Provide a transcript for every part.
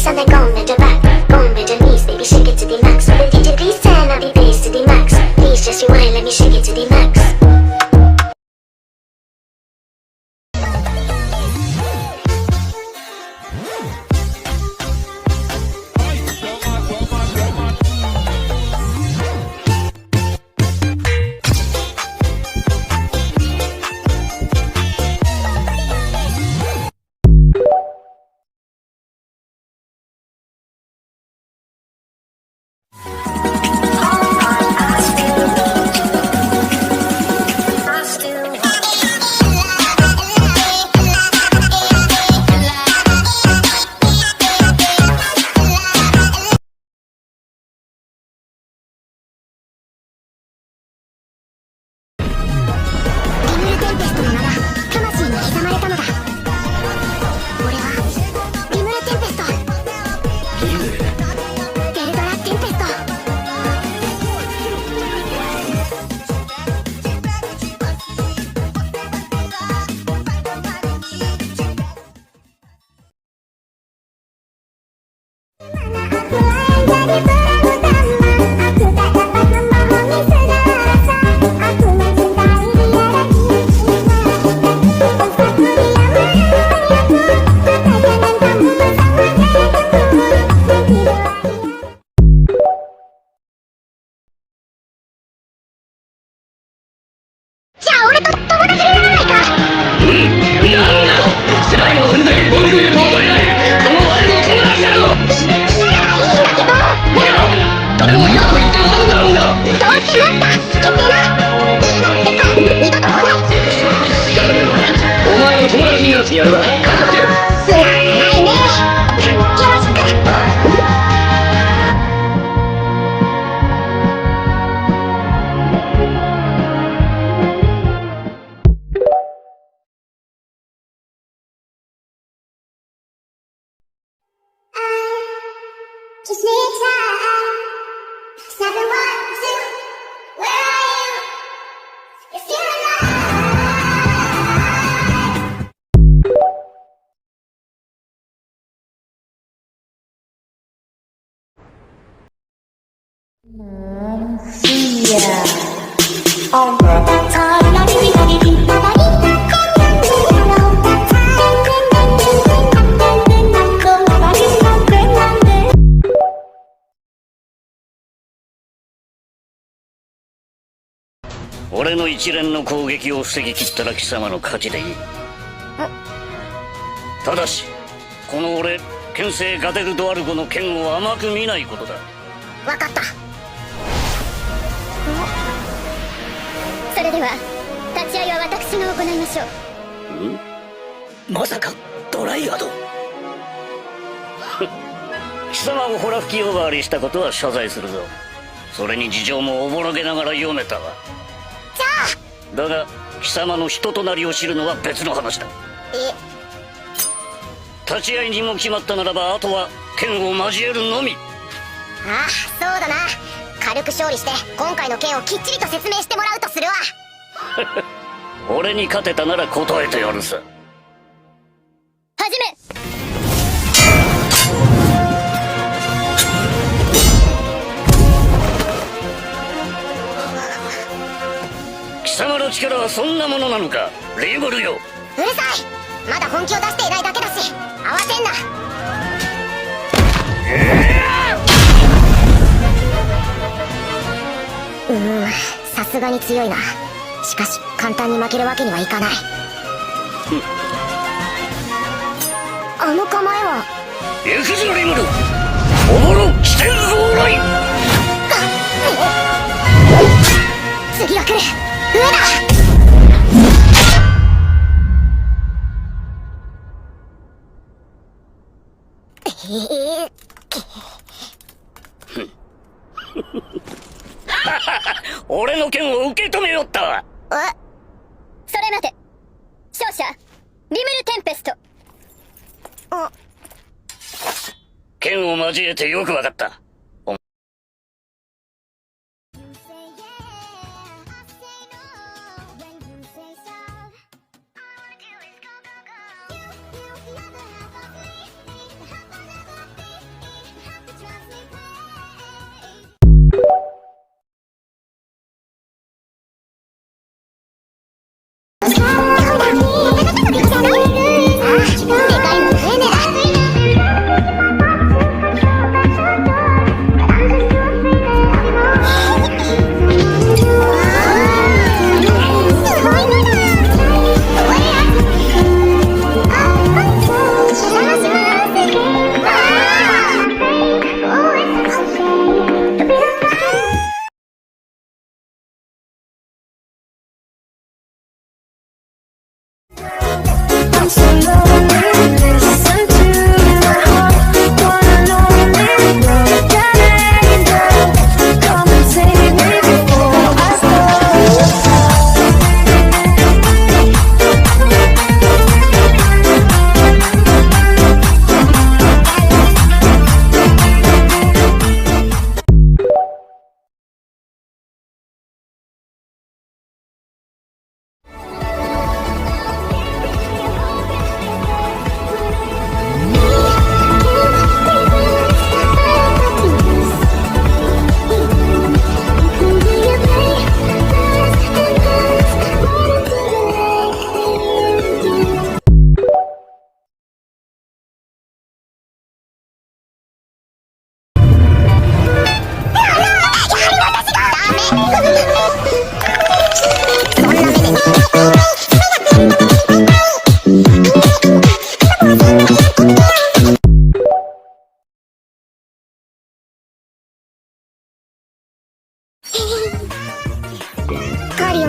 Sunday gone with your back, gone with your knees, baby shake it to the max. The DJ please turn up the bass to the max. Please just rewind, let me shake it to the max. Just need time. 7, 1, 2. Where are you? You're still alive. 俺の一連の攻撃を防ぎ切ったら貴様の勝ちでいい。ただしこの俺剣聖ガデルドワルゴの剣を甘く見ないことだ。わかった。それでは立ち会いは私が行いましょう。まさかドライアド貴様をほら吹き呼ばわりしたことは謝罪するぞ。それに事情もおぼろげながら読めたわ。じゃあだが貴様の人となりを知るのは別の話だ。立ち会いにも決まったならばあとは剣を交えるのみ。ああ、そうだな。軽く勝利して今回の件をきっちりと説明してもらうとするわ。俺に勝てたなら答えてやるさ。始め。貴様の力はそんなものなのかリムルよ。うるさい。まだ本気を出していないだけだし慌てんな。さすがに強いな。しかし簡単に負けるわけにはいかない。あの構えは。行くぞリムル。おもろ来てるぞオーライ。次は来る。上だ。俺の剣を受け止めよったわ。それまで。勝者リムルテンペスト。剣を交えてよくわかった。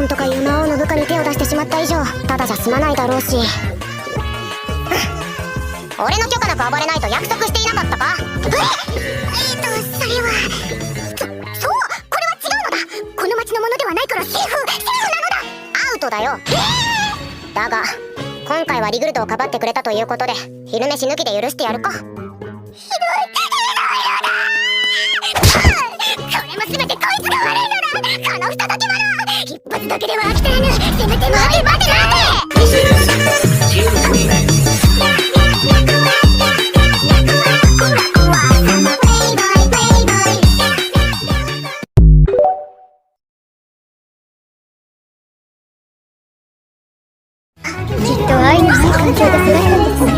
オンとかいう魔王の部下に手を出してしまった以上ただじゃ済まないだろうし。俺の許可なく暴れないと約束していなかったか？それはそう、これは違うのだ。この町のものではないからセーフなのだ。アウトだよ。だが今回はリグルドをかばってくれたということで昼飯抜きで許してやるか。ひどいこれも全てこいつが悪いのだ。この不届き者、一発だけでは飽き足らぬ。せめて待て。きっと愛のない環境で育ったんですね。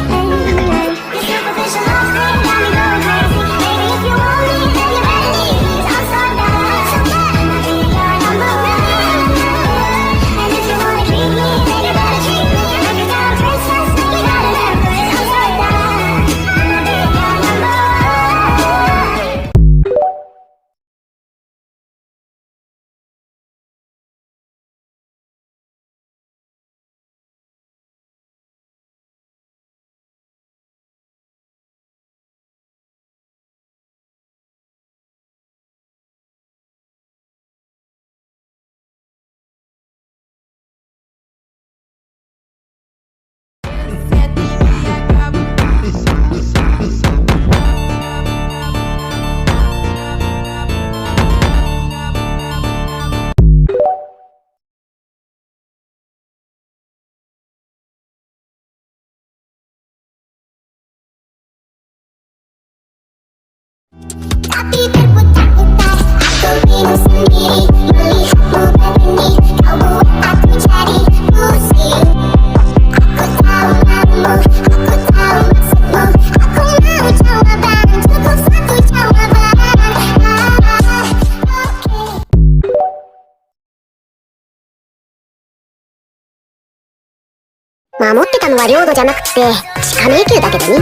守ってたのは領土じゃなくて地下迷宮だけどね。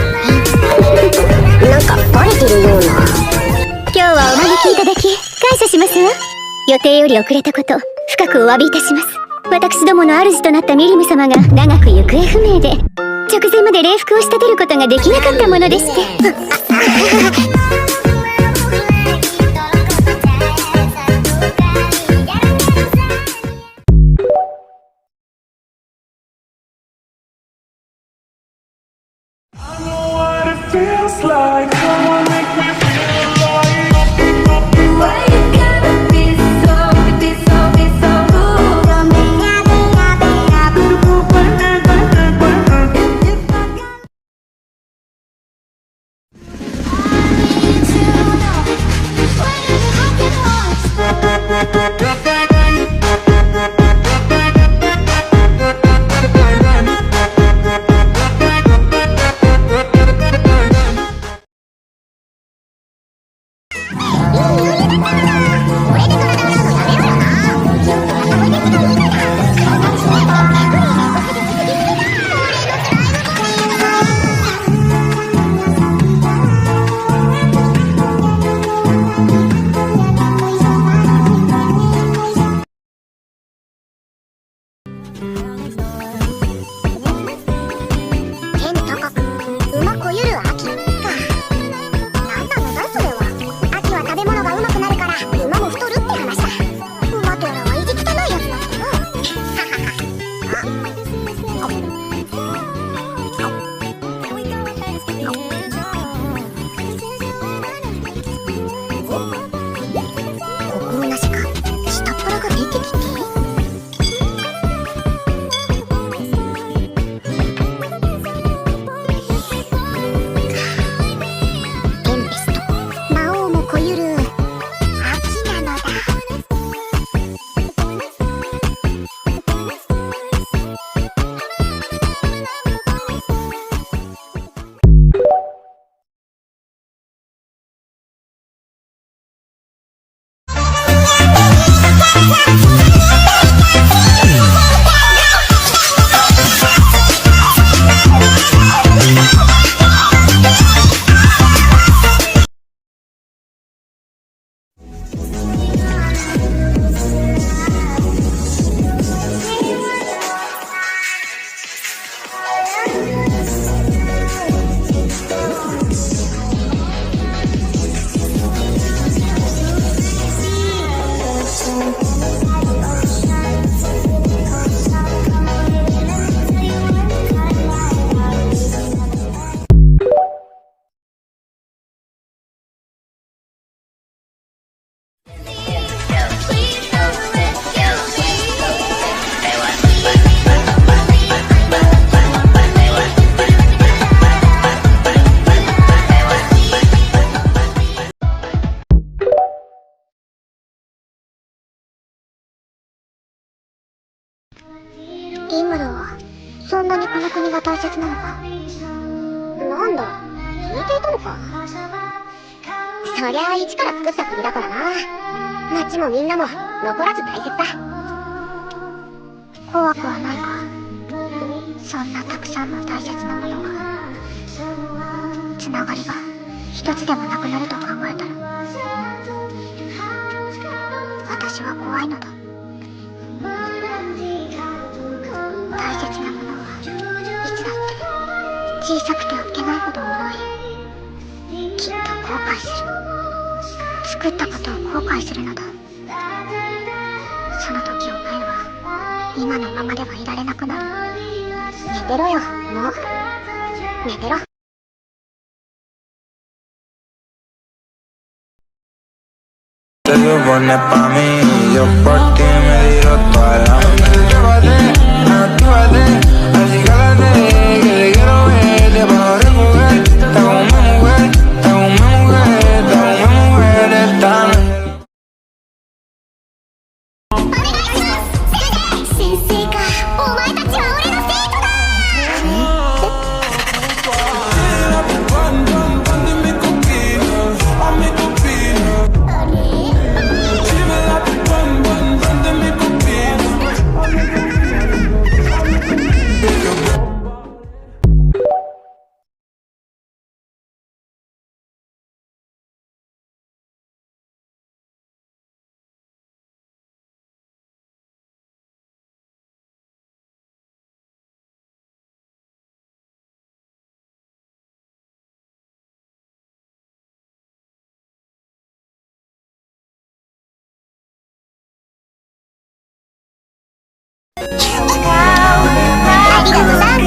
なんかバレてるような。今日はお招きいただき感謝しますわ。予定より遅れたこと深くお詫びいたします。私どもの主となったミリム様が長く行方不明で直前まで礼服を仕立てることができなかったものでして。Feels like come on, make me feel like Why you gotta be so cool? そりゃあ一から作った国だからな。町もみんなも残らず大切だ。怖くはないか。そんなたくさんの大切なものが、つながりが一つでもなくなると考えたら、私は怖いのだ。大切なものはいつだって小さくてあっけないほど重い。きっと後悔する。作ったことを後悔するのだ。その時お前は今のままではいられなくなる。寝てろよ、もう。寝てろ。Se supone pa' mí, yo por ti me tiro toda la noche. Actívate, así cálate, que te quiero ver debajo del mujer. Está con mi mujer, está con mi mujer, está con mi mujer esta noche. 先生か、お前たちは俺の生徒だ。ありがとさん。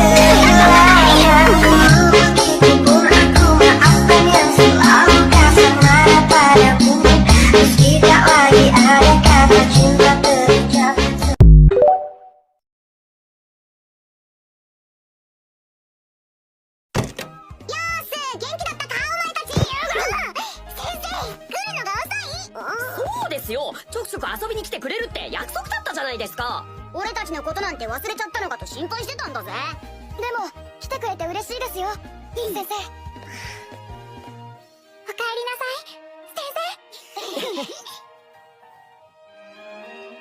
元気だったかお前たち。先生、来るのが遅い。そうですよ。ちょくちょく遊びに来てくれるって約束だったじゃないですか。俺たちのことなんて忘れちゃったのかと心配してたんだぜ。でも来てくれて嬉しいですよ、いい先生。おかえりなさい、先生。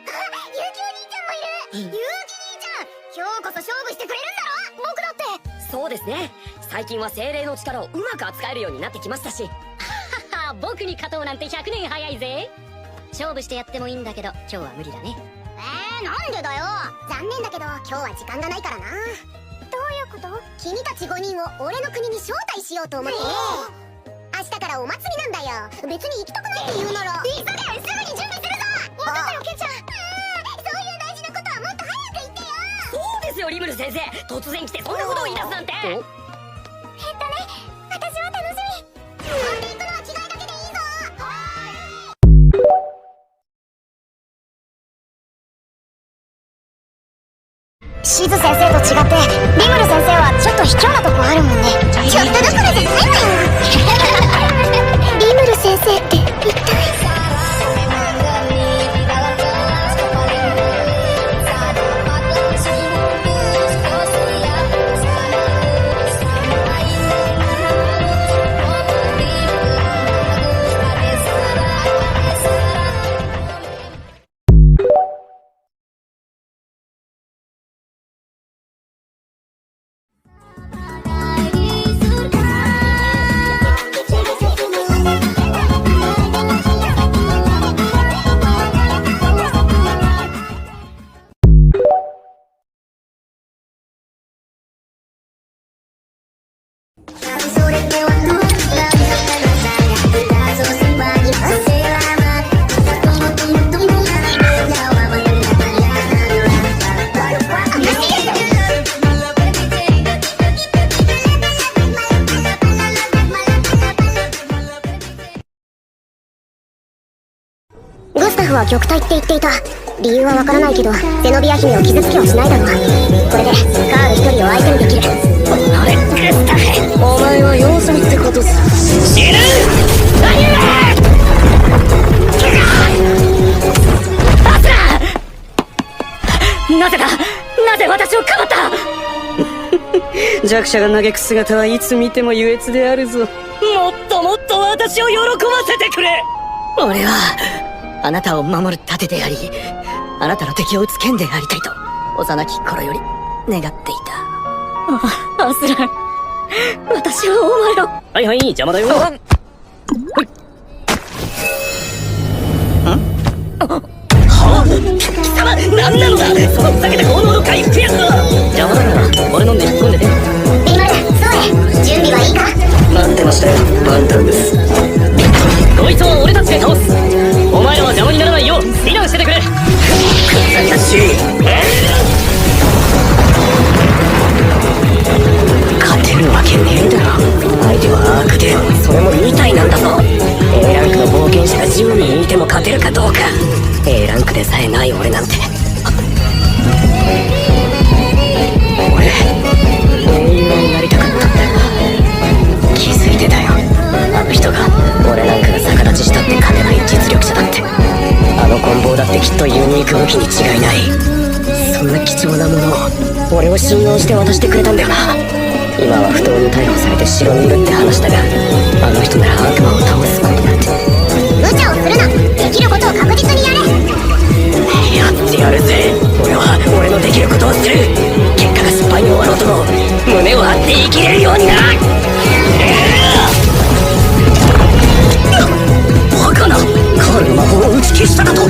あ、ゆうきお兄ちゃんもいる。ゆうき兄ちゃん、今日こそ勝負してくれるんだろ。僕だって。そうですね。最近は精霊の力をうまく扱えるようになってきましたし。はは、僕に勝とうなんて100年早いぜ。勝負してやってもいいんだけど今日は無理だね。なんでだよ。残念だけど今日は時間がないからな。どういうこと？君たち5人を俺の国に招待しようと思ってね。明日からお祭りなんだよ。別に行きたくないって言うなら急げ、すぐに準備するぞ。分かったよ、ケンちゃん。そういう大事なことはもっと早く言ってよ。そうですよ、リムル先生。突然来てそんなことを言い出すなんて。私は楽しみ。持っていくのは着替えだけでいいぞ。シズ先生と違ってリムル先生はちょっと卑怯なとこあるもんね。ちょっとどころじゃないわよ。リムル先生って一体。グスタフは玉体って言っていた。理由はわからないけどゼノビア姫を傷つけはしないだろう。これでカール一人を相手にできる。あれ、グスタフ、お前は様子見ってことさ。死ぬ。何がなぜだ、なぜ私をかばった。弱者が嘆く姿はいつ見ても優越であるぞ。もっともっと私を喜ばせてくれ。俺はあなたを守る盾であり、あなたの敵を撃つ剣でありたいと幼き頃より願っていた。アスラン、私はお前を。はいはい、邪魔だよ。貴様、何なのだそのふざけた効能の回復薬は。邪魔だから俺のめり込んでて。リマル、ソエ、準備はいいか？待ってましたよ、パンタンです。こいつを俺たちで倒す。お前らは邪魔にならないよう避難しててくれ。ふざかしい。勝てるわけねえだろ。相手はアークで、それも2体なんだぞ。A ランクの冒険者が10人いても勝てるかどうか。A ランクでさえない俺なんて。俺、英雄になりたかったんだ。気づいてたよ。あの人が、俺なんかが逆立ちしたって勝てない実力者だって。あの棍棒だってきっとユニーク武器に違いない。そんな貴重なものを俺を信用して渡してくれたんだよな。今は不当に逮捕されて城にいるって話だが、あの人なら悪魔を倒すことなんて。無茶をするな。できることを確実にやれ。やってやるぜ。俺は俺のできることをする。結果が失敗に終わろうとも胸を張って生きれるようにな。バカな、カールの魔法を打ち消しただと。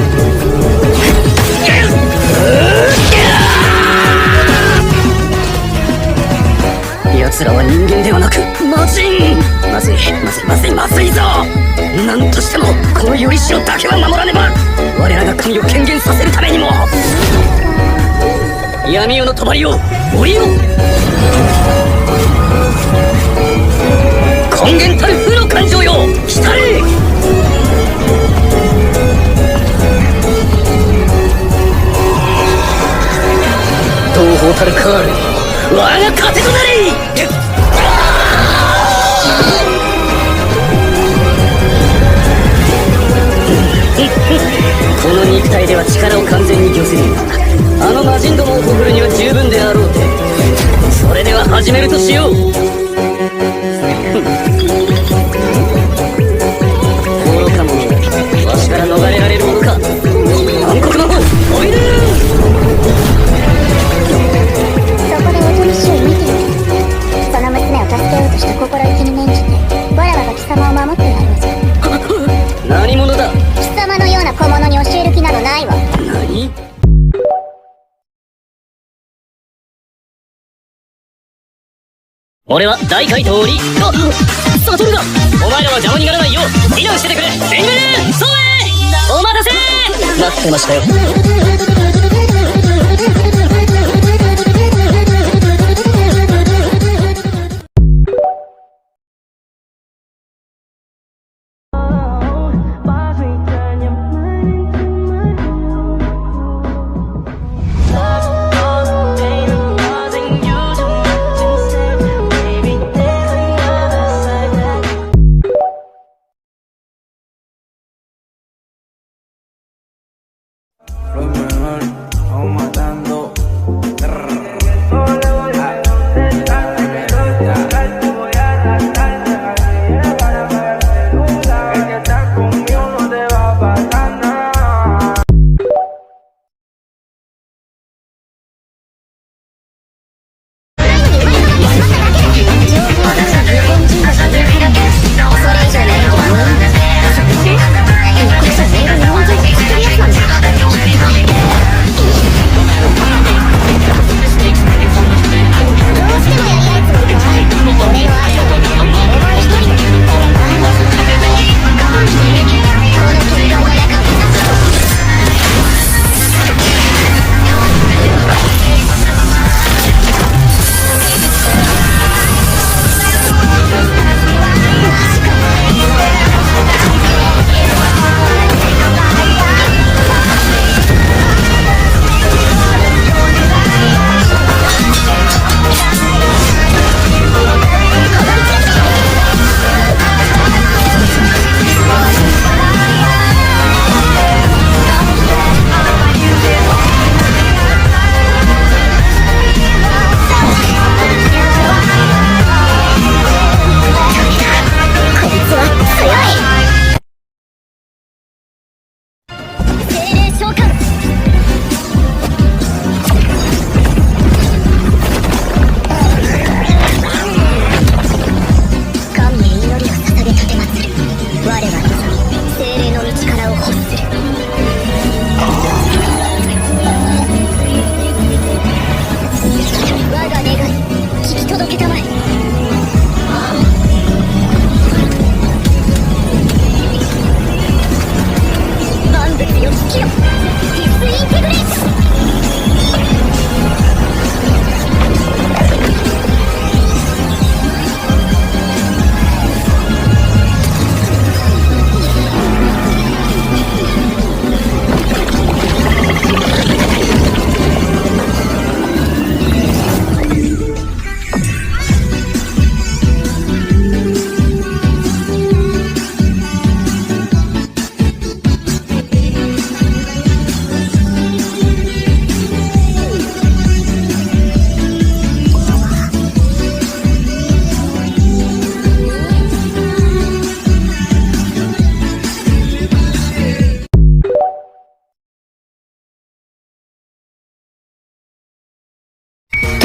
奴らは人間ではなく魔人。まずいまずいまずいまずいぞ。何としてもこのよりしろだけは守らねば。我らが神を権限させるためにも。闇夜の帳を降りよう。根源たる負の感情よ、来たれ。同胞たるカールよ、我が糧となれ。この肉体では力を完全に御せる。あの魔人どもをほぐるには十分であろうて。それでは始めるとしよう。愚か者め、わしから逃れられるものか。暗黒魔法おいで。そこでおとなしい見ている。その娘を助けようとした心意気に免じて、わらわが貴様を守ってやろうぞ。何者だ。貴様のような小物に教える気などないわ。何。俺は大怪盗リ。あ、サトルだ。お前らは邪魔にならないよう避難しててくれ。リングルソエ、お待たせ。待ってましたよ。Lo mejor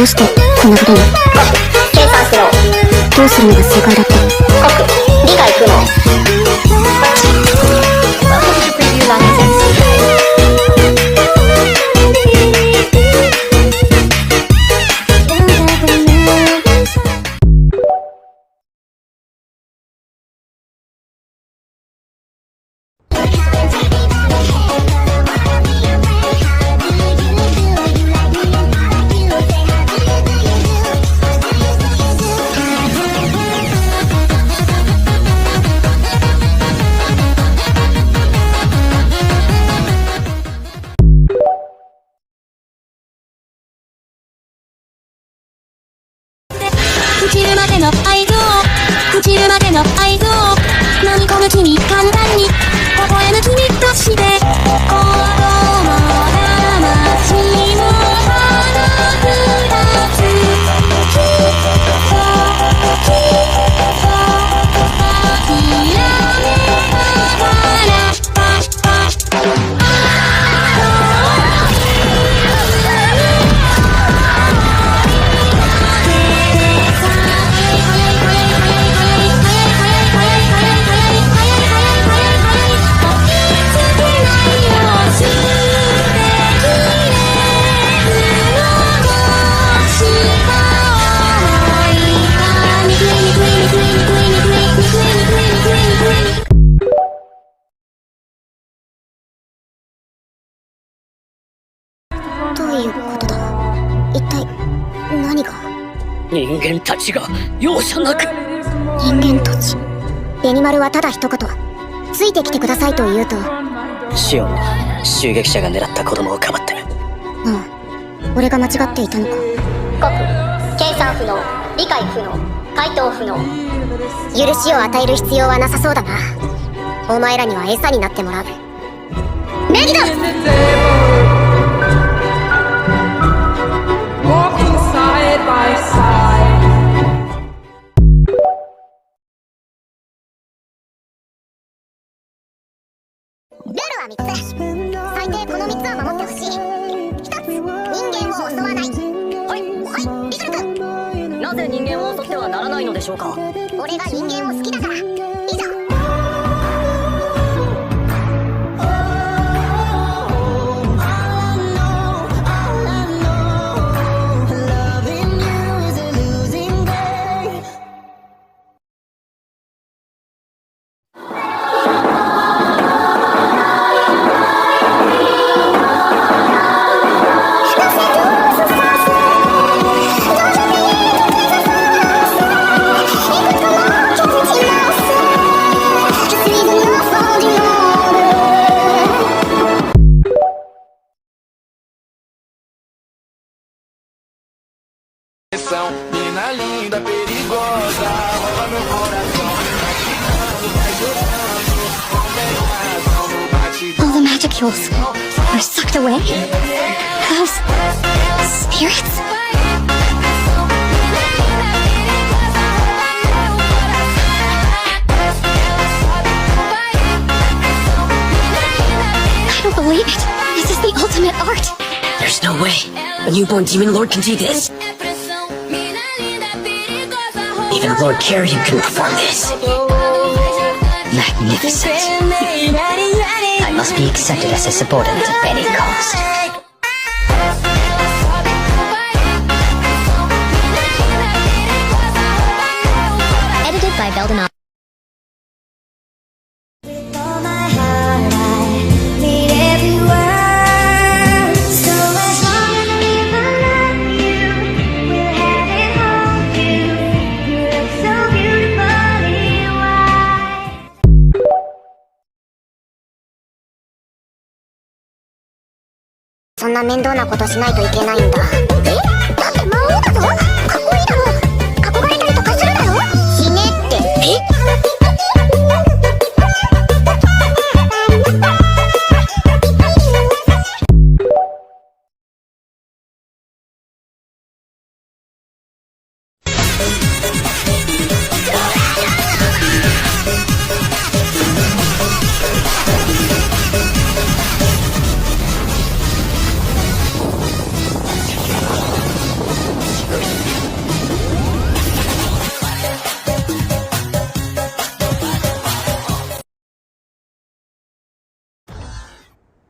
してこんなことに。計算しろ。どうするのが正解だって。理解不能。朽ちるまでの愛情、朽ちるまでの愛情、飲み込む君簡単に微笑む君として、子供だ街の花二つ、きっときっと諦めながらどういうことだ。一体何が。人間たちが容赦なく。人間たち。ベニマルはただ一言、ついてきてくださいと言うと、シオンは襲撃者が狙った子供をかばってる。俺が間違っていたのか。計算不能、理解不能、回答不能。許しを与える必要はなさそうだな。お前らには餌になってもらう。メギド！ Walking side by side. ルールは3つ。最低この3つは守ってほしい。1つ、人間を襲わない。はい、リトル君。なぜ人間を襲ってはならないのでしょうか。俺が人間を好きだから。以上。Menina linda, perigosa, rouba meu coração. All the magicals were sucked away? Those spirits? I don't believe it. This is the ultimate art. There's no way a newborn demon lord can do this. Even Lord Carrion can perform this. Magnificent. I must be accepted as a subordinate at any cost. Edited by Belden.そんな面倒なことしないといけないんだ。だって魔王だぞ。かっこいいだろ。憧れたりとかするだろ。死ねって。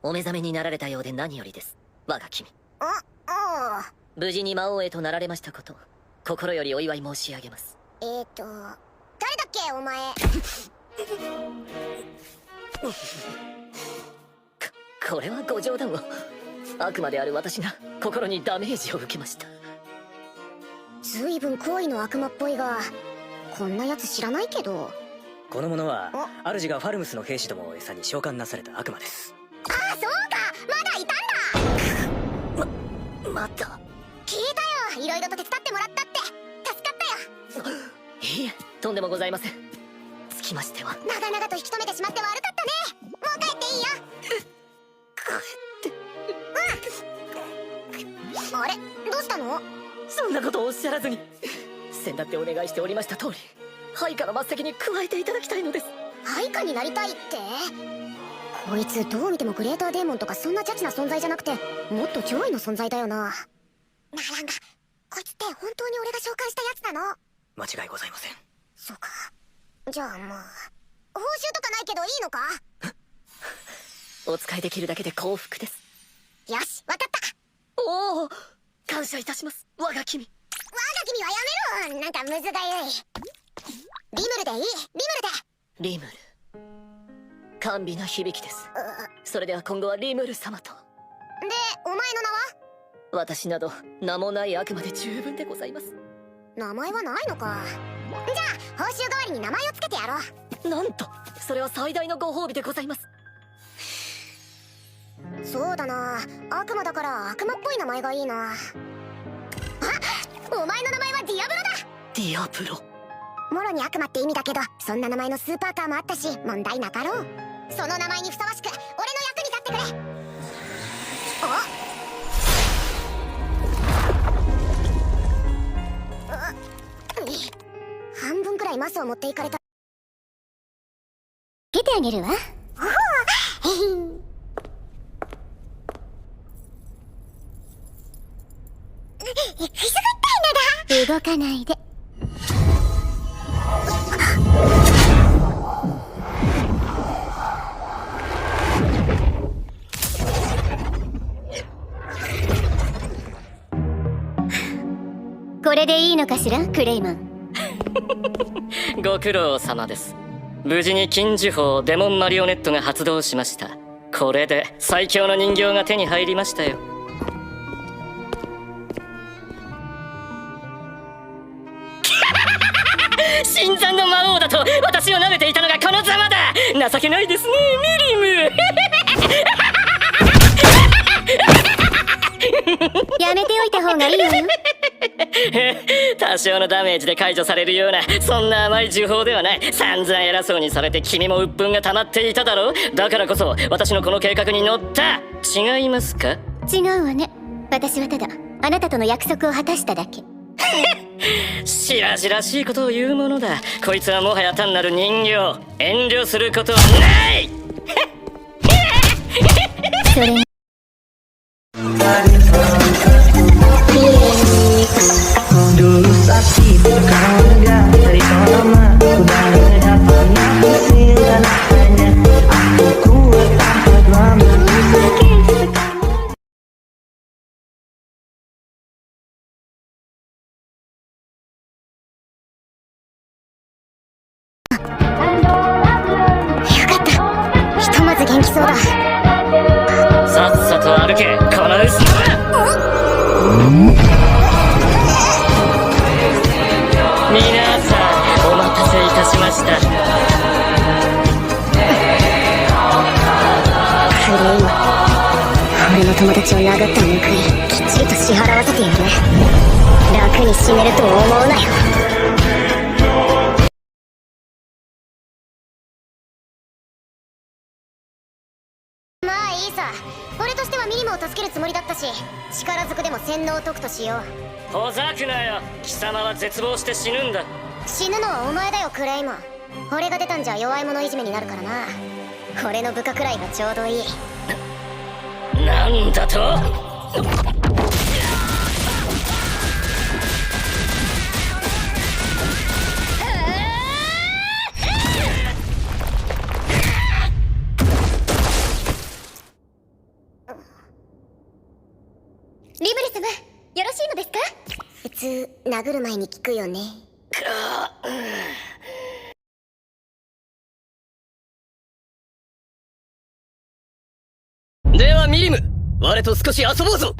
お目覚めになられたようで何よりです、我が君。ああ。無事に魔王へとなられましたこと、心よりお祝い申し上げます。誰だっけお前。これはご冗談を。悪魔である私が心にダメージを受けました。ずいぶん好意の悪魔っぽいが、こんなやつ知らないけど。この者は主がファルムスの兵士どもを餌に召喚なされた悪魔です。ああ、そうか、まだいたんだ。また聞いたよ、いろいろと手伝ってもらったって。助かったよ。いいえ、とんでもございません。つきましては、長々と引き止めてしまって悪かったね。もう帰っていいよ。あれ、どうしたの？そんなことをおっしゃらずに、先だってお願いしておりました通り、配下の真っ先に加えていただきたいのです。配下になりたいって？こいつどう見てもグレーターデーモンとかそんなチャチな存在じゃなくて、もっと上位の存在だよな。ならんが、こいつって本当に俺が紹介したやつなの？間違いございません。そうか。じゃあまあ、報酬とかないけどいいのか？お使いできるだけで幸福です。よし、わかった。おお、感謝いたします、我が君。我が君はやめろ。なんかむずがゆい。リムルでいい？リムル。甘美な響きです。それでは今後はリムル様と。で、お前の名は？私など名もない悪魔で十分でございます。名前はないのか。じゃあ報酬代わりに名前をつけてやろう。なんと、それは最大のご褒美でございます。そうだな、悪魔だから悪魔っぽい名前がいいな。あ、お前の名前はディアブロだ。ディアブロ。もろに悪魔って意味だけど、そんな名前のスーパーカーもあったし問題なかろう。その名前にふさわしく俺の役に立ってくれ。半分くらいマスを持っていかれた。つけてあげるわ。動かないで。これでいいのかしら、クレイマン。ご苦労様です。無事に金呪法デモンマリオネットが発動しました。これで最強の人形が手に入りましたよ。新参の魔王だと私を舐めていたのがこのざまだ。情けないですね、ミリム。やめておいた方がいいわよ。多少のダメージで解除されるようなそんな甘い呪法ではない。散々偉そうにされて君も鬱憤が溜まっていただろう。だからこそ私のこの計画に乗った。違いますか？違うわね。私はただあなたとの約束を果たしただけ。白々しいことを言うものだ。こいつはもはや単なる人形。遠慮することはない。それDulu sakit, sekarang lega. Dari lama, udah gak pernah pusing. Dan hanya aku kuat tanpa drama. Sakit sekali. ひとまず元気そうだ。さっさと歩け、この薄野。皆さんお待たせいたしました。クレイマン、俺の友達を殴った報いきっちりと支払わせてやる。楽に死ねると思うなよ。まあいいさ、俺としてはミリムを助けるつもりだったし、力ずくでも洗脳を解くとしよう。ほざくなよ、貴様は絶望して死ぬんだ。死ぬのはお前だよクレイマン。俺が出たんじゃ弱い者いじめになるからな。俺の部下くらいがちょうどいい。なんだと？通殴る前に聞くよね。ではミリム、我と少し遊ぼうぞ。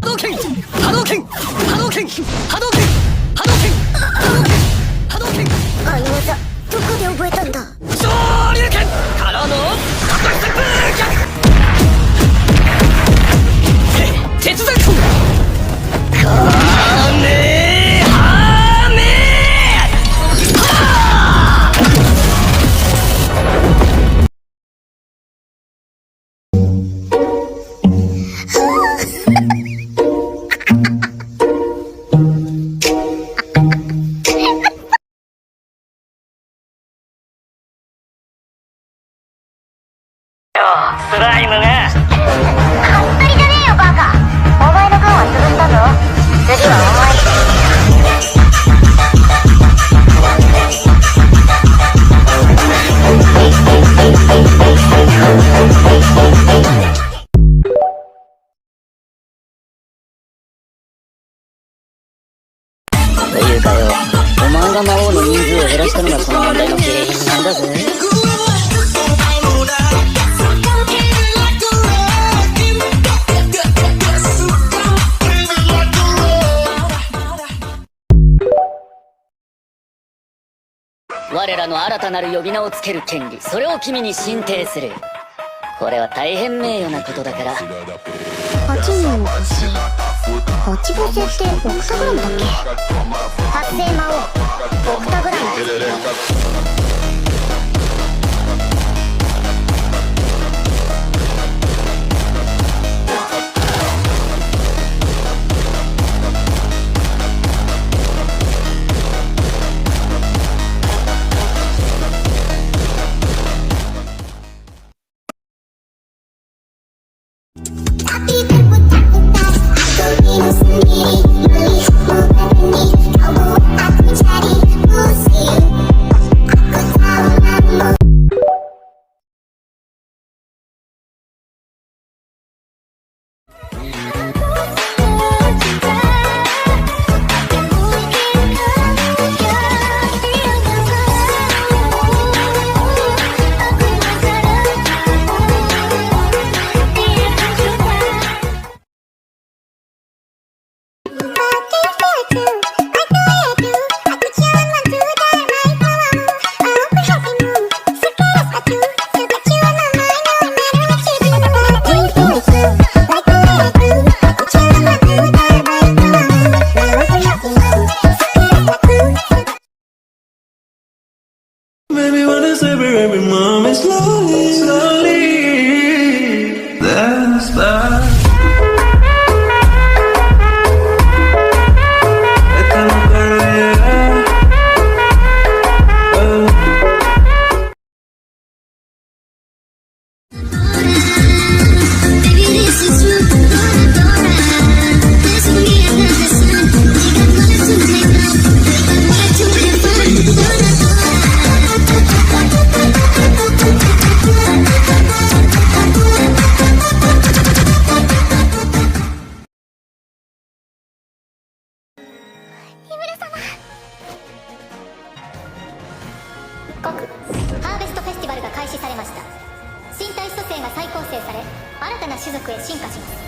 波動拳、波動拳、波動拳、波動拳、波動拳、波動拳。あの技どこで覚えたんだ？昇竜拳からのスプー逆鉄山拳カメハメハスライムがはったりじゃねえよバカ。お前の軍は潰したぞ。次はお前。というかよ、お前が魔王の人数を減らしたのがこの問題の原因なんだぜ。我らの新たなる呼び名をつける権利、それを君に進呈する。これは大変名誉なことだから。8人の星。8星ってオクタグラムだっけ？発生魔王オクタグラム。Baby, wanna separate me, mom, and slowly, slowly. That's that. Esta no quiero llegar.国ハーベストフェスティバルが開始されました。身体組成が再構成され、新たな種族へ進化します。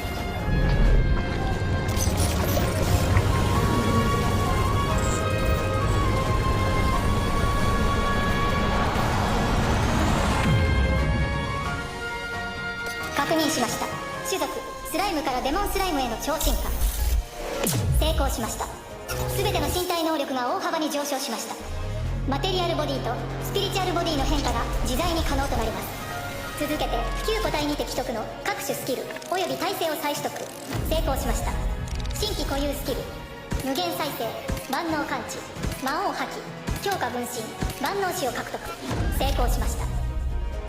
確認しました。種族スライムからデモンスライムへの超進化成功しました。全ての身体能力が大幅に上昇しました。マテリアルボディとスピリチュアルボディの変化が自在に可能となります。続けて旧個体にて既得の各種スキルおよび耐性を再取得成功しました。新規固有スキル無限再生万能感知魔王破棄強化分身万能視を獲得成功しました。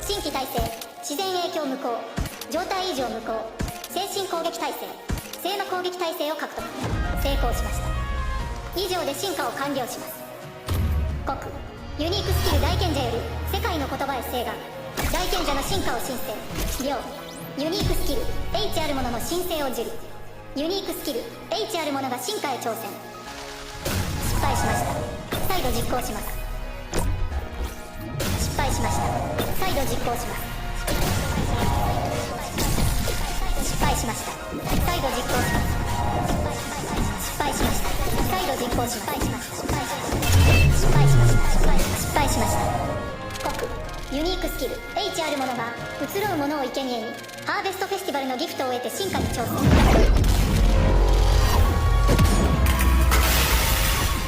新規耐性自然影響無効状態異常無効精神攻撃耐性聖魔攻撃耐性を獲得成功しました。以上で進化を完了します。国ユニークスキル大賢者より世界の言葉へ請願大賢者の進化を申請両ユニークスキル H あるものの申請を受理ユニークスキル H あるものが進化へ挑戦。失敗しました。再度実行します。失敗しました。再度実行します。失敗しました。再度実行します。失敗しました。再度実行します。失敗しました。失敗しました。失敗しました。告ユニークスキル H あるものが移ろうものを生贄にハーベストフェスティバルのギフトを得て進化に挑戦。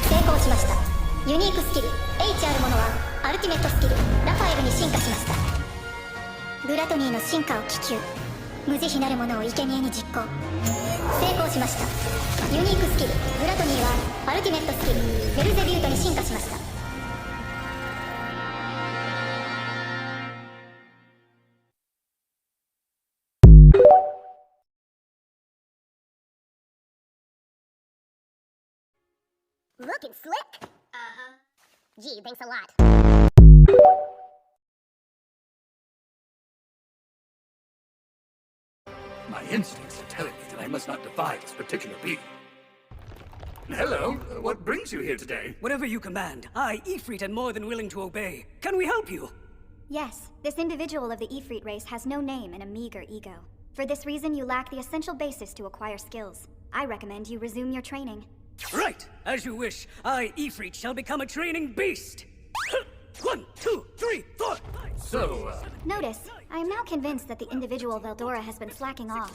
成功しました。ユニークスキル H あるものはアルティメットスキルラファエルに進化しました。グラトニーの進化を気球無慈悲なるものを生贄に実行。成功しました。ユニークスキルグラトニーはアルティメットスキルベルゼビュートに進化しました。Looking slick? Gee, thanks a lot. My instincts are telling me that I must not defy this particular being. Hello, what brings you here today? Whatever you command, I, Ifrit, am more than willing to obey. Can we help you? Yes, this individual of the Ifrit race has no name and a meager ego. For this reason, you lack the essential basis to acquire skills. I recommend you resume your training. Right, as you wish. I, Ifrit, shall become a training beast. 1, 2, 3, 4, 5. So, Notice, I am now convinced that the individual Veldora has been slacking off.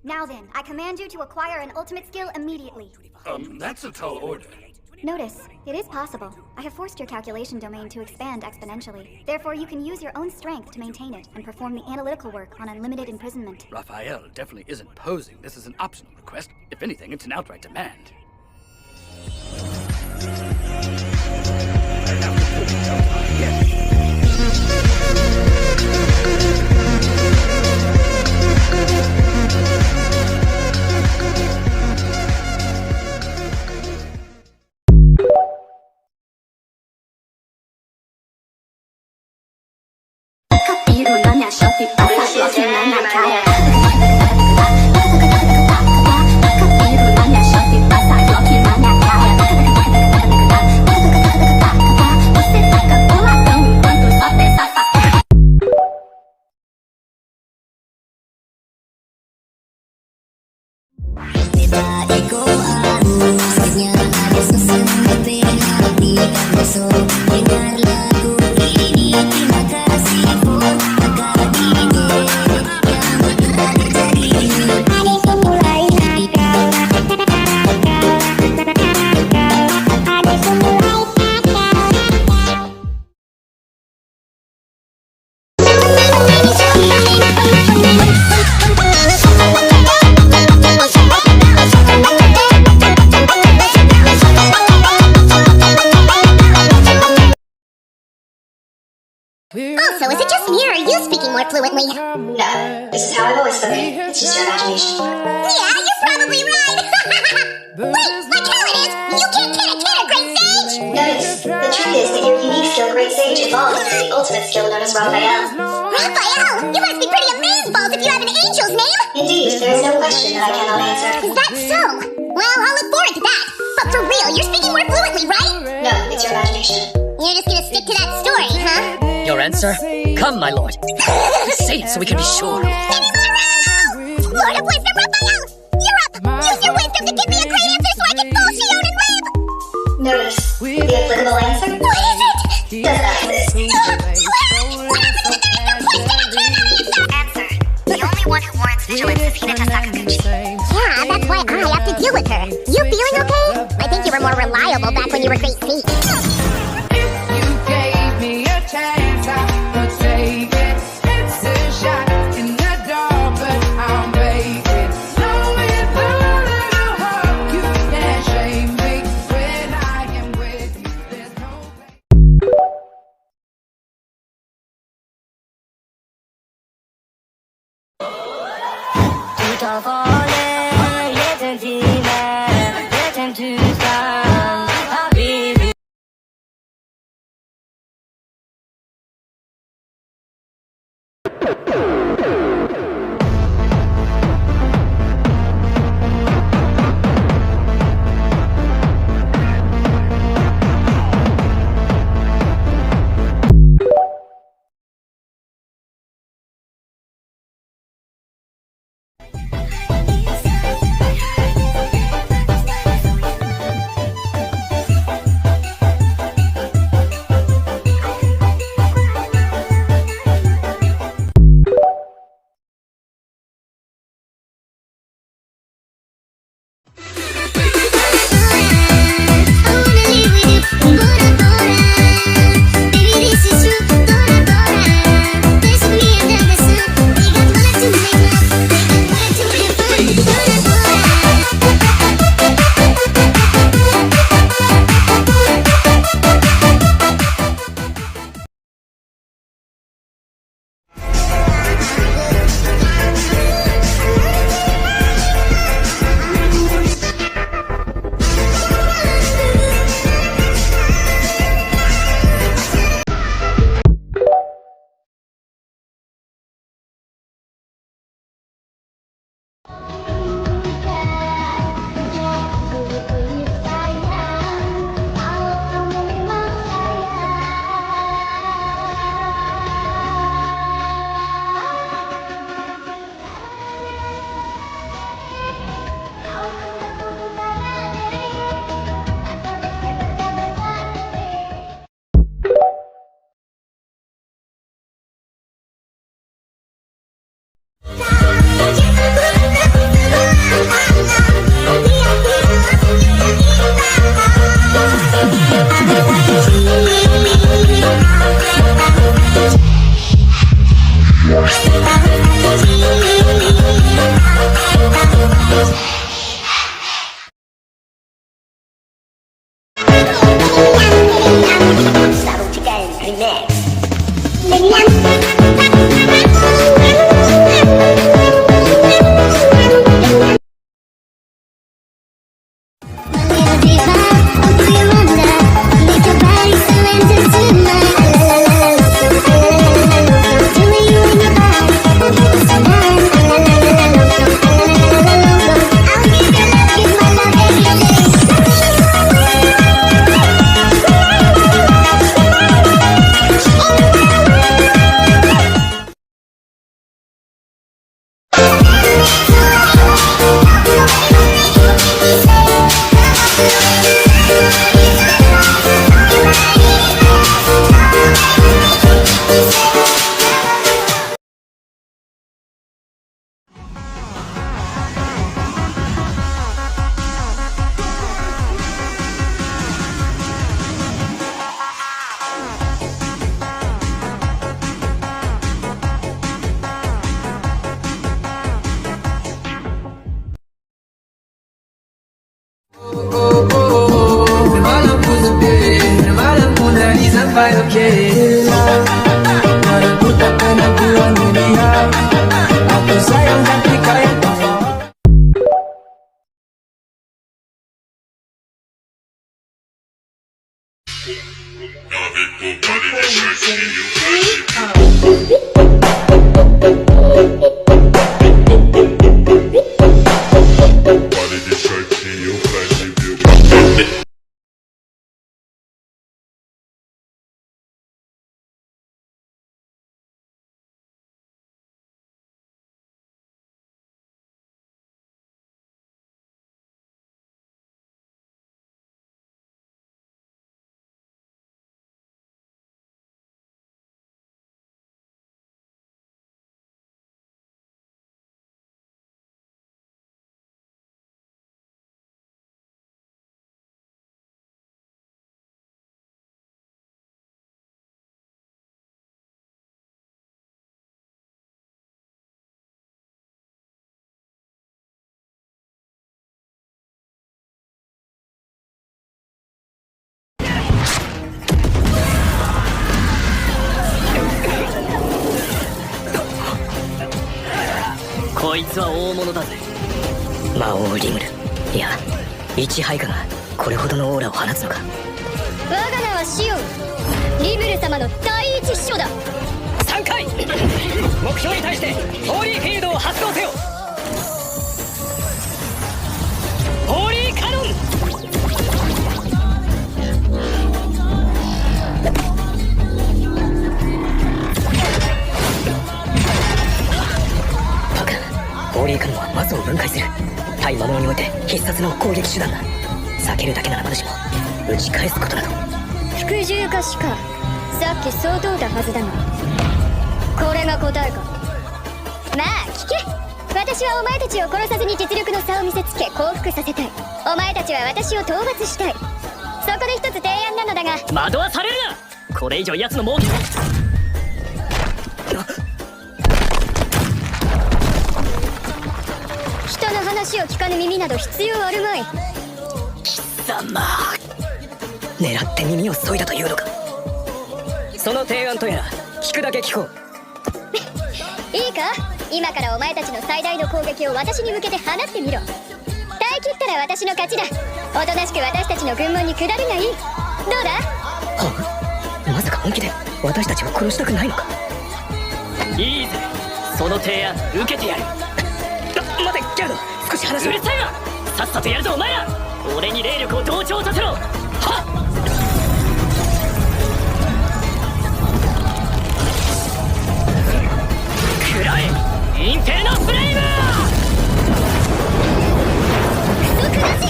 Now then, I command you to acquire an ultimate skill immediately. That's a tall order. Notice, it is possible. I have forced your calculation domain to expand exponentially. Therefore, you can use your own strength to maintain it and perform the analytical work on unlimited imprisonment. Raphael definitely isn't posing. This is an optional request. If anything, it's an outright demand. Also, is it just me, or are you speaking more fluently? No, this is how I've always spoken. It's just your imagination. Yeah, you're probably right. Wait, like hell it is! You can't kid a great sage! Notice, the truth is that your unique skill, Great Sage, evolved into the ultimate skill known as Raphael. Raphael! You must be pretty amazeballs if you have an angel's name! Indeed, there is no question that I cannot answer. Is that so? Well, I'll look forward to that. But for real, you're speaking more fluently, right? No, it's your imagination. You're just gonna stick to that story, huh? Your answer? Come, my lord. Say it so we can be sure. Rimuru! Lord of Wisdom, Raphael! You're up! Use your wisdom to give me a great answer so I can bullshit and live! Notice, the applicable answer? What is it? Does not exist. What happens if there is no place to enter an answer? Answer. The only one who warrants vigilance is Hinata Sakaguchi. Yeah, that's why I have to deal with her. You feeling okay? I think you were more reliable back when you were Great Sage. You gave me a chance, I would take it. It's a shot in the dark, but I'll make it. So with a little hope, you can't shame me. When I am with you, there's no こいつは大物だぜ。魔王リムル、いや一配下がこれほどのオーラを放つのか。我が名はシオン、リムル様の第一秘書だ。3回目標に対してホーリーフィールドを発動せよ。ホーリーカノン。バカ、ホーリーカノンは魔素を分解する対魔物において必殺の攻撃手段だ。避けるだけならまだしも打ち返すことなど。服従かしか、さっきそう問うたはずだが、これが答えか。まあ聞け。私はお前たちを殺さずに実力の差を見せつけ降伏させたい。お前たちは私を討伐したい。そこで一つ提案なのだが。惑わされるな。これ以上奴の儲け人の話を聞かぬ耳など必要あるまい。貴様、狙って耳を削いだというのか。その提案とやら聞くだけ聞こう。いいか、今からお前たちの最大の攻撃を私に向けて放ってみろ。耐え切ったら私の勝ちだ。おとなしく私たちの軍門に下るがいい。どうだ。はあ、まさか本気で私たちを殺したくないのか。いいぜ、その提案受けてやる。待てギャルド、少し話を。うるさいわ。さっさとやるぞお前ら。俺に霊力を同調させろ。はっ。くらえインフェルノフレイム。クソクラシ。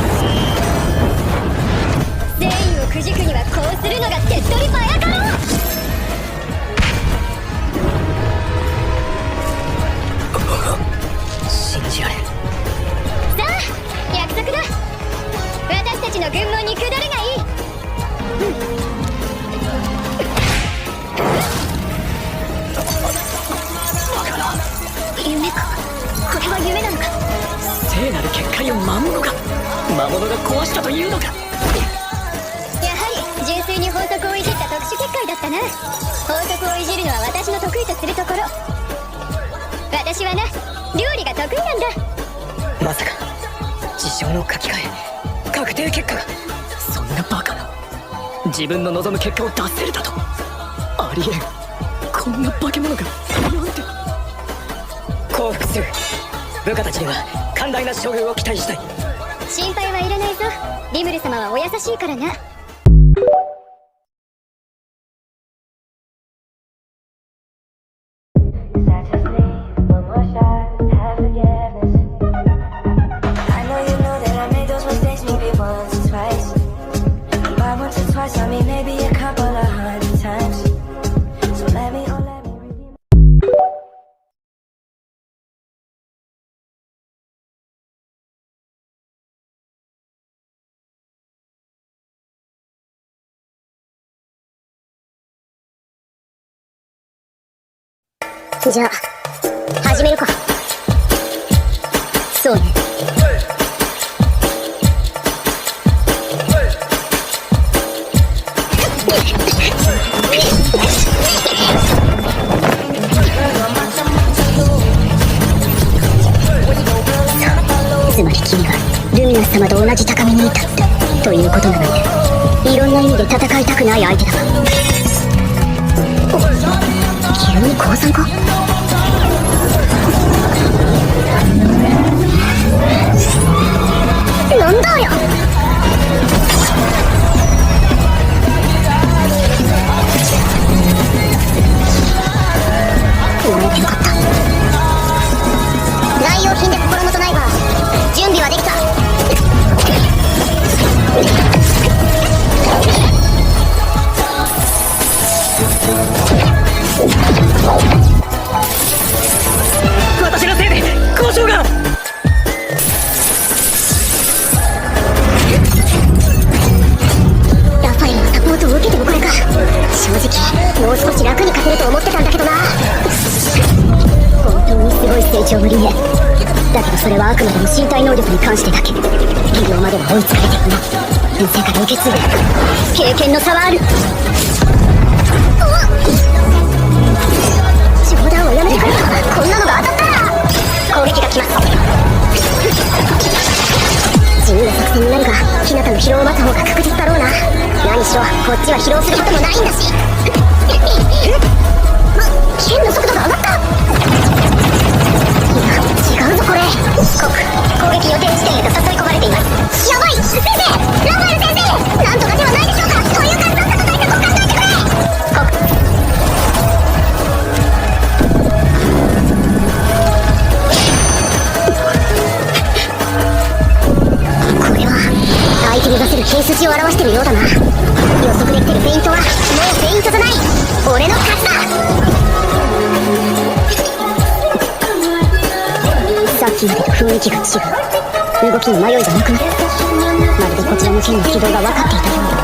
善意をくじくにはこうするのが手っ取り早かろう。信じられる。さあ約束だ。私たちの軍門に下るがいい。夢か。これは夢なのか。聖なる結界を魔物が壊したというのか。やはり純粋に法則をいじった特殊結界だったな。法則をいじるのは私の得意とするところ。私はな、料理が得意なんだ。まさか事象の書き換え、確定結果が。そんなバカな。自分の望む結果を出せるだと。ありえん。こんな化け物がなんて。降伏する。部下たちには寛大な処遇を期待したい。心配はいらないぞ。リムル様はお優しいからな。じゃあ始めるか。そうね。つまり君がルミナス様と同じ高みにいたということなので、いろんな意味で戦いたくない相手だわ。急に降参か。なんだよ。生まれてよかった。内容品で心もとないわ。準備はできた。私のせいで交渉が。ラファエルのサポートを受けてもこれか。正直もう少し楽に勝てると思ってたんだけどな。本当にすごい成長ぶりね。だけどそれはあくまでも身体能力に関してだけ。技量までは追いつかれているな。異世から受け継ぐ経験の差はある。冗談をやめてくれよ。こんなのが当たったら攻撃が決ま時までと雰囲気が違う。動きに迷いがなくなった。まるでこちらの剣の軌道が分かっていたようだ。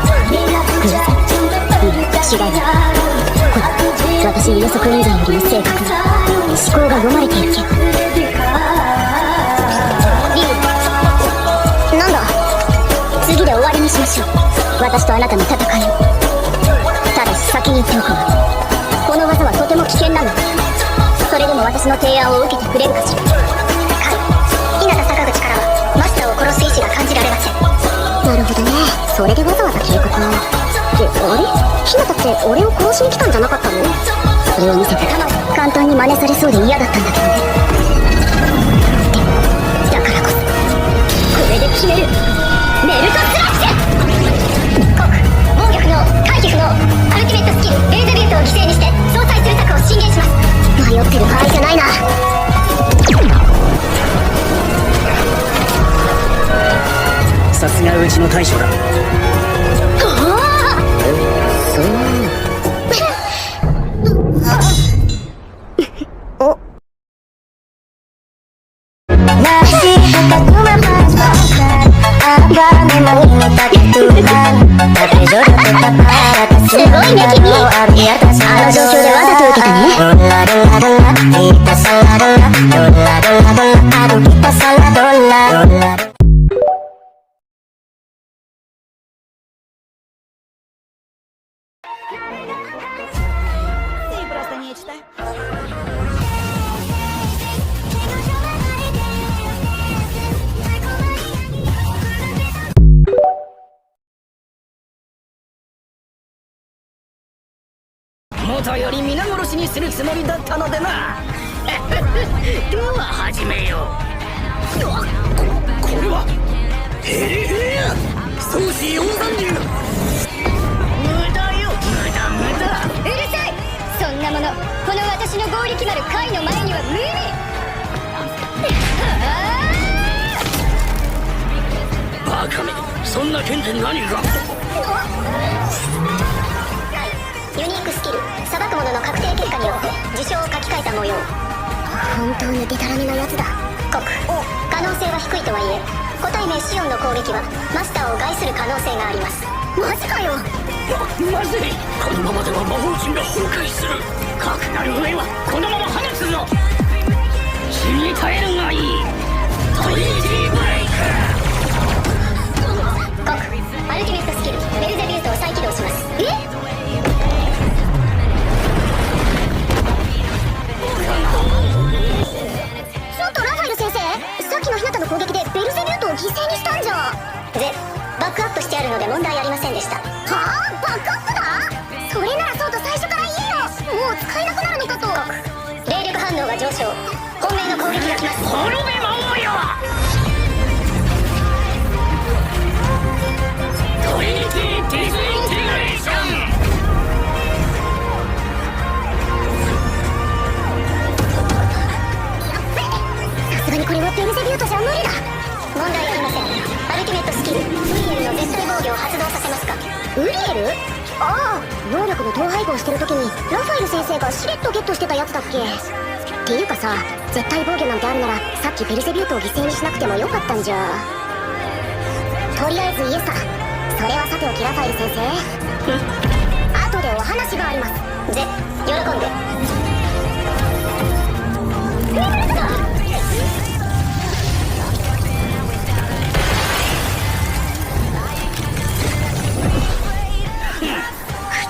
偶然？違いない。これ私の予測エンジンよりも正確な思考が読まれている気が。なんだ。次で終わりにしましょう。私とあなたの戦いを。ただし先に言っておくが、この技はとても危険なのだ。それでも私の提案を受けてくれるかしら。日向坂口からはマスターを殺す意志が感じられません。なるほどね。それでわざわざ警告を。ってあれ？日向って俺を殺しに来たんじゃなかったの？それを見せたら簡単に真似されそうで嫌だったんだけどね。でもだからこそこれで決める。メルトスラッシュ！防御不能、回避不能、アルティメットスキルレーザービュートを犠牲にして相殺する策を進言します。迷ってる場合じゃないな。さすがうちの大将だ。すごいね君。あの状況でわざと受けたね。元より皆殺しにするつもりだったのでな。では始めよう。これはへえ相思溶山流。無駄よ、無駄無駄。うるさい。そんなものこの私の合力なる貝の前には無理。バカめ、そんな剣で何が。ユニークスキル裁く者の確定結果によって事象を書き換えた模様。本当にデタラメなやつだ。可能性は低いとはいえ個体名シオンの攻撃はマスターを害する可能性があります。マジかよ。まずい、このままでは魔法陣が崩壊する。かくなる上はこのまま放つぞ。死に耐えるがいい。トリーディーブレイク。アルティメットスキルベルゼビュートを再起動します。ちょっとラファエル先生、さっきの日向の攻撃でベルゼビュートを犠牲にしたんじゃ。バックアップしてあるので問題ありませんでした。はあ、バックアップだ。それならそうと最初から言えよ。もう使えなくなるのかと。霊力反応が上昇。本命の攻撃が来ます。滅べ魔王よ。トリニティディズインテグレーション。さすがにこれはベルゼビュートじゃ無理だ。問題ありません。アルティメットスキルウリエルの絶対防御を発動させますか。ウリエル？ああ、能力の統廃合してる時にラファエル先生がしれっとゲットしてたやつだっけ。っていうかさ、絶対防御なんてあるならさっきベルゼビュートを犠牲にしなくてもよかったんじゃ。とりあえずイエスさ。それはさておきラファエル先生後でお話があります。喜んで。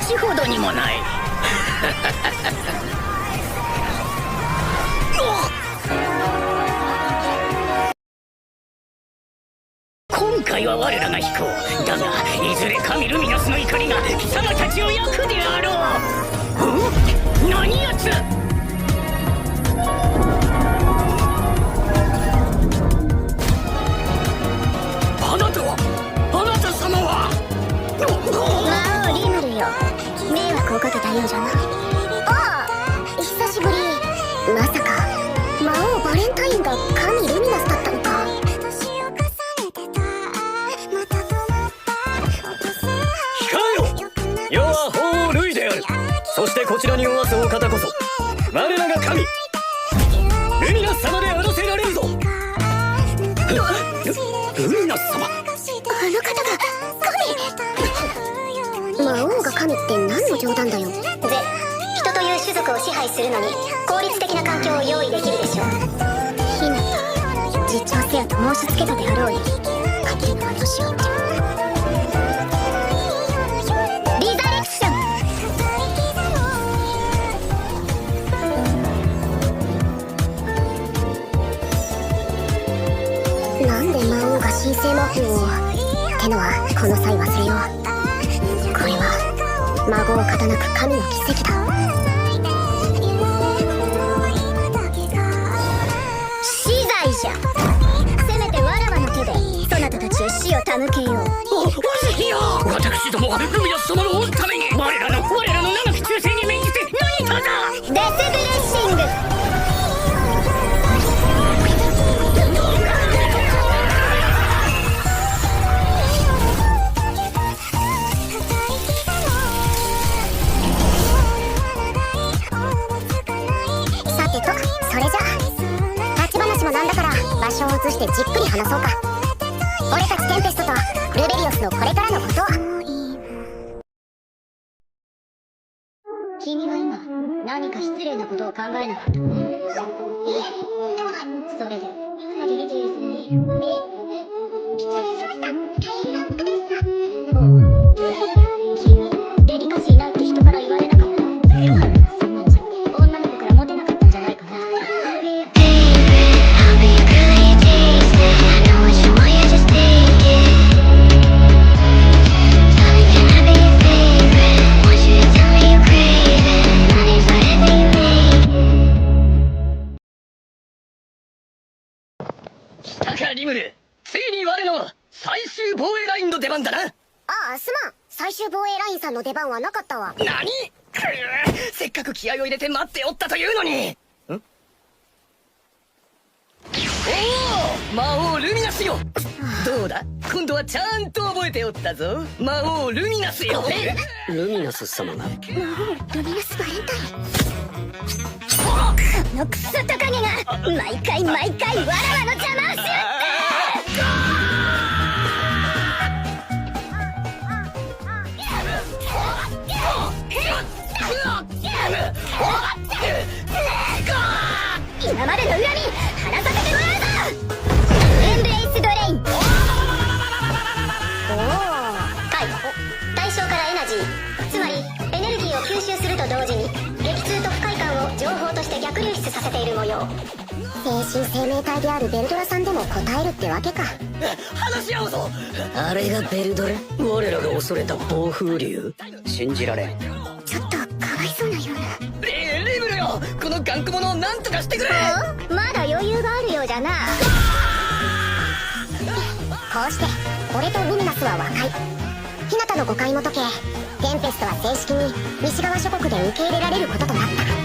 口ほどにもない。今回は我らが引こう。だがいずれ神ルミナスの怒りが貴様たちを焼くであろう。何やつ。あなたは、あなた様は。魔王リムルよ、迷惑をかけたようじゃな。ああ、久しぶり。まさか魔王バレンタインが神ルミナスだったのか。世は法を類である。そしてこちらにおわすお方こそ我らが神ルミナス様であらせられるぞ。冗談だよ。人という種族を支配するのに効率的な環境を用意できるでしょう。ひなた、自重せよと申し付けたであろうに、勝手な真似をしようって。リザレクション。なんで魔王が神聖魔法をってのはこの際忘れよう。これは孫を勝たなく神の奇跡だ。死罪じゃ。せめてわらわの手でそなたたちを死を手向けよう。おぜひよ、私どもはルミナス様のおるために我らの長き忠誠に免じて何とぞ。デスブレッシング。さてと、それじゃ立ち話もなんだから場所を移してじっくり話そうか。俺たちテンペストとルベリオスのこれからのことを。君は今何か失礼なことを考えなかった。いえ、それでリジウスに君デリカシーないって人から言われなかった。そんなんじゃ女の子からモテなかったんじゃないかな。来たかリムル、ついに我の最終防衛ラインの出番だな。ああ、すまん。最終防衛ラインさんの出番はなかったわ。何？せっかく気合を入れて待っておったというのに。おお、魔王ルミナスよ。どうだ、今度はちゃんと覚えておったぞ。魔王ルミナスよ。ルミナス様が。魔王ルミナスバレンタイン。このクソトカゲが毎回わらわの邪魔をするって今までの恨み晴らさせてもらうぞ。エンブレイスドレイン。おお、対象からエナジー、つまりエネルギーを吸収すると同時に激痛と不快感を情報として逆流出させている模様。精神生命体であるベルドラさんでも答えるってわけか。話し合うぞ。あれがベルドラ？我らが恐れた暴風竜？信じられん。ちょっとかわいそうなような。リムルよ、この頑固者を何とかしてくれ。まだ余裕があるようじゃな。こうして俺とルミナスは和解。日向の誤解も解け、テンペストは正式に西側諸国で受け入れられることとなった。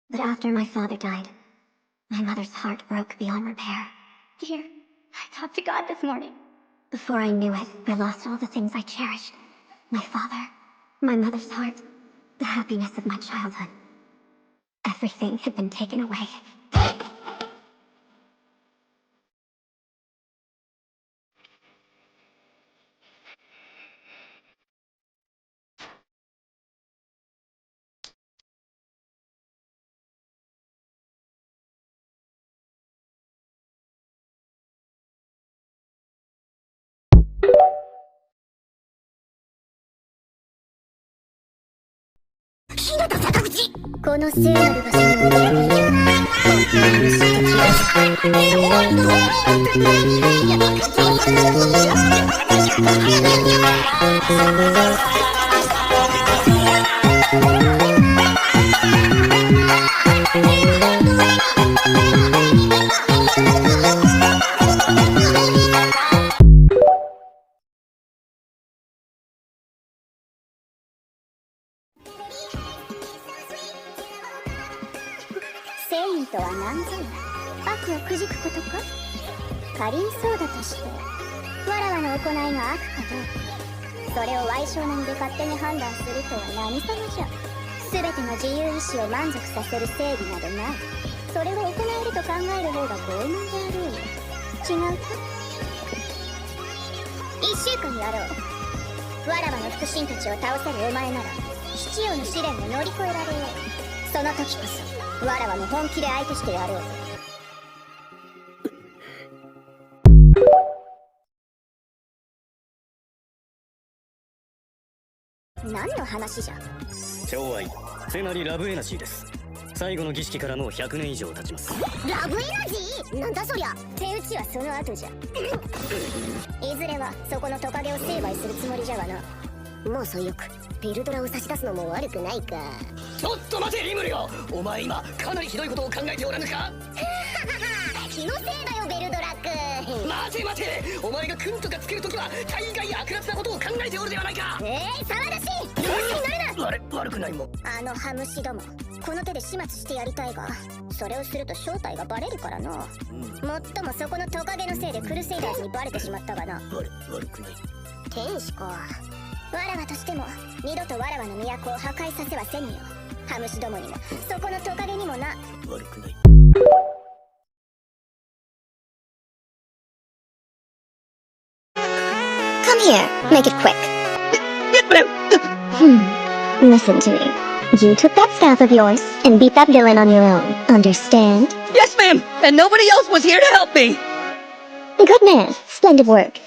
But after my father died, my mother's heart broke beyond repair. Dear, I talked to God this morning. Before I knew it, I lost all the things I cherished. My father, my mother's heart, the happiness of my childhood. Everything had been taken away. じ。この聖なる場所に戻ればいい。本当に無視でき善意とは何ぞや。悪をくじくことか。仮にそうだとして、わらわの行いが悪かどうか、それを歪小な身で勝手に判断するとは何様じゃ。全ての自由意志を満足させる正義などない。それを行えると考える方が傲慢であろうよ。違うか。1週間やろう。わらわの腹心たちを倒せるお前なら七葉の試練を乗り越えられよう。その時こそわらわも本気で相手してやろう。何の話じゃ。寵愛つまりラブエナジーです。最後の儀式からもう100年以上経ちます。ラブエナジーなんだそりゃ。手打ちはその後じゃ。いずれはそこのトカゲを成敗するつもりじゃがな。もう最悪ベルドラを差し出すのも悪くないか。ちょっと待てリムルよ、お前今かなりひどいことを考えておらぬか。気のせいだよベルドラ君。待て待て、お前が君とかつけるときは大概悪辣なことを考えておるではないか。騒がしい。様子になるな。悪くないもん。あのハムシども、この手で始末してやりたいが、それをすると正体がバレるからな。もっともそこのトカゲのせいでクルセイダーズにバレてしまったがな。悪くない。天使か。わらわとしても二度とわらわの都を破壊させはせんよ。ハムシどもにもそこのトカゲにもな。悪くない。Come here, make it quick. Listen to me. You took that staff of yours and beat that villain on your own, understand? Yes, ma'am! And nobody else was here to help me! Good man, splendid work.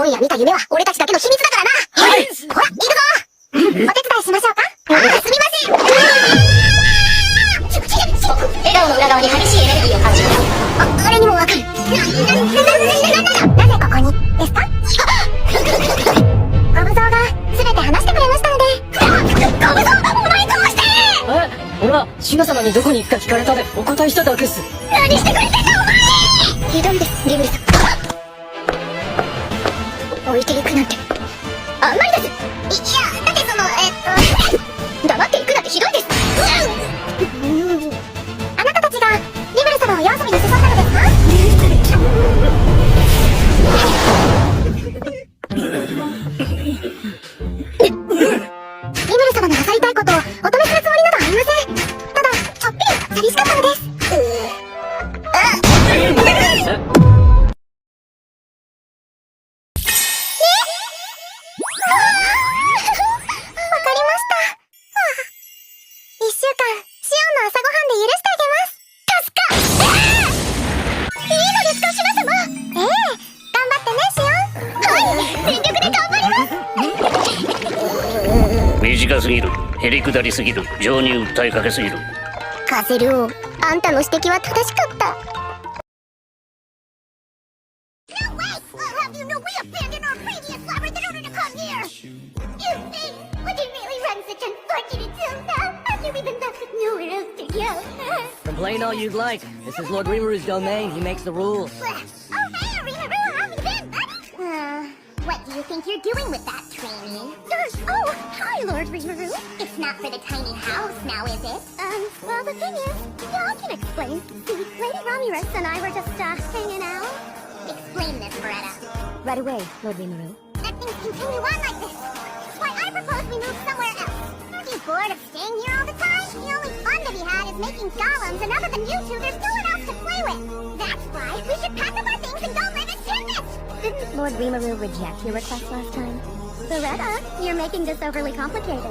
今夜見た夢は俺たちだけの秘密だからな。はい。ほら、行くぞ。お手伝いしましょうか。すみません。笑顔の裏側に激しいエネルギーを感じる。あれにもわかる。なぜここにですか？ゴブゾウが全て話してくれましたので。ゴブゾウ、お前どうして？俺はシガ様にどこに行くか聞かれたでお答えしただけっす。何してくれてんだお前！ひどいです、リムルさん。置いていくなんてあんまりです。いや、だって黙っていくなんてひどいです。あなたたちがリムル様を夜遊びに誘ったのですか？リムル様のなさりたいことをお止めするつもりなどありません。ただちょっぴり寂しかったのです。短すぎる、へりくだりすぎる、情に訴えかけすぎる。カセル王、あんたの指摘は正しかった。Complain all you'd like. This is Lord Rimuru's domain. He makes the rules. What do you think you're doing with that, trainee? Oh, hi, Lord Rimuru. It's not for the tiny house now, is it? Well, the thing is, yeah, I can explain. See, Lady Ramirez and I were just, hanging out. Explain this, Beretta. Right away, Lord Rimuru. Let things continue on like this. Why, I propose we move somewhere else. Aren't you bored of staying here all the time? The only fun to be had is making golems, and other than you two, there's no one else to play with. That's why we should pack up our things and go live in Tempest. Didn't Lord Rimuru reject your request last time? Beretta, you're making this overly complicated.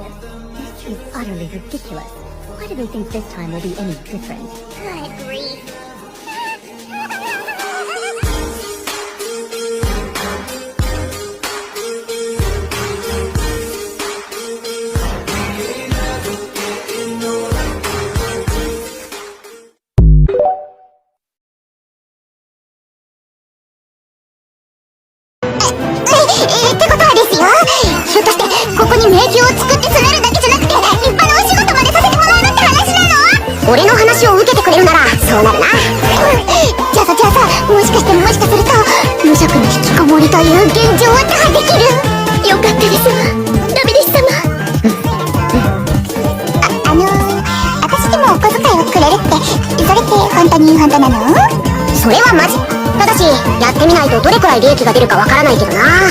This is utterly ridiculous. Why do they think this time will be any different? Good grief.俺の話を受けてくれるならそうなるな。じゃあさもしかすると無職の引きこもりという現状を打破できる。よかったですわ、ダメでしたわ。私にもお小遣いをくれるってそれって本当なの？それはマジ。ただしやってみないとどれくらい利益が出るかわからないけどな。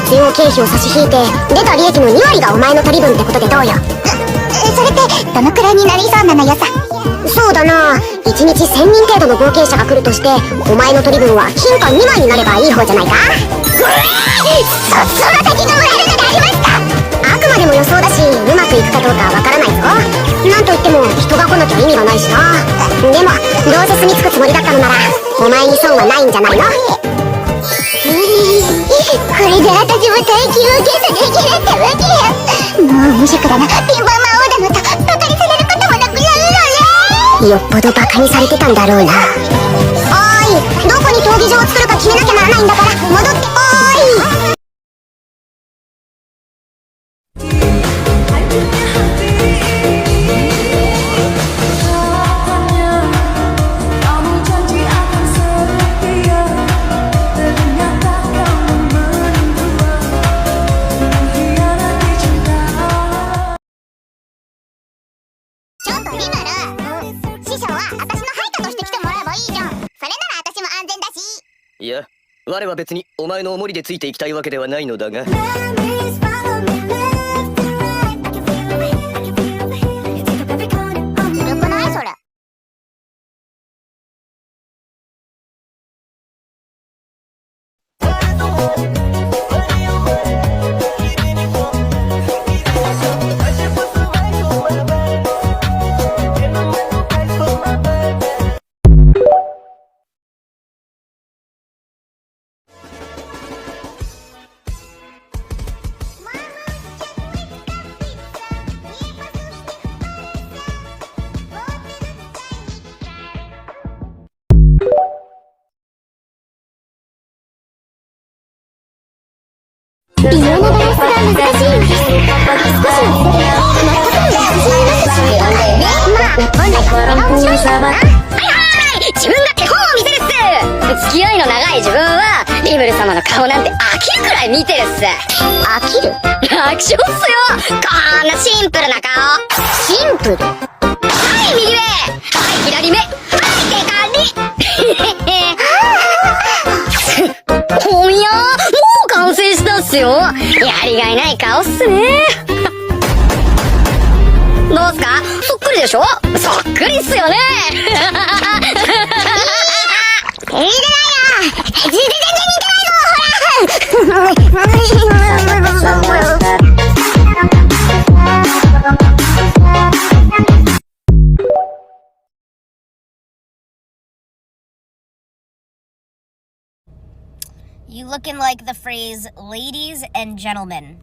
必要経費を差し引いて出た利益の2割がお前の取り分ってことでどうよ。それってどのくらいになりそうなのよさ。そうだな、1日1000人程度の合計者が来るとしてお前の取り分は金貨2枚になればいい方じゃないか。その先がもらえるのでありますか？あくまでも予想だしうまくいくかどうかわからないぞ。なんといっても人が来なきゃ意味がないしな。でもどうせ住み着くつもりだったのならお前に損はないんじゃないの？これで私も大金をゲットできるってわけよ。もう無職だな。ピンポン魔王だのとバカにされることもなくなるのね。よっぽどバカにされてたんだろうな。おーい、どこに闘技場を作るか決めなきゃならないんだから戻っておーい。いや、我は別にお前のお守りでついていきたいわけではないのだが。本来は俺が面白いんだろうな。自分が手本を見せるっす。付き合いの長い自分はリムル様の顔なんて飽きるくらい見てるっす。飽きる？楽勝っすよ、こんなシンプルな顔。シンプル？はい右目、はい左目、はいデカリ。ほんや、もう完成したっすよ。やりがいない顔っすね。どうすか？そっくりでしょ？そっくりっすよね。似てないよ。全然似てないよ。ほら。You looking like the phrase ladies and gentlemen.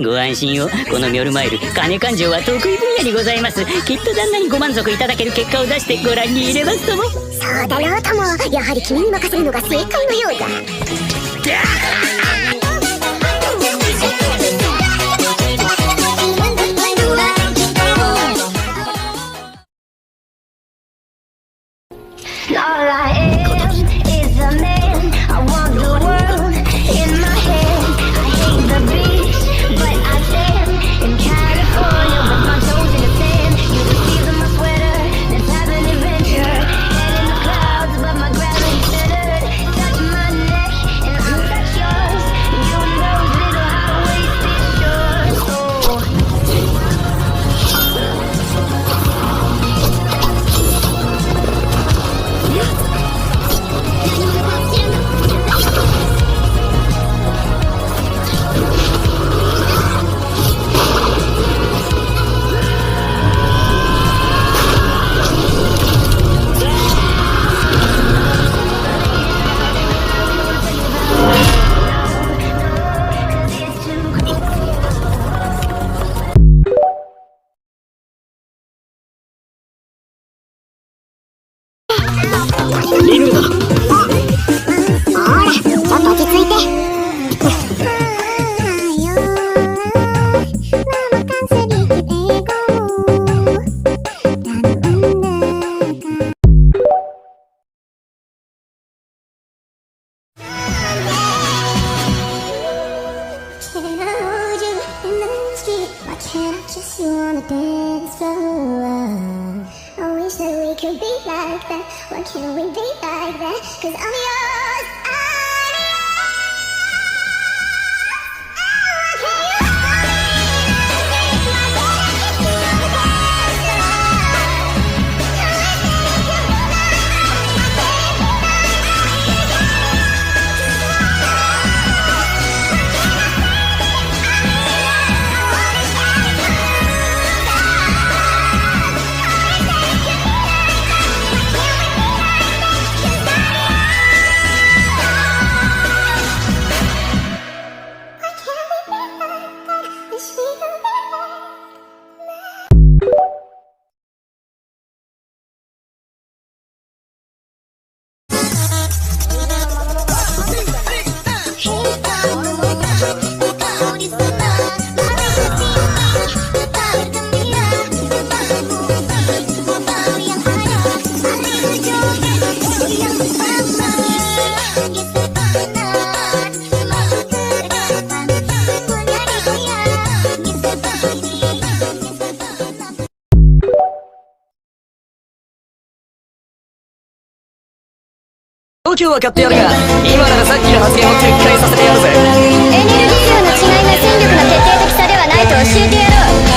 ご安心を。このミョルマイル金勘定は得意分野にございます。きっと旦那にご満足いただける結果を出してご覧に入れますとも。そうだろうとも、やはり君に任せるのが正解のようだ。All I am is a man. I want the world in my hand. リムルだ。ほらちょっと落ち着いて。度胸は買ってやるが、今ならさっきの発言を撤回させてやるぜ。エネルギー量の違いが戦力の決定的差ではないと教えてやろう。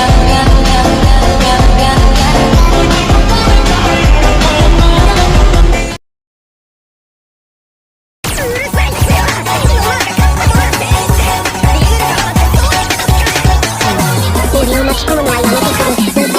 森を巻き込むのはやめてくれ。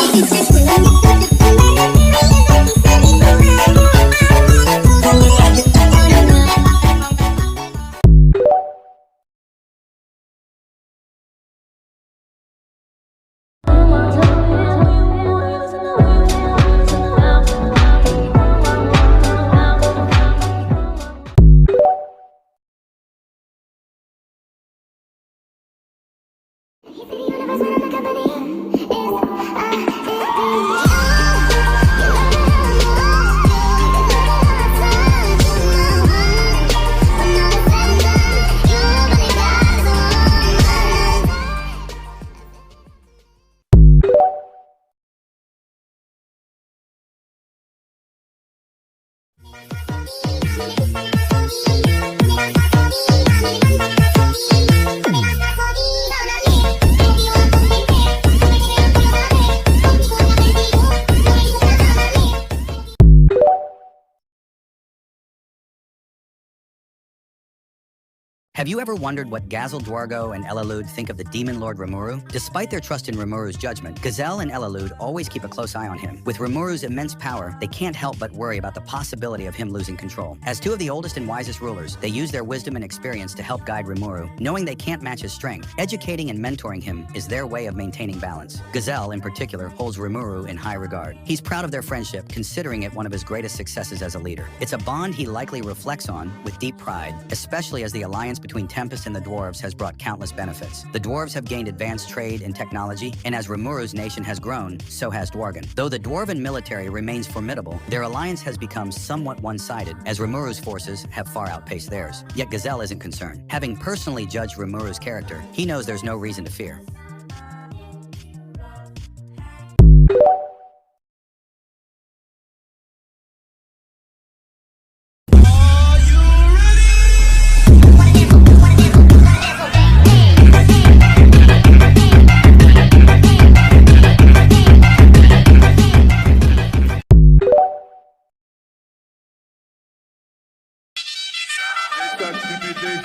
Have you ever wondered what Gazelle, Dwargo, and Elalud think of the Demon Lord Rimuru? Despite their trust in Rimuru's judgment, Gazelle and Elalud always keep a close eye on him. With Rimuru's immense power, they can't help but worry about the possibility of him losing control. As two of the oldest and wisest rulers, they use their wisdom and experience to help guide Rimuru, knowing they can't match his strength. Educating and mentoring him is their way of maintaining balance. Gazelle, in particular, holds Rimuru in high regard. He's proud of their friendship, considering it one of his greatest successes as a leader. It's a bond he likely reflects on with deep pride, especially as the alliance between Tempest and the dwarves has brought countless benefits. The dwarves have gained advanced trade and technology, and as Rimuru's nation has grown, so has Dwargon. Though the dwarven military remains formidable, their alliance has become somewhat one-sided, as Rimuru's forces have far outpaced theirs. Yet Gazelle isn't concerned. Having personally judged Rimuru's character, he knows there's no reason to fear.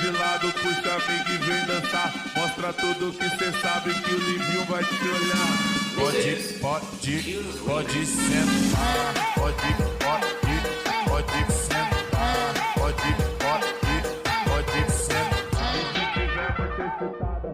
De lado, puxa amigo e vem dançar. Mostra tudo que cê sabe que o Livinho vai te olhar. Pode sentar. Pode sentar. Pode sentar. Se tiver muito excitada.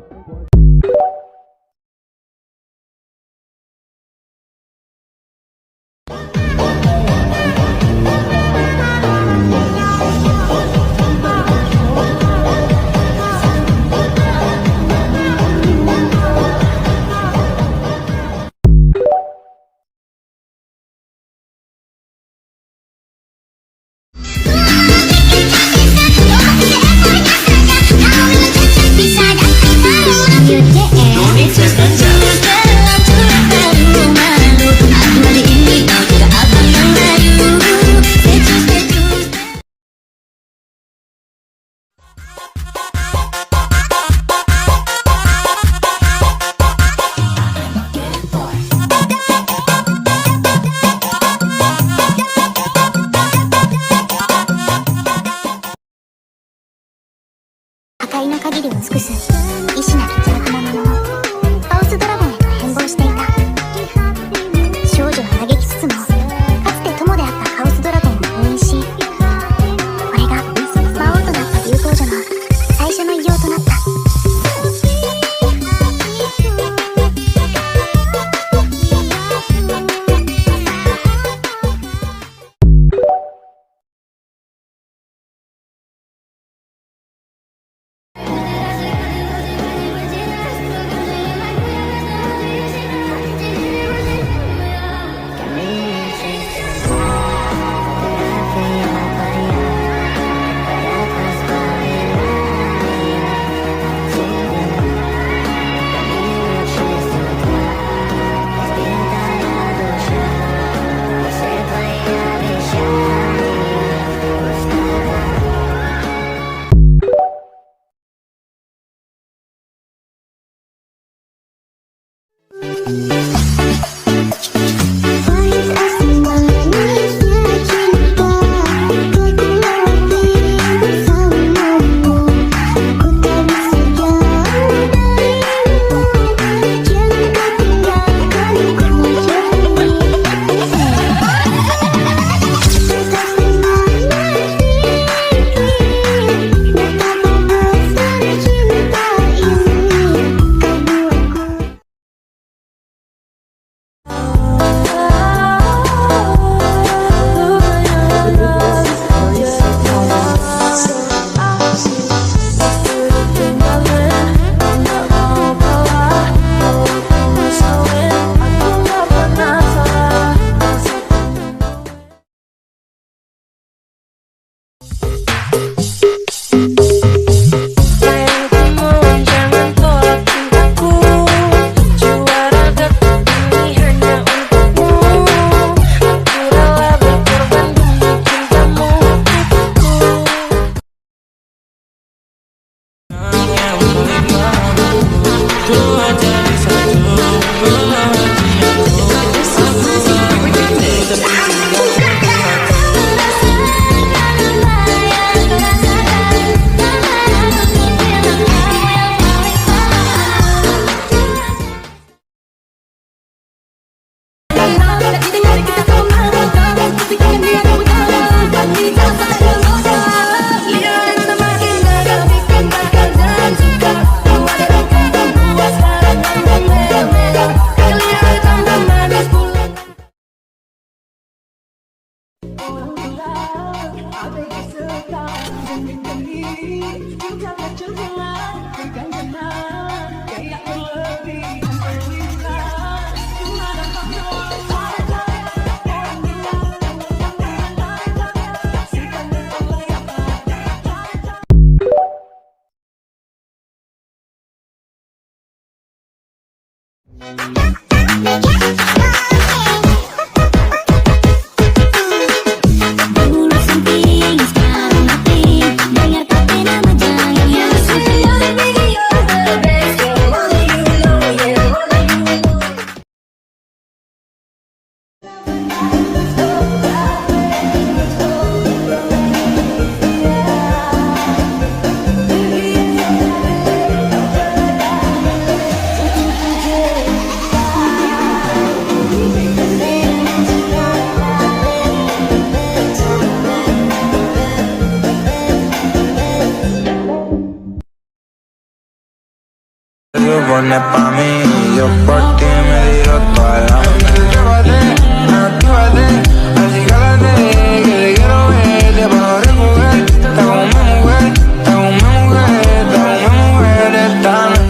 クス、意志なき邪悪なもののハウスドラゴンへと変貌していた。少女は嘆きつつもかつて友であったハウスドラゴンを封印し、これが魔王となった竜頭女の最初の偉業となった。Pones pa' mí, yo por ti me tiro toda la noche. Actívate, así cálate, que te quiero ver, te puedo recoger. Está como mi mujer, está como mi mujer, está como mi mujer esta noche.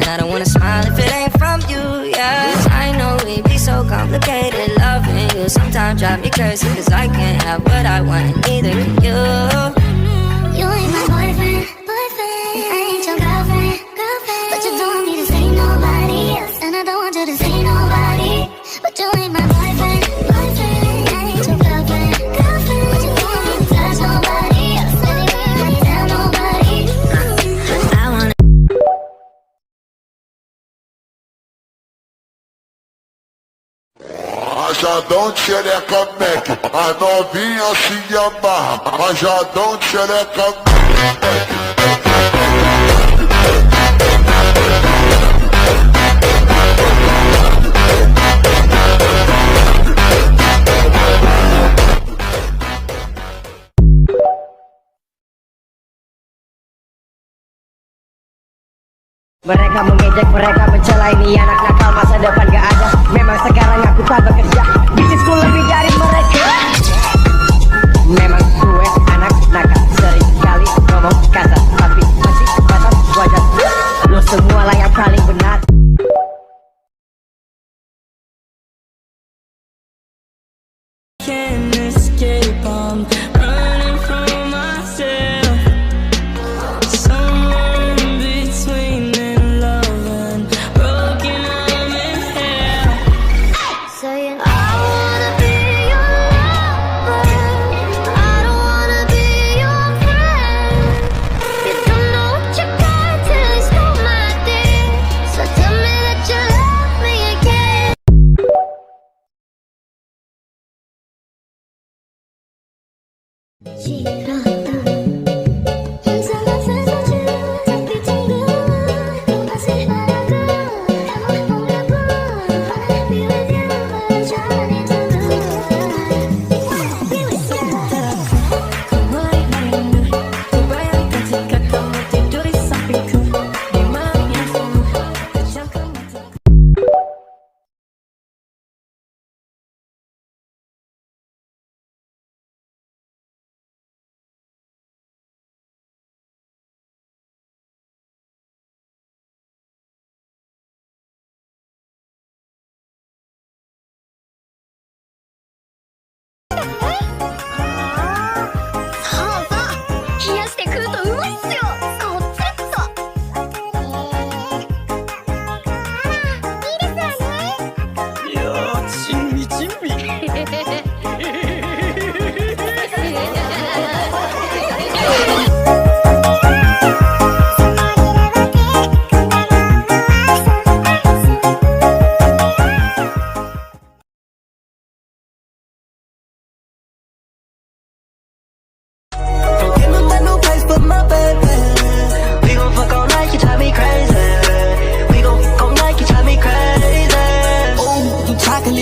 I don't wanna smile if it ain't from you, yeah. I know it be so complicated, loving you sometimes drive me crazy, cause I can't have what I want, and neither can you. You ain't my boyfriend, I ain't your girlfriend, but you don't need to say nobody else, and I don't want you to say nobody, but you ain't my boyfriend, I ain't your girlfriend, but you don't need to touch nobody else, and you ain't tell nobody. I wanna Rajadão tchereca Mac, a novinha se amarra. Rajadão tchereca Mac. Mereka mengejek, mereka mencela, ini anak nakal, masa depan gak ada. Memang sekarang aku tak bekerja, bisnisku lebih dari mereka. Memang gue anak nakal, sering kali ngomong kasar, tapi masih batas wajar. Lo semua lah yang paling benar. Can't escape, I'm running from myself. Somewhere in between love and broken, I'm in hell. saying I wanna be your lover, I don't wanna be your friend. You don't know what you got till it's not my day, so tell me that you love me again.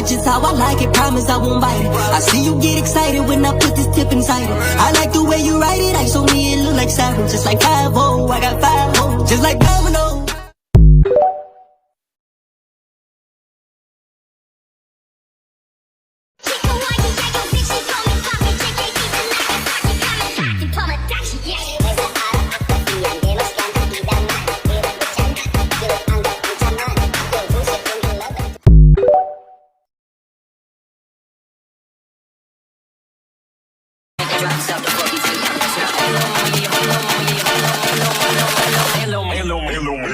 Just how I like it, promise I won't bite it. I see you get excited when I put this tip inside it. I like the way you write it, ice on me, it look like 7. Just like 5-0, I got 5 just like domino. Hello,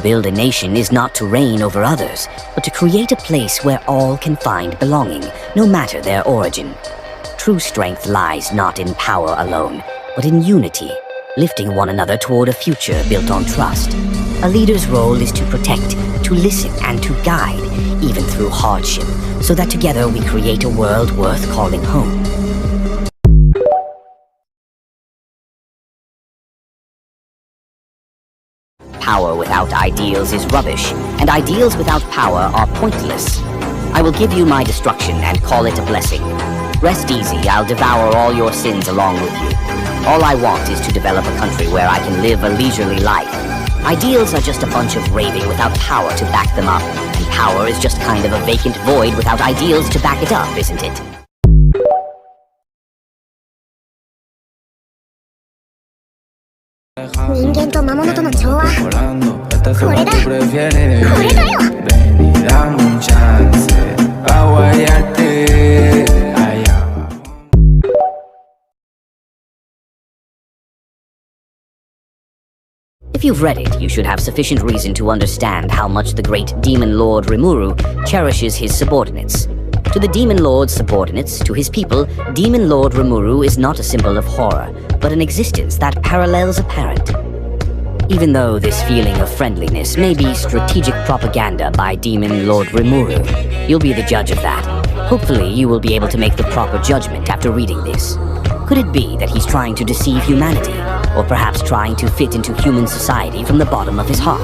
build a nation is not to reign over others, but to create a place where all can find belonging, no matter their origin. True strength lies not in power alone, but in unity, lifting one another toward a future built on trust. A leader's role is to protect, to listen, and to guide, even through hardship, so that together we create a world worth calling home. Power without ideals is rubbish, and ideals without power are pointless. I will give you my destruction and call it a blessing. Rest easy, I'll devour all your sins along with you. All I want is to develop a country where I can live a leisurely life. Ideals are just a bunch of raving without power to back them up, and power is just kind of a vacant void without ideals to back it up, isn't it? Dame un chance pa' guayarte. If you've read it, you should have sufficient reason to understand how much the great Demon Lord Rimuru cherishes his subordinates. To the Demon Lord's subordinates, to his people, Demon Lord Rimuru is not a symbol of horror, but an existence that parallels a parent. Even though this feeling of friendliness may be strategic propaganda by Demon Lord Rimuru, you'll be the judge of that. Hopefully, you will be able to make the proper judgment after reading this. Could it be that he's trying to deceive humanity, or perhaps trying to fit into human society from the bottom of his heart?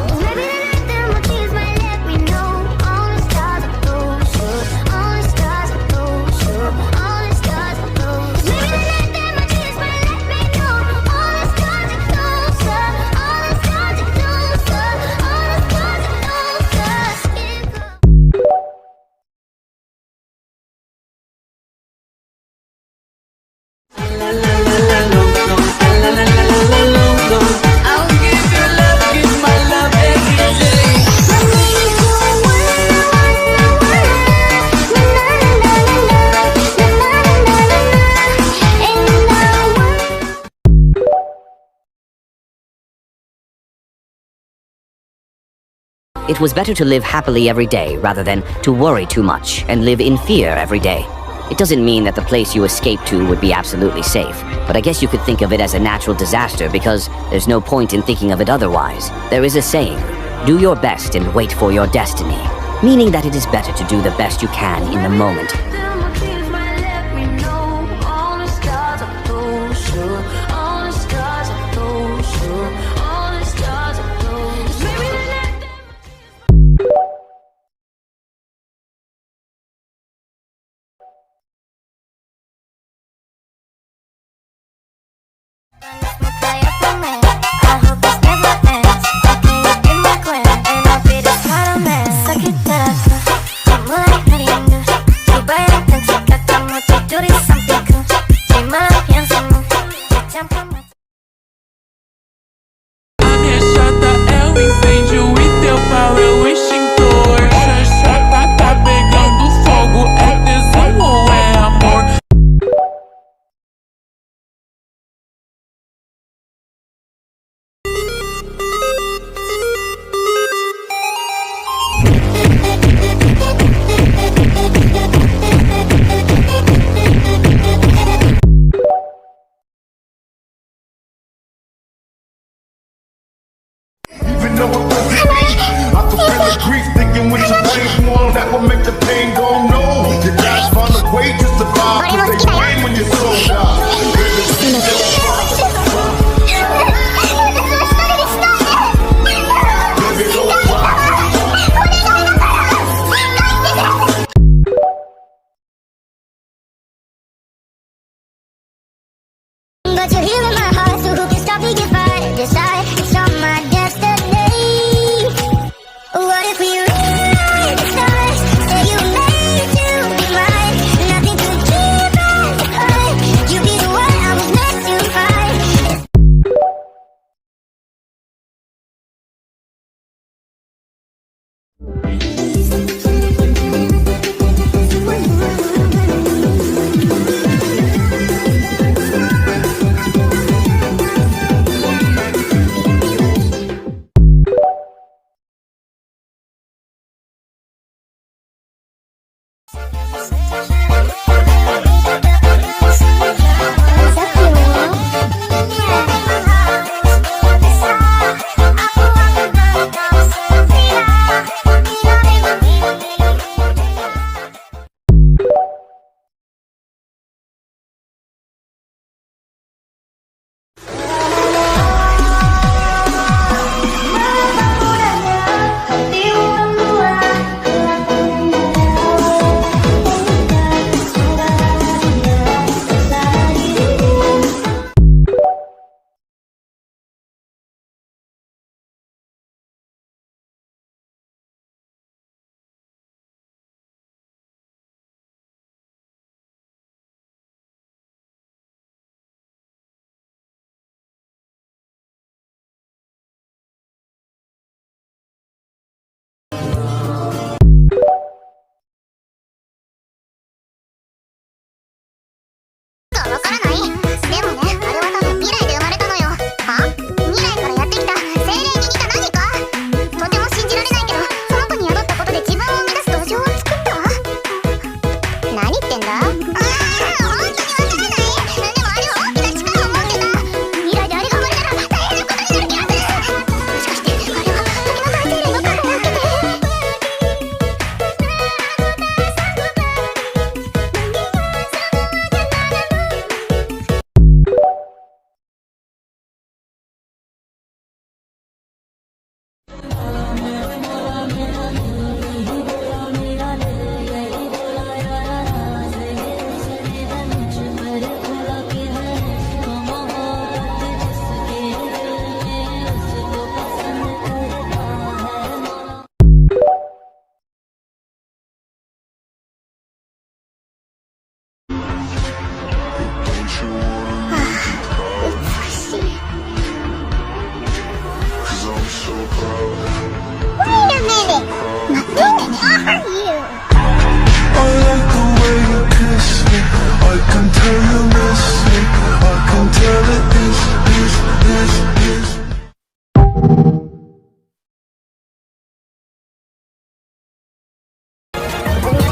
It was better to live happily every day rather than to worry too much and live in fear every day. It doesn't mean that the place you escape to would be absolutely safe, but I guess you could think of it as a natural disaster because there's no point in thinking of it otherwise. There is a saying, do your best and wait for your destiny, meaning that it is better to do the best you can in the moment. 何言ってんだ？本当にわからない？でもあれは大きな力を持ってた。未来であれが生まれたら大変なことになる気がする。もしかしてあれは時の大精霊の加護を受けて。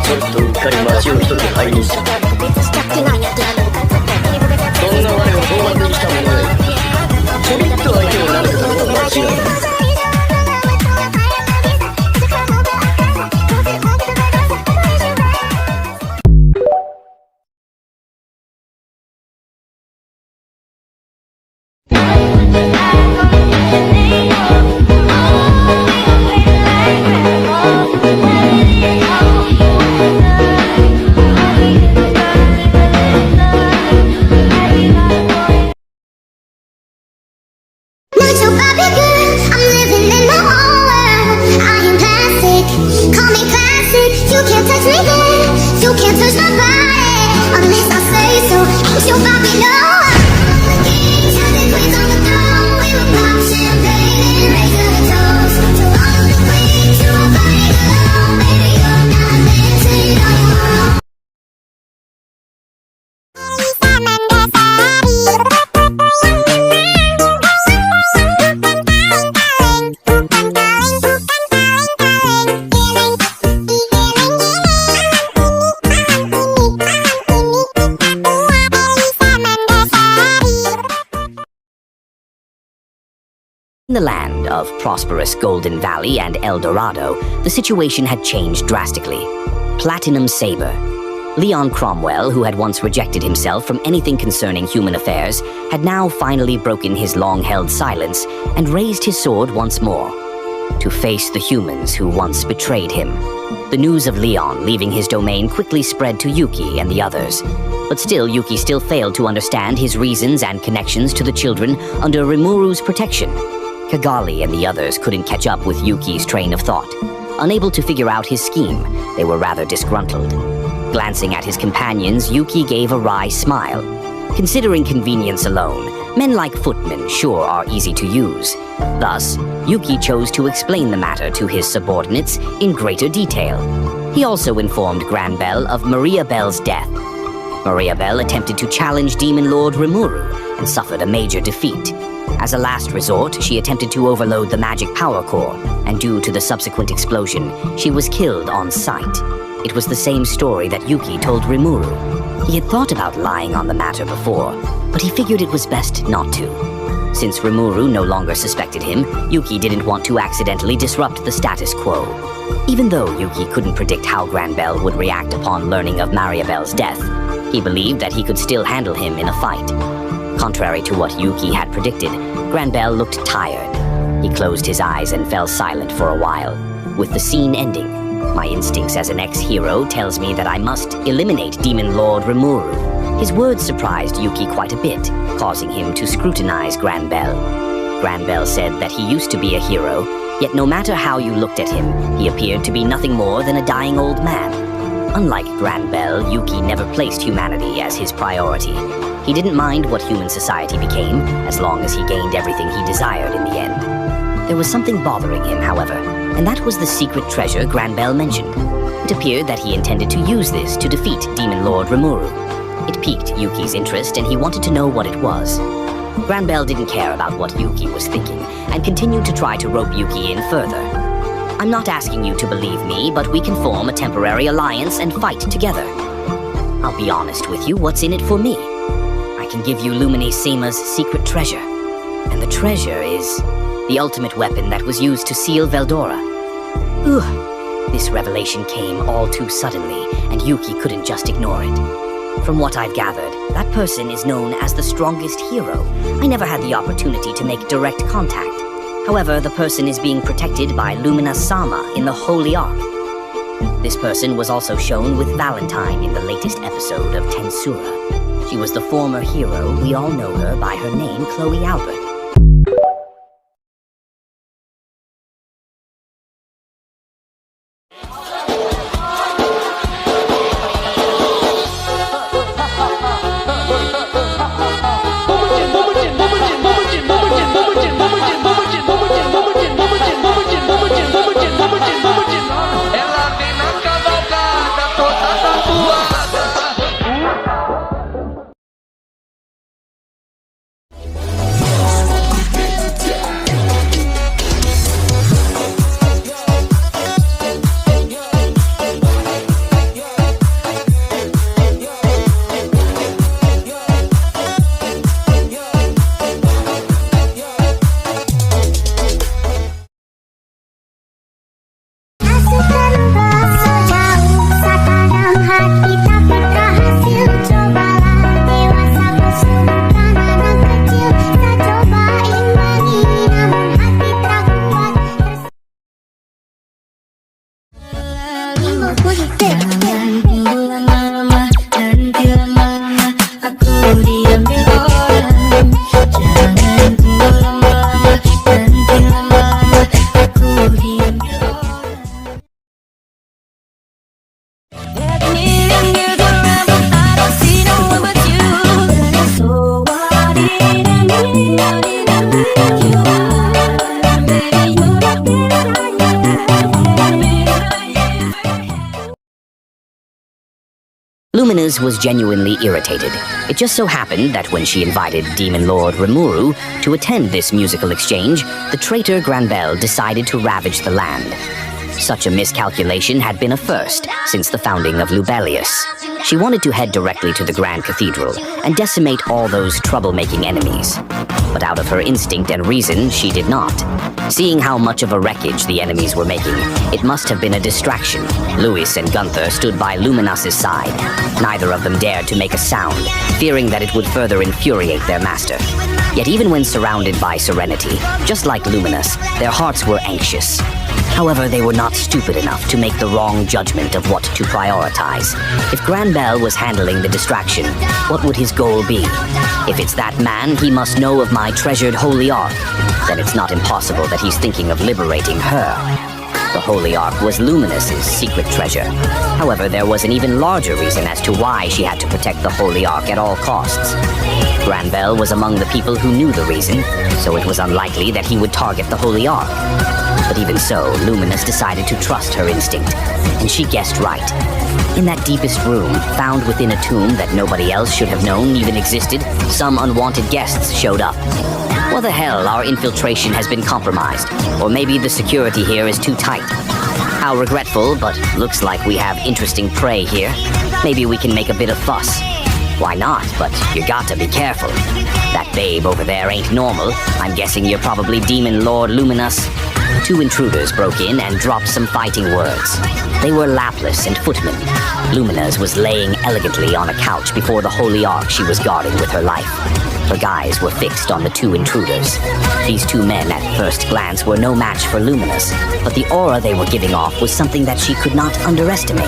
ちょっとうっかり街を一人入りした。そんな我を討幕にした者がいる。ちょびっと相手をなめたのは間違いない。In the land of prosperous Golden Valley and El Dorado, the situation had changed drastically. Platinum Saber. Leon Cromwell, who had once rejected himself from anything concerning human affairs, had now finally broken his long-held silence and raised his sword once more, to face the humans who once betrayed him. The news of Leon leaving his domain quickly spread to Yuki and the others. But still, Yuki still failed to understand his reasons and connections to the children under Rimuru's protection. Kigali and the others couldn't catch up with Yuki's train of thought. Unable to figure out his scheme, they were rather disgruntled. Glancing at his companions, Yuki gave a wry smile. Considering convenience alone, men like footmen sure are easy to use. Thus, Yuki chose to explain the matter to his subordinates in greater detail. He also informed Granbell of Maria Bell's death. Maria Bell attempted to challenge Demon Lord Rimuru and suffered a major defeat. As a last resort, she attempted to overload the magic power core, and due to the subsequent explosion, she was killed on sight. It was the same story that Yuki told Rimuru. He had thought about lying on the matter before, but he figured it was best not to. Since Rimuru no longer suspected him, Yuki didn't want to accidentally disrupt the status quo. Even though Yuki couldn't predict how Granbell would react upon learning of Mariabelle's death, he believed that he could still handle him in a fight. Contrary to what Yuki had predicted, Granbell looked tired. He closed his eyes and fell silent for a while. With the scene ending, my instincts as an ex-hero tells me that I must eliminate Demon Lord Rimuru. His words surprised Yuki quite a bit, causing him to scrutinize Granbell. Granbell said that he used to be a hero, yet no matter how you looked at him, he appeared to be nothing more than a dying old man. Unlike Granbell, Yuki never placed humanity as his priority. He didn't mind what human society became, as long as he gained everything he desired in the end. There was something bothering him, however, and that was the secret treasure Granbell mentioned. It appeared that he intended to use this to defeat Demon Lord Rimuru. It piqued Yuki's interest, and he wanted to know what it was. Granbell didn't care about what Yuki was thinking, and continued to try to rope Yuki in further. I'm not asking you to believe me, but we can form a temporary alliance and fight together. I'll be honest with you, what's in it for me? I can give you Lumine Seima's secret treasure. And the treasure is the ultimate weapon that was used to seal Veldora. This revelation came all too suddenly, and Yuki couldn't just ignore it. From what I've gathered, that person is known as the strongest hero. I never had the opportunity to make direct contact. However, the person is being protected by Lumina Sama in the Holy Ark. This person was also shown with Valentine in the latest episode of Tensura. She was the former hero. We all know her by her name, Chloe Albert. Luminous was genuinely irritated. It just so happened that when she invited Demon Lord Rimuru to attend this musical exchange, the traitor Granbel decided to ravage the land. Such a miscalculation had been a first since the founding of Lubelius. She wanted to head directly to the Grand Cathedral and decimate all those troublemaking enemies. But out of her instinct and reason, she did not. Seeing how much of a wreckage the enemies were making, it must have been a distraction. Louis and Gunther stood by Luminous' side. Neither of them dared to make a sound, fearing that it would further infuriate their master. Yet even when surrounded by serenity, just like Luminous, their hearts were anxious. However, they were not stupid enough to make the wrong judgment of what to prioritize. If Granbel was handling the distraction, what would his goal be? If it's that man, he must know of my treasured Holy Ark. Then it's not impossible that he's thinking of liberating her. The Holy Ark was Luminous's secret treasure. However, there was an even larger reason as to why she had to protect the Holy Ark at all costs. Granbel was among the people who knew the reason, so it was unlikely that he would target the Holy Ark. But even so, Luminous decided to trust her instinct, and she guessed right. In that deepest room, found within a tomb that nobody else should have known even existed, some unwanted guests showed up. What the hell, our infiltration has been compromised, or maybe the security here is too tight. How regretful, but looks like we have interesting prey here. Maybe we can make a bit of fuss. Why not, but you got to be careful. That babe over there ain't normal. I'm guessing you're probably Demon Lord Luminous. Two intruders broke in and dropped some fighting words. They were Laplace and Footman. Luminous was laying elegantly on a couch before the Holy Ark she was guarding with her life. Her eyes were fixed on the two intruders. These two men at first glance were no match for Luminous, but the aura they were giving off was something that she could not underestimate.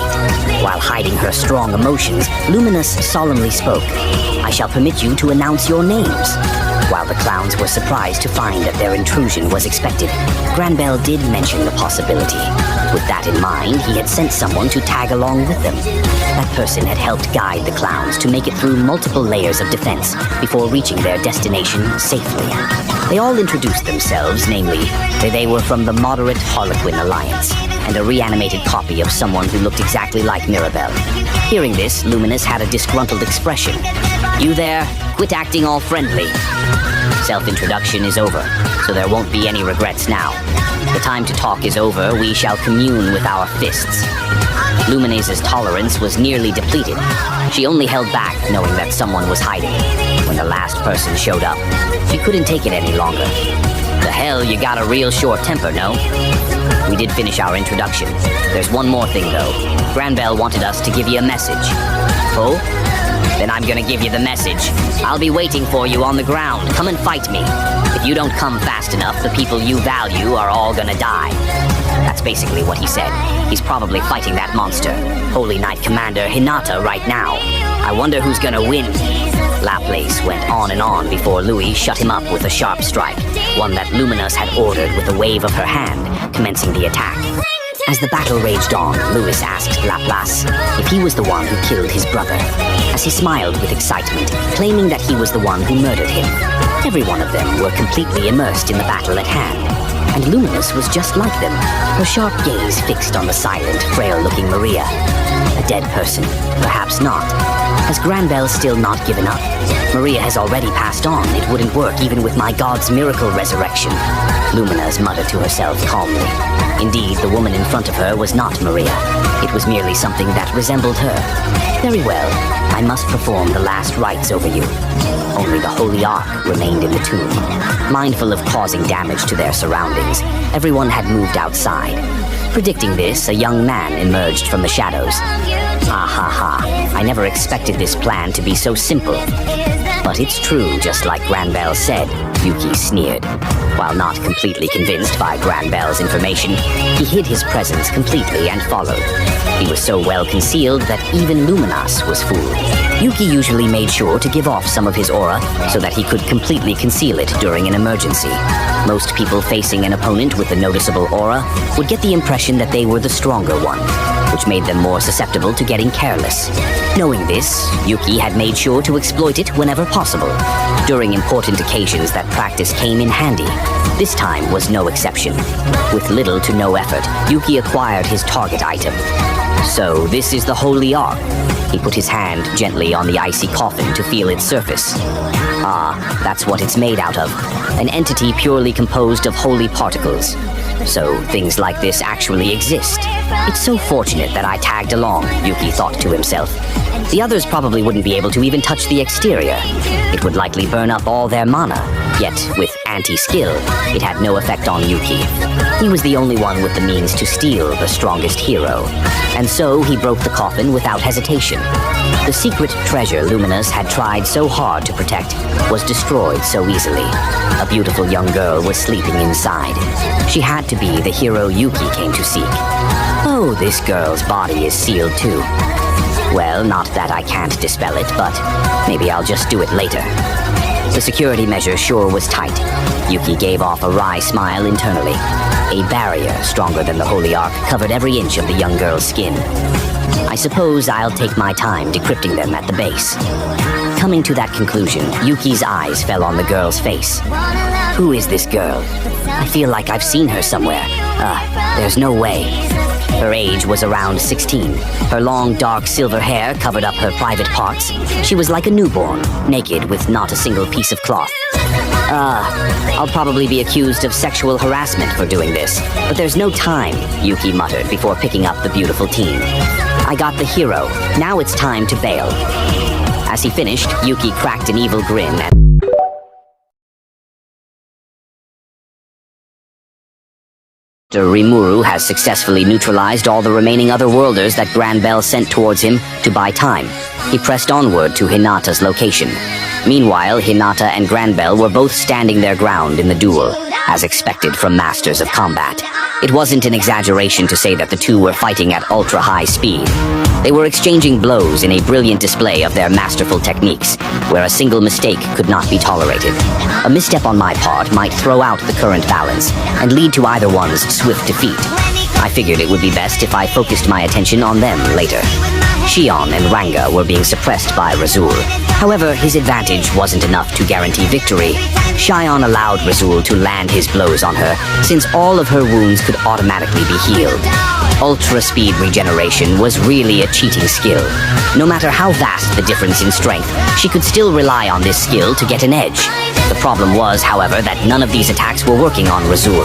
While hiding her strong emotions, Luminous solemnly spoke, "I shall permit you to announce your names." While the clowns were surprised to find that their intrusion was expected, Granbel did mention the possibility. With that in mind, he had sent someone to tag along with them. That person had helped guide the clowns to make it through multiple layers of defense before reaching their destination safely. They all introduced themselves, namely, that they were from the Moderate Harlequin Alliance, and a reanimated copy of someone who looked exactly like Mirabelle. Hearing this, Luminous had a disgruntled expression. "You there? Quit acting all friendly." Self-introduction is over, so there won't be any regrets now. The time to talk is over. We shall commune with our fists. Luminase's tolerance was nearly depleted. She only held back, knowing that someone was hiding. When the last person showed up, she couldn't take it any longer. The hell, you got a real short temper, no? We did finish our introduction. There's one more thing, though. Granbell wanted us to give you a message. Oh? Then I'm gonna give you the message. I'll be waiting for you on the ground. Come and fight me. If you don't come fast enough, the people you value are all gonna die. That's basically what he said. He's probably fighting that monster, Holy Knight Commander Hinata, right now. I wonder who's gonna win. Laplace went on and on before Louis shut him up with a sharp strike, one that Luminous had ordered with a wave of her hand, commencing the attack. As the battle raged on, Louis asked Laplace if he was the one who killed his brother, as he smiled with excitement, claiming that he was the one who murdered him. Every one of them were completely immersed in the battle at hand, and Luminous was just like them, her sharp gaze fixed on the silent, frail-looking Maria. A dead person, perhaps not. Has Granbell still not given up? Maria has already passed on. It wouldn't work even with my god's miracle resurrection. Luminous muttered to herself calmly. Indeed, the woman in front of her was not Maria. It was merely something that resembled her. Very well, I must perform the last rites over you. Only the Holy Ark remained in the tomb. Mindful of causing damage to their surroundings, everyone had moved outside. Predicting this, a young man emerged from the shadows. Ha ha ha, I never expected this plan to be so simple. But it's true, just like Granbell said, Yuki sneered. While not completely convinced by Granbell's information, he hid his presence completely and followed. He was so well concealed that even Luminas was fooled. Yuki usually made sure to give off some of his aura so that he could completely conceal it during an emergency. Most people facing an opponent with a noticeable aura would get the impression that they were the stronger one, which made them more susceptible to getting careless. Knowing this, Yuki had made sure to exploit it whenever possible. During important occasions, that practice came in handy. This time was no exception. With little to no effort, Yuki acquired his target item. So, this is the Holy Ark. He put his hand gently on the icy coffin to feel its surface. Ah, that's what it's made out of. An entity purely composed of holy particles. So, things like this actually exist. It's so fortunate that I tagged along, Yuki thought to himself. The others probably wouldn't be able to even touch the exterior. It would likely burn up all their mana, yet with anti-skill, it had no effect on Yuki. He was the only one with the means to steal the strongest hero, and so he broke the coffin without hesitation. The secret treasure Luminous had tried so hard to protect was destroyed so easily. A beautiful young girl was sleeping inside. She had to be the hero Yuki came to seek. Oh, this girl's body is sealed too. Well, not that I can't dispel it, but maybe I'll just do it later. The security measure sure was tight. Yuki gave off a wry smile internally. A barrier stronger than the Holy Ark covered every inch of the young girl's skin. I suppose I'll take my time decrypting them at the base. Coming to that conclusion, Yuki's eyes fell on the girl's face. Who is this girl? I feel like I've seen her somewhere. There's no way. Her age was around 16. Her long, dark silver hair covered up her private parts. She was like a newborn, naked with not a single piece of cloth. I'll probably be accused of sexual harassment for doing this, but there's no time, Yuki muttered before picking up the beautiful teen. I got the hero. Now it's time to bail. As he finished, Yuki cracked an evil grin and Rimuru has successfully neutralized all the remaining otherworlders that Granbell sent towards him to buy time. He pressed onward to Hinata's location. Meanwhile, Hinata and Granbell were both standing their ground in the duel, as expected from masters of combat. It wasn't an exaggeration to say that the two were fighting at ultra-high speed. They were exchanging blows in a brilliant display of their masterful techniques, where a single mistake could not be tolerated. A misstep on my part might throw out the current balance and lead to either one's swift defeat. I figured it would be best if I focused my attention on them later. Shion and Ranga were being suppressed by Razul. However, his advantage wasn't enough to guarantee victory. Shion allowed Razul to land his blows on her, since all of her wounds could automatically be healed. Ultra speed regeneration was really a cheating skill. No matter how vast the difference in strength, she could still rely on this skill to get an edge. The problem was, however, that none of these attacks were working on Razul.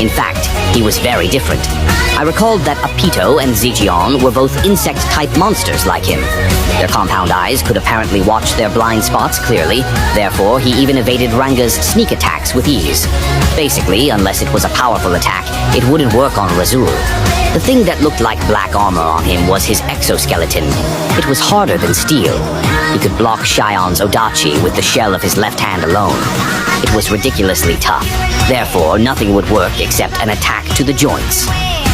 In fact, he was very different. I recalled that Apito and Zijion were both insect-type monsters like him. Their compound eyes could apparently watch their blind spots clearly, therefore he even evaded Ranga's sneak attacks with ease. Basically, unless it was a powerful attack, it wouldn't work on Razul. The thing that looked like black armor on him was his exoskeleton. It was harder than steel. He could block Shion's Odachi with the shell of his left hand alone. It was ridiculously tough. Therefore, nothing would work except an attack to the joints.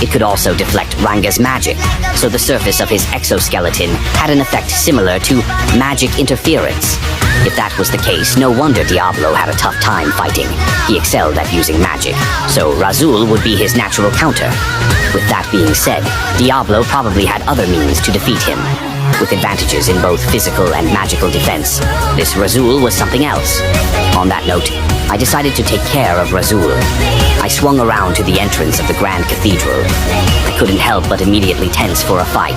It could also deflect Ranga's magic, so the surface of his exoskeleton had an effect similar to magic interference. If that was the case, no wonder Diablo had a tough time fighting. He excelled at using magic, so Razul would be his natural counter. With that being said, Diablo probably had other means to defeat him. With advantages in both physical and magical defense, this Razul was something else. On that note, I decided to take care of Razul. I swung around to the entrance of the Grand Cathedral. I couldn't help but immediately tense for a fight.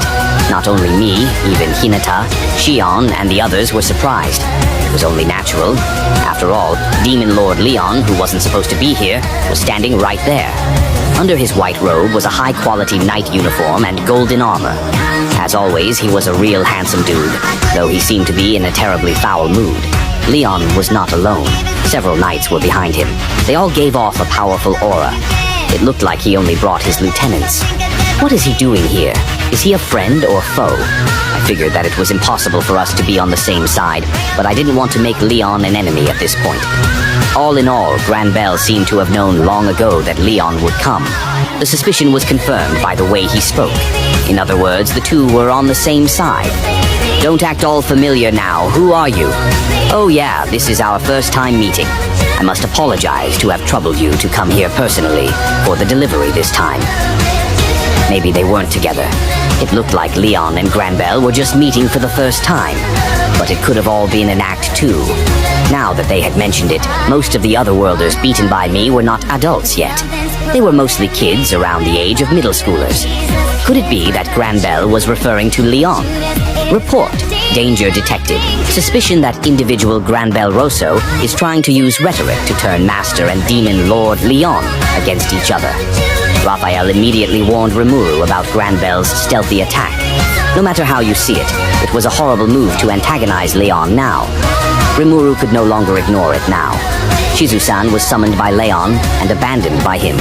Not only me, even Hinata, Shion, and the others were surprised. It was only natural. After all, Demon Lord Leon, who wasn't supposed to be here, was standing right there. Under his white robe was a high-quality knight uniform and golden armor. As always, he was a real handsome dude, though he seemed to be in a terribly foul mood. Leon was not alone. Several knights were behind him. They all gave off a powerful aura. It looked like he only brought his lieutenants. What is he doing here? Is he a friend or foe? I figured that it was impossible for us to be on the same side, but I didn't want to make Leon an enemy at this point. All in all, Granbell seemed to have known long ago that Leon would come. The suspicion was confirmed by the way he spoke. In other words, the two were on the same side. Don't act all familiar now. Who are you? Oh yeah, this is our first time meeting. I must apologize to have troubled you to come here personally for the delivery this time. Maybe they weren't together. It looked like Leon and Granbell were just meeting for the first time. But it could have all been an act too. Now that they had mentioned it, most of the otherworlders beaten by me were not adults yet. They were mostly kids around the age of middle schoolers. Could it be that Granbell was referring to Leon? Report. Danger detected. Suspicion that individual Granbell Rosso is trying to use rhetoric to turn Master and Demon Lord Leon against each other. Raphael immediately warned Rimuru about Granbell's stealthy attack. No matter how you see it, it was a horrible move to antagonize Leon now. Rimuru could no longer ignore it now. Shizu-san was summoned by Leon and abandoned by him.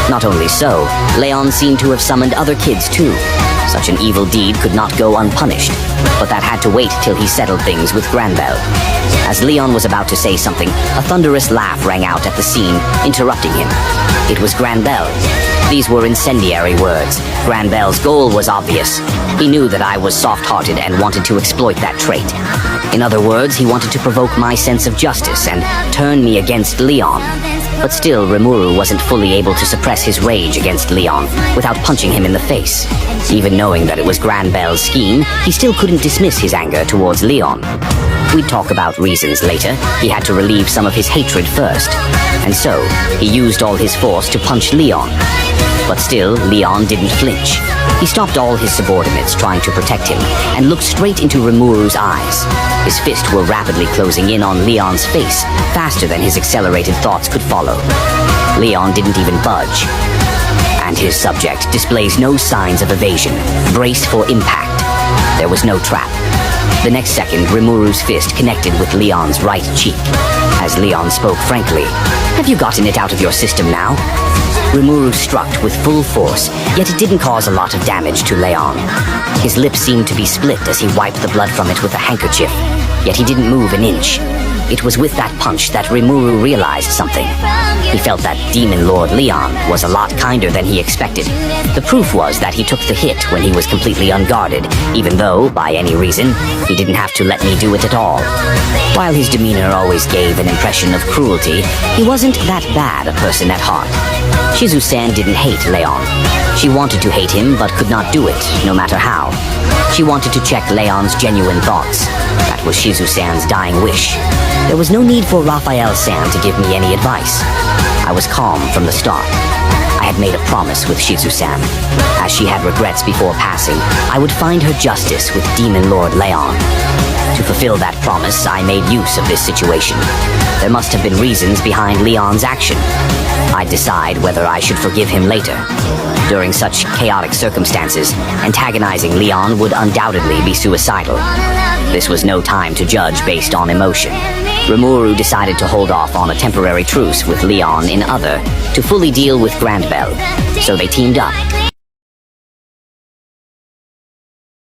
Not only so, Leon seemed to have summoned other kids too. Such an evil deed could not go unpunished, but that had to wait till he settled things with Granbell. As Leon was about to say something, a thunderous laugh rang out at the scene, interrupting him. It was Granbell. These were incendiary words. Granbell's goal was obvious. He knew that I was soft-hearted and wanted to exploit that trait. In other words, he wanted to provoke my sense of justice and turn me against Leon. But still, Rimuru wasn't fully able to suppress his rage against Leon without punching him in the face. Even knowing that it was Granbell's scheme, he still couldn't dismiss his anger towards Leon. We'd talk about reasons later. He had to relieve some of his hatred first. And so, he used all his force to punch Leon. But still, Leon didn't flinch. He stopped all his subordinates trying to protect him and looked straight into Rimuru's eyes. His fists were rapidly closing in on Leon's face, faster than his accelerated thoughts could follow. Leon didn't even budge. And his subject displays no signs of evasion, braced for impact. There was no trap. The next second, Rimuru's fist connected with Leon's right cheek. As Leon spoke frankly, "Have you gotten it out of your system now?" Rimuru struck with full force, yet it didn't cause a lot of damage to Leon. His lips seemed to be split as he wiped the blood from it with a handkerchief, yet he didn't move an inch. It was with that punch that Rimuru realized something. He felt that Demon Lord Leon was a lot kinder than he expected. The proof was that he took the hit when he was completely unguarded, even though, by any reason, he didn't have to let me do it at all. While his demeanor always gave an impression of cruelty, he wasn't that bad a person at heart. Shizu-san didn't hate Leon. She wanted to hate him, but could not do it, no matter how. She wanted to check Leon's genuine thoughts. That was Shizu-san's dying wish. There was no need for Raphael-san to give me any advice. I was calm from the start. I had made a promise with Shizu-san. As she had regrets before passing, I would find her justice with Demon Lord Leon. To fulfill that promise, I made use of this situation. There must have been reasons behind Leon's action. I'd decide whether I should forgive him later. During such chaotic circumstances, antagonizing Leon would undoubtedly be suicidal. This was no time to judge based on emotion. Rimuru decided to hold off on a temporary truce with Leon in Other to fully deal with Grand Bell, so they teamed up.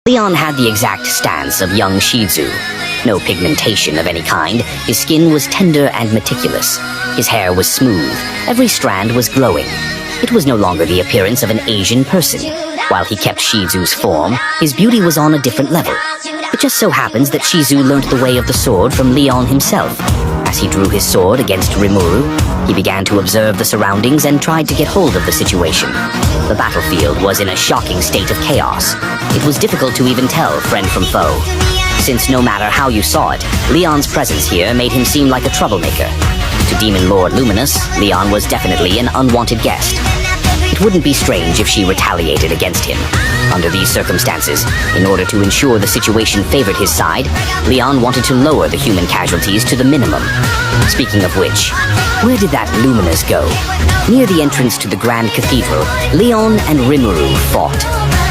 Leon had the exact stance of young Shizu. No pigmentation of any kind, his skin was tender and meticulous. His hair was smooth, every strand was glowing. It was no longer the appearance of an Asian person. While he kept Shizu's form, his beauty was on a different level. It just so happens that Shizu learnt the way of the sword from Leon himself. As he drew his sword against Rimuru, he began to observe the surroundings and tried to get hold of the situation. The battlefield was in a shocking state of chaos. It was difficult to even tell friend from foe. Since no matter how you saw it, Leon's presence here made him seem like a troublemaker. To Demon Lord Luminous, Leon was definitely an unwanted guest. It wouldn't be strange if she retaliated against him. Under these circumstances, in order to ensure the situation favored his side, Leon wanted to lower the human casualties to the minimum. Speaking of which, where did that Luminous go? Near the entrance to the Grand Cathedral, Leon and Rimuru fought.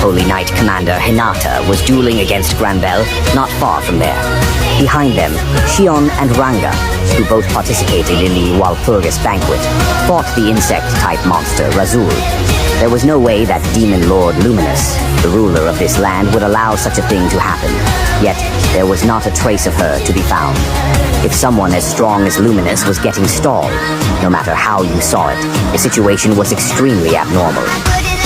Holy Knight Commander Hinata was dueling against Granbell not far from there. Behind them, Shion and Ranga, who both participated in the Walpurgis banquet, fought the insect-type monster Razul. There was no way that Demon Lord Luminous, the ruler of this land, would allow such a thing to happen. Yet, there was not a trace of her to be found. If someone as strong as Luminous was getting stalled, no matter how you saw it, the situation was extremely abnormal.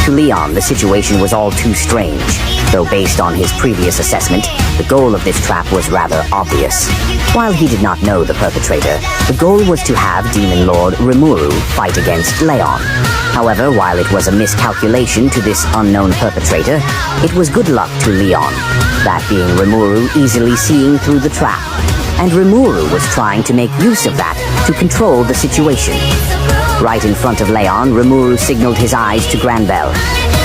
To Leon, the situation was all too strange, though based on his previous assessment, the goal of this trap was rather obvious. While he did not know the perpetrator, the goal was to have Demon Lord Rimuru fight against Leon. However, while it was a miscalculation to this unknown perpetrator, it was good luck to Leon, that being Rimuru easily seeing through the trap. And Rimuru was trying to make use of that to control the situation. Right in front of Leon, Rimuru signaled his eyes to Granbell.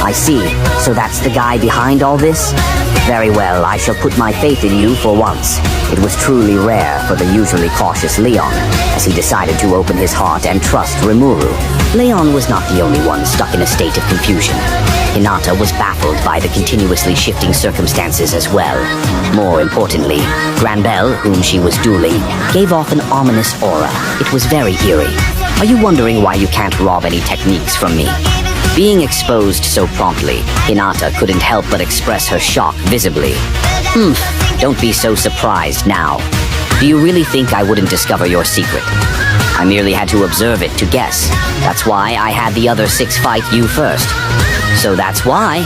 I see, so that's the guy behind all this? Very well, I shall put my faith in you for once. It was truly rare for the usually cautious Leon, as he decided to open his heart and trust Rimuru. Leon was not the only one stuck in a state of confusion. Hinata was baffled by the continuously shifting circumstances as well. More importantly, Granbell, whom she was dueling, gave off an ominous aura. It was very eerie. Are you wondering why you can't rob any techniques from me? Being exposed so promptly, Hinata couldn't help but express her shock visibly. Don't be so surprised now. Do you really think I wouldn't discover your secret? I merely had to observe it to guess. That's why I had the other 6 fight you first. So that's why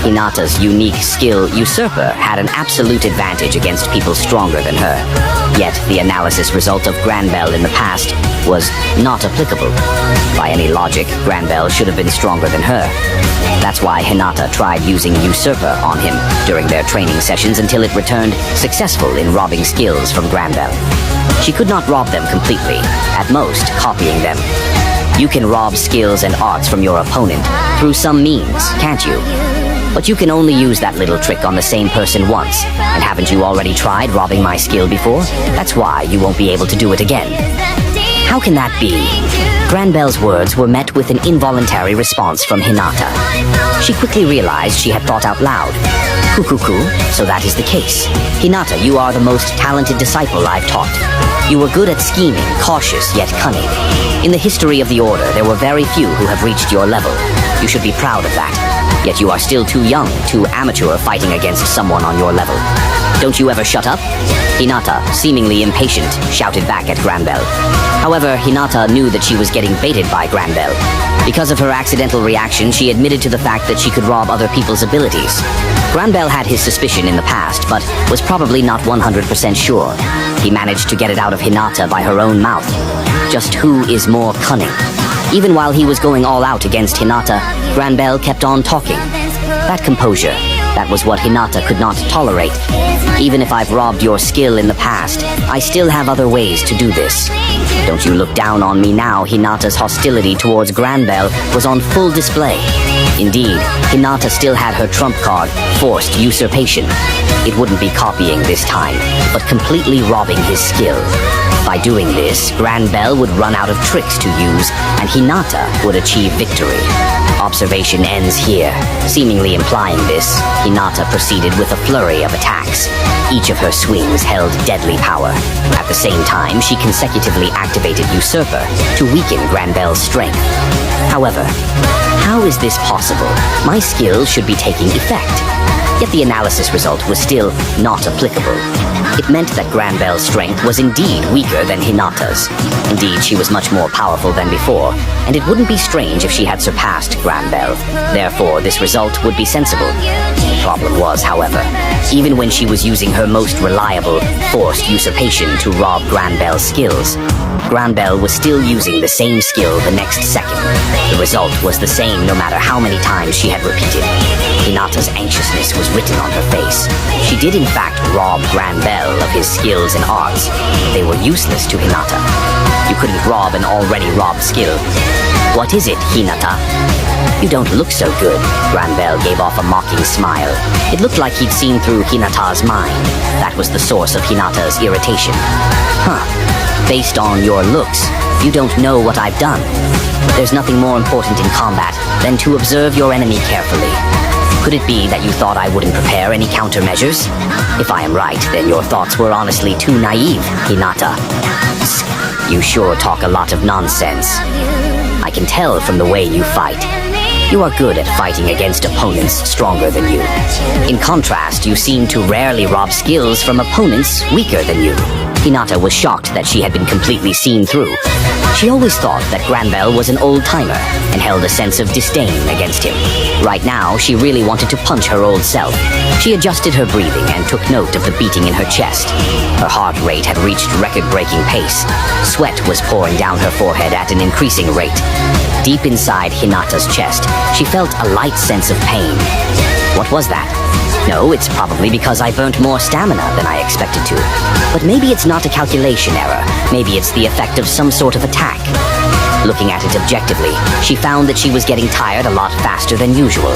Hinata's unique skill Usurper had an absolute advantage against people stronger than her. Yet the analysis result of Granbell in the past was not applicable. By any logic, Granbell should have been stronger than her. That's why Hinata tried using Usurper on him during their training sessions until it returned successful in robbing skills from Granbell. She could not rob them completely, at most copying them. You can rob skills and arts from your opponent through some means, can't you? But you can only use that little trick on the same person once, and haven't you already tried robbing my skill before? That's why you won't be able to do it again. How can that be? Granbell's words were met with an involuntary response from Hinata. She quickly realized she had thought out loud. Kukuku, so that is the case. Hinata, you are the most talented disciple I've taught. You were good at scheming, cautious yet cunning. In the history of the Order, there were very few who have reached your level. You should be proud of that. Yet you are still too young, too amateur fighting against someone on your level. Don't you ever shut up? Hinata, seemingly impatient, shouted back at Granbell. However, Hinata knew that she was getting baited by Granbell. Because of her accidental reaction, she admitted to the fact that she could rob other people's abilities. Granbell had his suspicion in the past, but was probably not 100% sure. He managed to get it out of Hinata by her own mouth. Just who is more cunning? Even while he was going all out against Hinata, Granbell kept on talking. That composure, That was what Hinata could not tolerate. Even if I've robbed your skill in the past, I still have other ways to do this. Don't you look down on me now. Hinata's hostility towards Granbell was on full display. Indeed, Hinata still had her trump card, forced usurpation. It wouldn't be copying this time, but completely robbing his skill. By doing this, Granbell would run out of tricks to use, and Hinata would achieve victory. Observation ends here. Seemingly implying this, Hinata proceeded with a flurry of attacks. Each of her swings held deadly power. At the same time, she consecutively activated Usurper to weaken Granbell's strength. However, how is this possible? My skill should be taking effect. Yet the analysis result was still not applicable. It meant that Granbell's strength was indeed weaker than Hinata's. Indeed, she was much more powerful than before, and it wouldn't be strange if she had surpassed Granbell. Therefore, this result would be sensible. The problem was, however, even when she was using her most reliable, forced usurpation to rob Granbell's skills, Granbell was still using the same skill the next second. The result was the same no matter how many times she had repeated. Hinata's anxiousness was written on her face. She did in fact rob Granbell of his skills and arts. They were useless to Hinata. You couldn't rob an already robbed skill. What is it, Hinata? You don't look so good. Granbell gave off a mocking smile. It looked like he'd seen through Hinata's mind. That was the source of Hinata's irritation. Based on your looks, you don't know what I've done. There's nothing more important in combat than to observe your enemy carefully. Could it be that you thought I wouldn't prepare any countermeasures? If I am right, then your thoughts were honestly too naive, Hinata. You sure talk a lot of nonsense. I can tell from the way you fight. You are good at fighting against opponents stronger than you. In contrast, you seem to rarely rob skills from opponents weaker than you. Hinata was shocked that she had been completely seen through. She always thought that Granbell was an old-timer and held a sense of disdain against him. Right now, she really wanted to punch her old self. She adjusted her breathing and took note of the beating in her chest. Her heart rate had reached record-breaking pace. Sweat was pouring down her forehead at an increasing rate. Deep inside Hinata's chest, she felt a light sense of pain. What was that? No, it's probably because I burnt more stamina than I expected to. But maybe it's not a calculation error. Maybe it's the effect of some sort of attack. Looking at it objectively, she found that she was getting tired a lot faster than usual.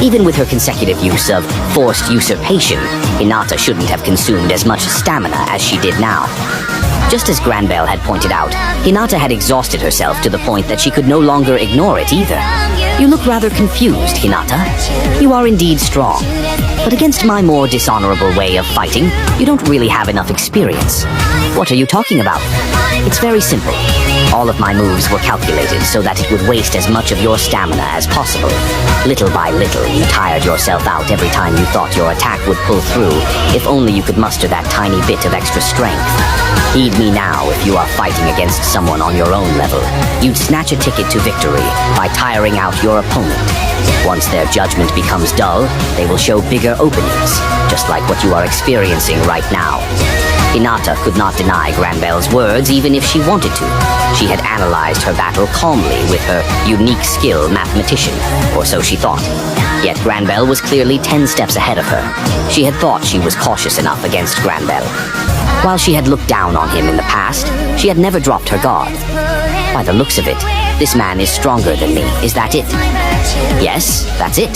Even with her consecutive use of forced usurpation, Hinata shouldn't have consumed as much stamina as she did now. Just as Granbell had pointed out, Hinata had exhausted herself to the point that she could no longer ignore it either. You look rather confused, Hinata. You are indeed strong. But against my more dishonorable way of fighting, you don't really have enough experience. What are you talking about? It's very simple. All of my moves were calculated so that it would waste as much of your stamina as possible. Little by little, you tired yourself out every time you thought your attack would pull through, if only you could muster that tiny bit of extra strength. Heed me now if you are fighting against someone on your own level. You'd snatch a ticket to victory by tiring out your opponent. Once their judgment becomes dull, they will show bigger openings, just like what you are experiencing right now. Hinata could not deny Granbell's words even if she wanted to. She had analyzed her battle calmly with her unique skill mathematician, or so she thought. Yet Granbell was clearly 10 steps ahead of her. She had thought she was cautious enough against Granbell. While she had looked down on him in the past, she had never dropped her guard. By the looks of it, this man is stronger than me. Is that it? Yes, that's it.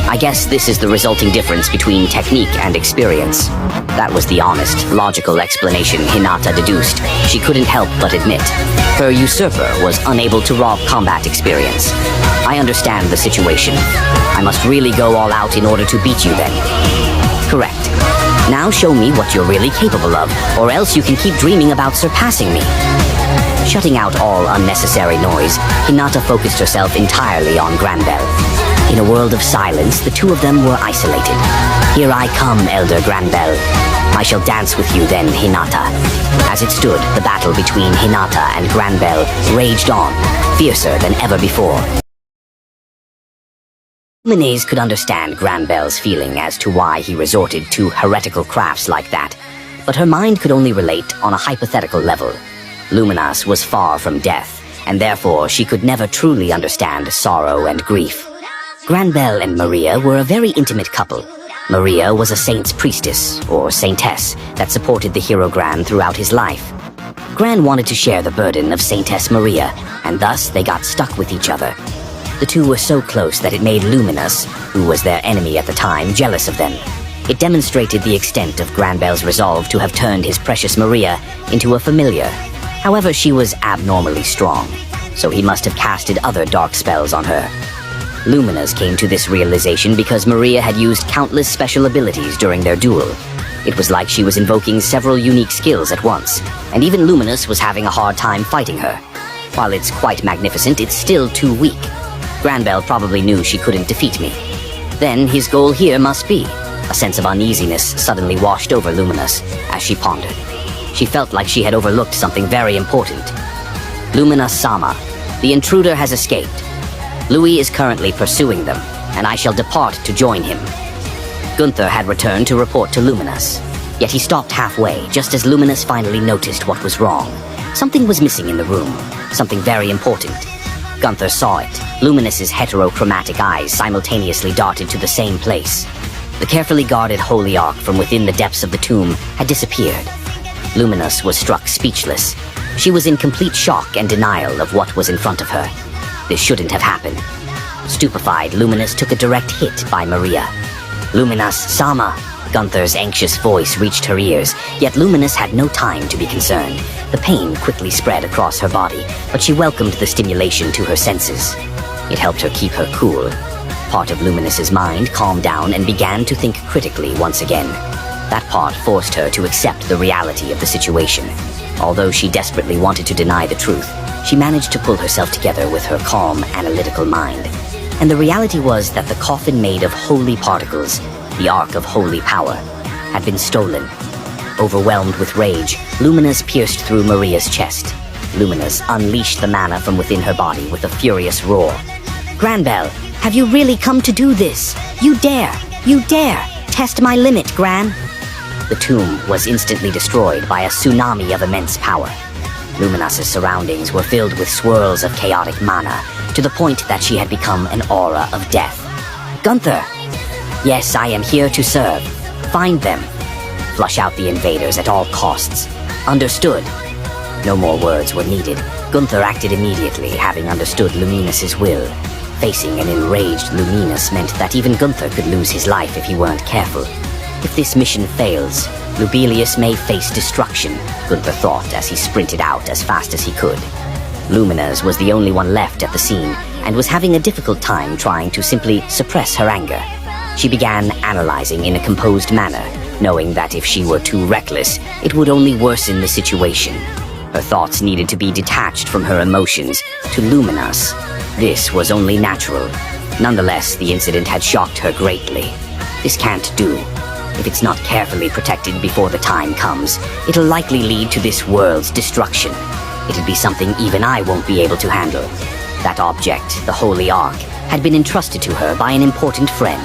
I guess this is the resulting difference between technique and experience. That was the honest, logical explanation Hinata deduced. She couldn't help but admit. Her usurper was unable to rob combat experience. I understand the situation. I must really go all out in order to beat you then. Correct. Now show me what you're really capable of, or else you can keep dreaming about surpassing me. Shutting out all unnecessary noise, Hinata focused herself entirely on Granbell. In a world of silence, the two of them were isolated. Here I come, Elder Granbell. I shall dance with you then, Hinata. As it stood, the battle between Hinata and Granbell raged on, fiercer than ever before. Minaze could understand Granbell's feeling as to why he resorted to heretical crafts like that, but her mind could only relate on a hypothetical level. Luminas was far from death, and therefore she could never truly understand sorrow and grief. Granbell and Maria were a very intimate couple, Maria was a saint's priestess, or saintess, that supported the hero Gran throughout his life. Gran wanted to share the burden of Saintess Maria, and thus they got stuck with each other. The two were so close that it made Luminous, who was their enemy at the time, jealous of them. It demonstrated the extent of Granbel's resolve to have turned his precious Maria into a familiar. However, she was abnormally strong, so he must have casted other dark spells on her. Luminous came to this realization because Maria had used countless special abilities during their duel. It was like she was invoking several unique skills at once, and even Luminous was having a hard time fighting her. While it's quite magnificent, it's still too weak. Granbel probably knew she couldn't defeat me. Then his goal here must be. A sense of uneasiness suddenly washed over Luminous as she pondered. She felt like she had overlooked something very important. Lumina-sama, the intruder has escaped. Louis is currently pursuing them, and I shall depart to join him. Gunther had returned to report to Luminous, yet he stopped halfway just as Luminous finally noticed what was wrong. Something was missing in the room, something very important. Gunther saw it. Luminous's heterochromatic eyes simultaneously darted to the same place. The carefully guarded holy ark from within the depths of the tomb had disappeared. Luminous was struck speechless. She was in complete shock and denial of what was in front of her. This shouldn't have happened. Stupefied, Luminous took a direct hit by Maria. Luminous-sama! Gunther's anxious voice reached her ears, yet Luminous had no time to be concerned. The pain quickly spread across her body, but she welcomed the stimulation to her senses. It helped her keep her cool. Part of Luminous's mind calmed down and began to think critically once again. That part forced her to accept the reality of the situation. Although she desperately wanted to deny the truth, she managed to pull herself together with her calm, analytical mind. And the reality was that the coffin made of holy particles, the Ark of Holy Power, had been stolen. Overwhelmed with rage, Luminous pierced through Maria's chest. Luminous unleashed the mana from within her body with a furious roar. Granbel, have you really come to do this? You dare! You dare! Test my limit, Gran! The tomb was instantly destroyed by a tsunami of immense power. Luminous's surroundings were filled with swirls of chaotic mana, to the point that she had become an aura of death. Gunther! Yes, I am here to serve. Find them. Flush out the invaders at all costs. Understood. No more words were needed. Gunther acted immediately, having understood Luminous's will. Facing an enraged Luminous meant that even Gunther could lose his life if he weren't careful. If this mission fails, Lubelius may face destruction, Gunther thought as he sprinted out as fast as he could. Luminous was the only one left at the scene, and was having a difficult time trying to simply suppress her anger. She began analyzing in a composed manner, knowing that if she were too reckless, it would only worsen the situation. Her thoughts needed to be detached from her emotions. To Luminous, this was only natural. Nonetheless, the incident had shocked her greatly. This can't do. If it's not carefully protected before the time comes, it'll likely lead to this world's destruction. It'll be something even I won't be able to handle. That object, the Holy Ark, had been entrusted to her by an important friend.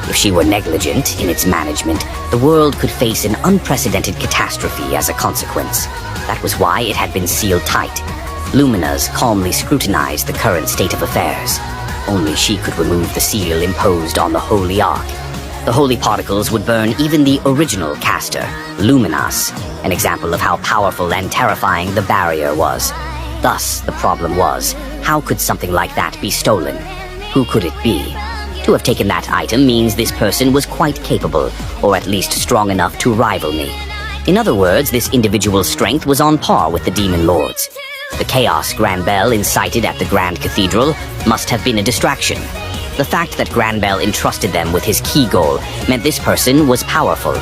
If she were negligent in its management, the world could face an unprecedented catastrophe as a consequence. That was why it had been sealed tight. Luminous calmly scrutinized the current state of affairs. Only she could remove the seal imposed on the Holy Ark. The holy particles would burn even the original caster, Luminous, an example of how powerful and terrifying the barrier was. Thus, the problem was, how could something like that be stolen? Who could it be? To have taken that item means this person was quite capable, or at least strong enough to rival me. In other words, this individual's strength was on par with the Demon Lord's. The chaos Granbel incited at the Grand Cathedral must have been a distraction. The fact that Granbel entrusted them with his key goal meant this person was powerful.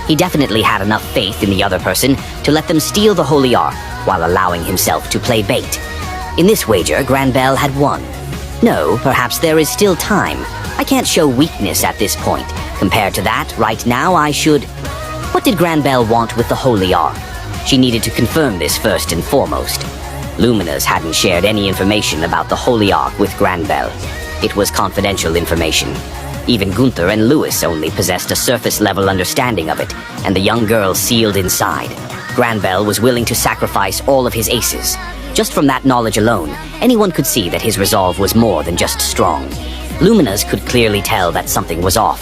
He definitely had enough faith in the other person to let them steal the Holy Ark while allowing himself to play bait. In this wager, Granbel had won. No, perhaps there is still time. I can't show weakness at this point. Compared to that, right now I should... What did Granbel want with the Holy Ark? She needed to confirm this first and foremost. Luminous hadn't shared any information about the Holy Ark with Granbel. It was confidential information. Even Gunther and Louis only possessed a surface-level understanding of it, and the young girl sealed inside. Granbel was willing to sacrifice all of his aces. Just from that knowledge alone, anyone could see that his resolve was more than just strong. Luminous could clearly tell that something was off.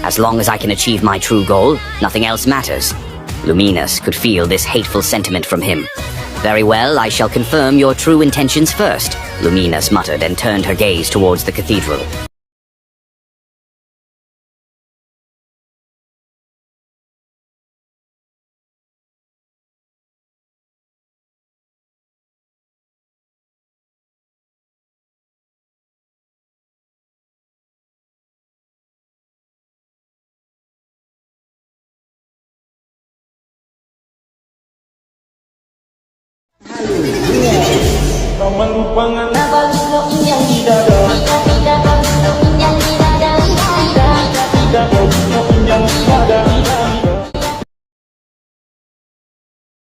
As long as I can achieve my true goal, nothing else matters. Luminous could feel this hateful sentiment from him. Very well, I shall confirm your true intentions first, Luminous muttered and turned her gaze towards the cathedral.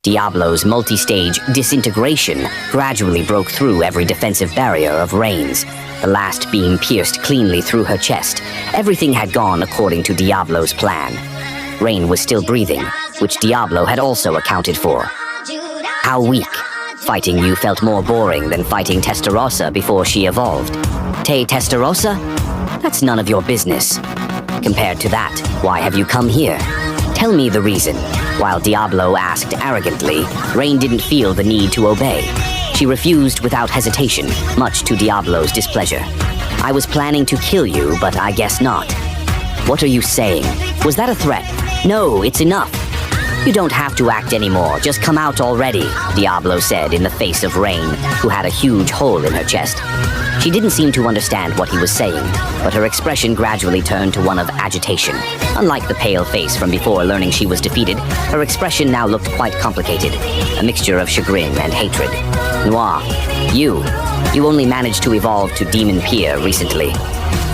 Diablo's multi-stage disintegration gradually broke through every defensive barrier of Rain's. The last beam pierced cleanly through her chest. Everything had gone according to Diablo's plan. Rain was still breathing, which Diablo had also accounted for. How weak. Fighting you felt more boring than fighting Testarossa before she evolved. Te Testarossa? That's none of your business. Compared to that, why have you come here? Tell me the reason. While Diablo asked arrogantly, Rain didn't feel the need to obey. She refused without hesitation, much to Diablo's displeasure. I was planning to kill you, but I guess not. What are you saying? Was that a threat? No, it's enough. You don't have to act anymore, just come out already, Diablo said in the face of Rain, who had a huge hole in her chest. She didn't seem to understand what he was saying, but her expression gradually turned to one of agitation. Unlike the pale face from before learning she was defeated, her expression now looked quite complicated, a mixture of chagrin and hatred. Noir, you only managed to evolve to Demon Peer recently.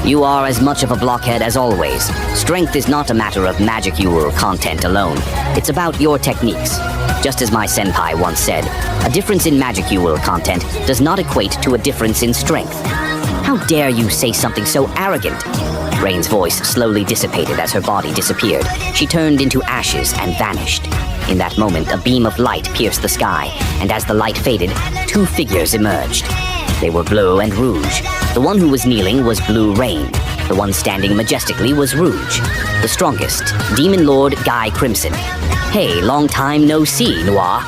You are as much of a blockhead as always. Strength is not a matter of Magic-Ule content alone. It's about your techniques. Just as my senpai once said, a difference in Magic-Ule content does not equate to a difference in strength. How dare you say something so arrogant? Rain's voice slowly dissipated as her body disappeared. She turned into ashes and vanished. In that moment, a beam of light pierced the sky, and as the light faded, two figures emerged. They were Bleu and Rouge. The one who was kneeling was Blue Rain. The one standing majestically was Rouge. The strongest, Demon Lord Guy Crimson. Hey, long time no see, Noir.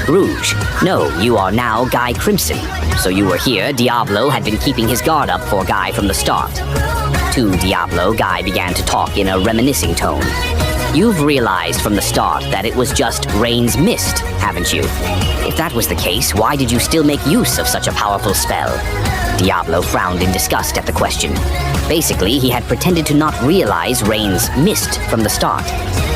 Rouge. No, you are now Guy Crimson. So you were here, Diablo had been keeping his guard up for Guy from the start. To Diablo, Guy began to talk in a reminiscing tone. You've realized from the start that it was just Rain's mist, haven't you? If that was the case, why did you still make use of such a powerful spell? Diablo frowned in disgust at the question. Basically, he had pretended to not realize Rain's mist from the start.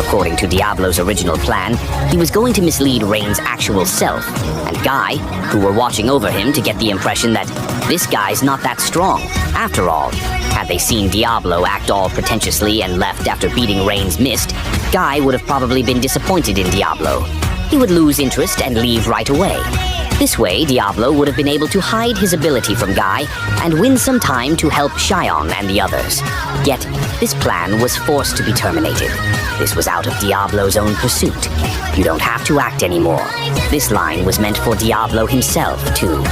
According to Diablo's original plan, he was going to mislead Rain's actual self, and Guy, who were watching over him to get the impression that this guy's not that strong. After all, had they seen Diablo act all pretentiously and left after beating Rain's mist, Guy would have probably been disappointed in Diablo. He would lose interest and leave right away. This way, Diablo would have been able to hide his ability from Guy and win some time to help Shion and the others. Yet, this plan was forced to be terminated. This was out of Diablo's own pursuit. You don't have to act anymore. This line was meant for Diablo himself, too.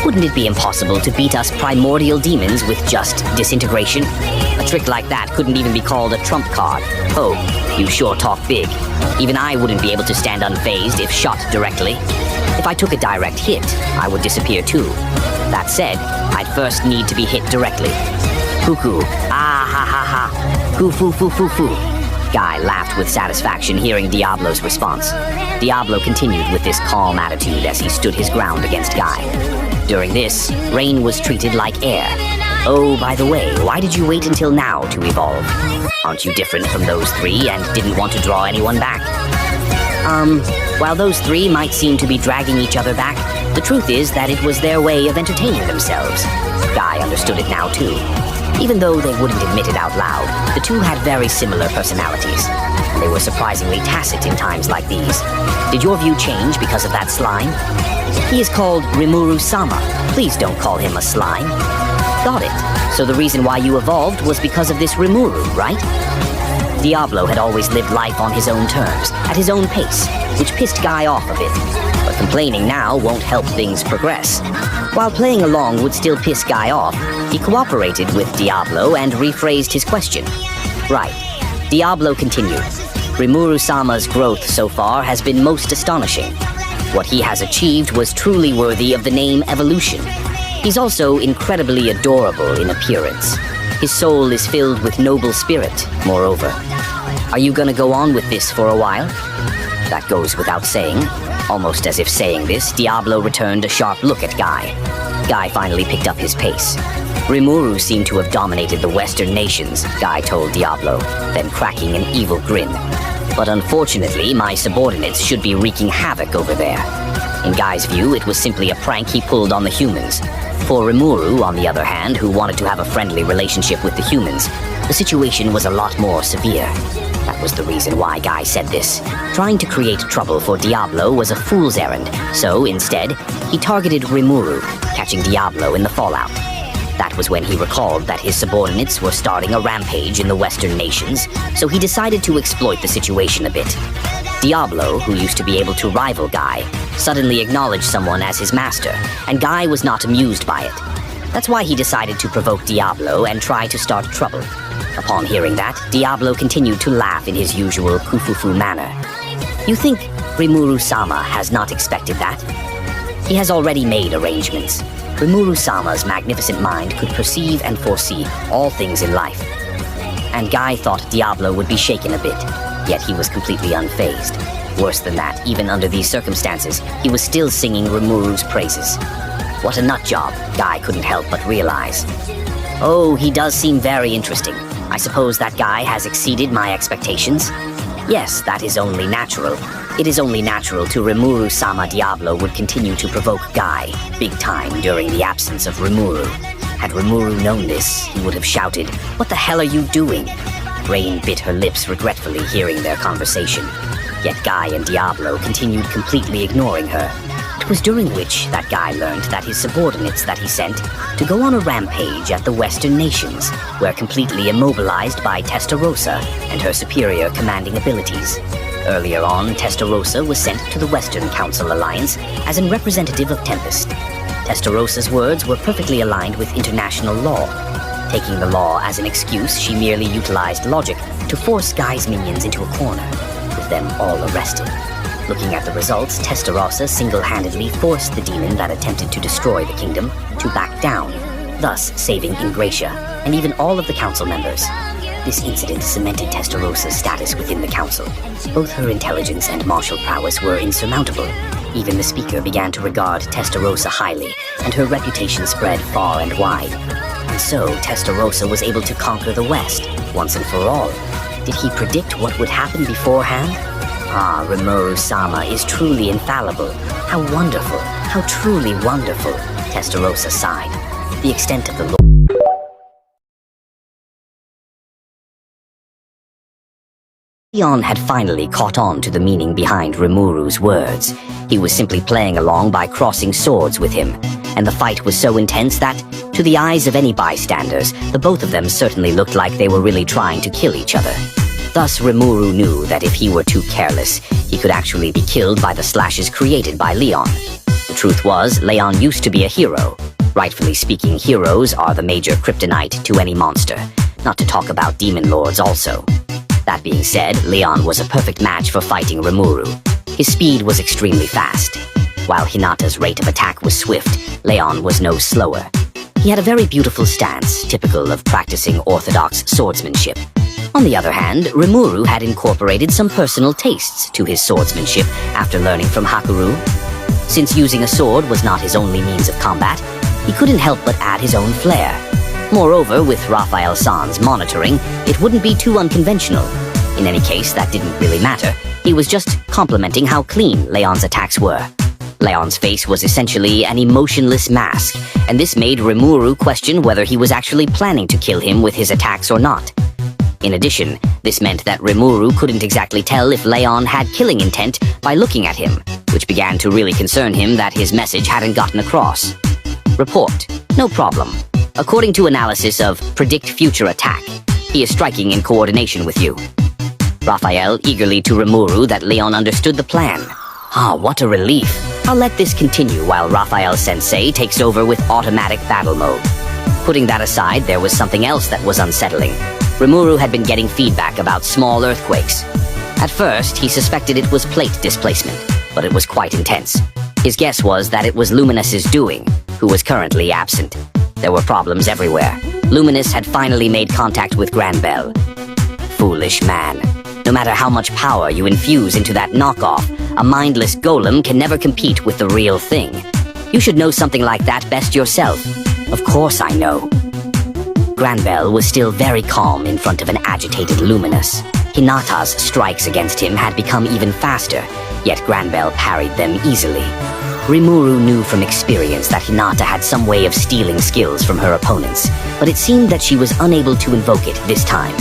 Wouldn't it be impossible to beat us primordial demons with just disintegration? A trick like that couldn't even be called a trump card. Oh, you sure talk big. Even I wouldn't be able to stand unfazed if shot directly. If I took a direct hit, I would disappear too. That said, I'd first need to be hit directly. Cuckoo. Ah ha ha ha. Foo foo foo foo foo. Guy laughed with satisfaction hearing Diablo's response. Diablo continued with this calm attitude as he stood his ground against Guy. During this, Rain was treated like air. Oh, by the way, why did you wait until now to evolve? Aren't you different from those three and didn't want to draw anyone back? While those three might seem to be dragging each other back, the truth is that it was their way of entertaining themselves. Guy understood it now too. Even though they wouldn't admit it out loud, the two had very similar personalities. They were surprisingly tacit in times like these. Did your view change because of that slime? He is called Rimuru-sama. Please don't call him a slime. Got it. So the reason why you evolved was because of this Rimuru, right? Diablo had always lived life on his own terms, at his own pace, which pissed Guy off a bit. But complaining now won't help things progress. While playing along would still piss Guy off, he cooperated with Diablo and rephrased his question. Right. Diablo continued. Rimuru-sama's growth so far has been most astonishing. What he has achieved was truly worthy of the name evolution. He's also incredibly adorable in appearance. His soul is filled with noble spirit, moreover. Are you gonna go on with this for a while? That goes without saying. Almost as if saying this, Diablo returned a sharp look at Guy. Guy finally picked up his pace. Rimuru seemed to have dominated the Western nations, Guy told Diablo, then cracking an evil grin. But unfortunately, my subordinates should be wreaking havoc over there. In Guy's view, it was simply a prank he pulled on the humans. For Rimuru, on the other hand, who wanted to have a friendly relationship with the humans, the situation was a lot more severe. That was the reason why Guy said this. Trying to create trouble for Diablo was a fool's errand, so instead, he targeted Rimuru, catching Diablo in the fallout. That was when he recalled that his subordinates were starting a rampage in the Western nations, so he decided to exploit the situation a bit. Diablo, who used to be able to rival Guy, suddenly acknowledged someone as his master, and Guy was not amused by it. That's why he decided to provoke Diablo and try to start trouble. Upon hearing that, Diablo continued to laugh in his usual kufufu manner. You think Rimuru-sama has not expected that? He has already made arrangements. Rimuru-sama's magnificent mind could perceive and foresee all things in life. And Guy thought Diablo would be shaken a bit, yet he was completely unfazed. Worse than that, even under these circumstances, he was still singing Rimuru's praises. What a nut job, Guy couldn't help but realize. Oh, he does seem very interesting. I suppose that guy has exceeded my expectations? Yes, that is only natural. It is only natural to Rimuru-sama Diablo would continue to provoke Guy, big time, during the absence of Rimuru. Had Rimuru known this, he would have shouted, "What the hell are you doing?" Rain bit her lips regretfully hearing their conversation. Yet Guy and Diablo continued completely ignoring her. It was during which that Guy learned that his subordinates that he sent to go on a rampage at the Western nations were completely immobilized by Testarossa and her superior commanding abilities. Earlier on, Testarossa was sent to the Western Council Alliance as a representative of Tempest. Testarossa's words were perfectly aligned with international law. Taking the law as an excuse, she merely utilized logic to force Guy's minions into a corner, with them all arrested. Looking at the results, Testarossa single-handedly forced the demon that attempted to destroy the kingdom to back down, thus saving Ingratia and even all of the council members. This incident cemented Testarossa's status within the council. Both her intelligence and martial prowess were insurmountable. Even the speaker began to regard Testarossa highly, and her reputation spread far and wide. And so, Testarossa was able to conquer the West, once and for all. Did he predict what would happen beforehand? Ah, Rimuru-sama is truly infallible. How wonderful, how truly wonderful, Testarossa sighed. The extent of the law. Leon had finally caught on to the meaning behind Rimuru's words. He was simply playing along by crossing swords with him, and the fight was so intense that, to the eyes of any bystanders, the both of them certainly looked like they were really trying to kill each other. Thus, Rimuru knew that if he were too careless, he could actually be killed by the slashes created by Leon. The truth was, Leon used to be a hero. Rightfully speaking, heroes are the major kryptonite to any monster, not to talk about demon lords also. That being said, Leon was a perfect match for fighting Rimuru. His speed was extremely fast. While Hinata's rate of attack was swift, Leon was no slower. He had a very beautiful stance, typical of practicing orthodox swordsmanship. On the other hand, Rimuru had incorporated some personal tastes to his swordsmanship after learning from Hakuryu. Since using a sword was not his only means of combat, he couldn't help but add his own flair. Moreover, with Raphael-san's monitoring, it wouldn't be too unconventional. In any case, that didn't really matter. He was just complimenting how clean Leon's attacks were. Leon's face was essentially an emotionless mask, and this made Rimuru question whether he was actually planning to kill him with his attacks or not. In addition, this meant that Rimuru couldn't exactly tell if Leon had killing intent by looking at him, which began to really concern him that his message hadn't gotten across. Report. No problem. According to analysis of predict future attack, he is striking in coordination with you. Raphael eagerly to Rimuru that Leon understood the plan. Ah, what a relief. I'll let this continue while Raphael-sensei takes over with automatic battle mode. Putting that aside, there was something else that was unsettling. Rimuru had been getting feedback about small earthquakes. At first, he suspected it was plate displacement, but it was quite intense. His guess was that it was Luminus's doing, who was currently absent. There were problems everywhere. Luminus had finally made contact with Granbell. Foolish man. No matter how much power you infuse into that knockoff, a mindless golem can never compete with the real thing. You should know something like that best yourself. Of course I know. Granbell was still very calm in front of an agitated Luminus. Hinata's strikes against him had become even faster, yet Granbell parried them easily. Rimuru knew from experience that Hinata had some way of stealing skills from her opponents, but it seemed that she was unable to invoke it this time.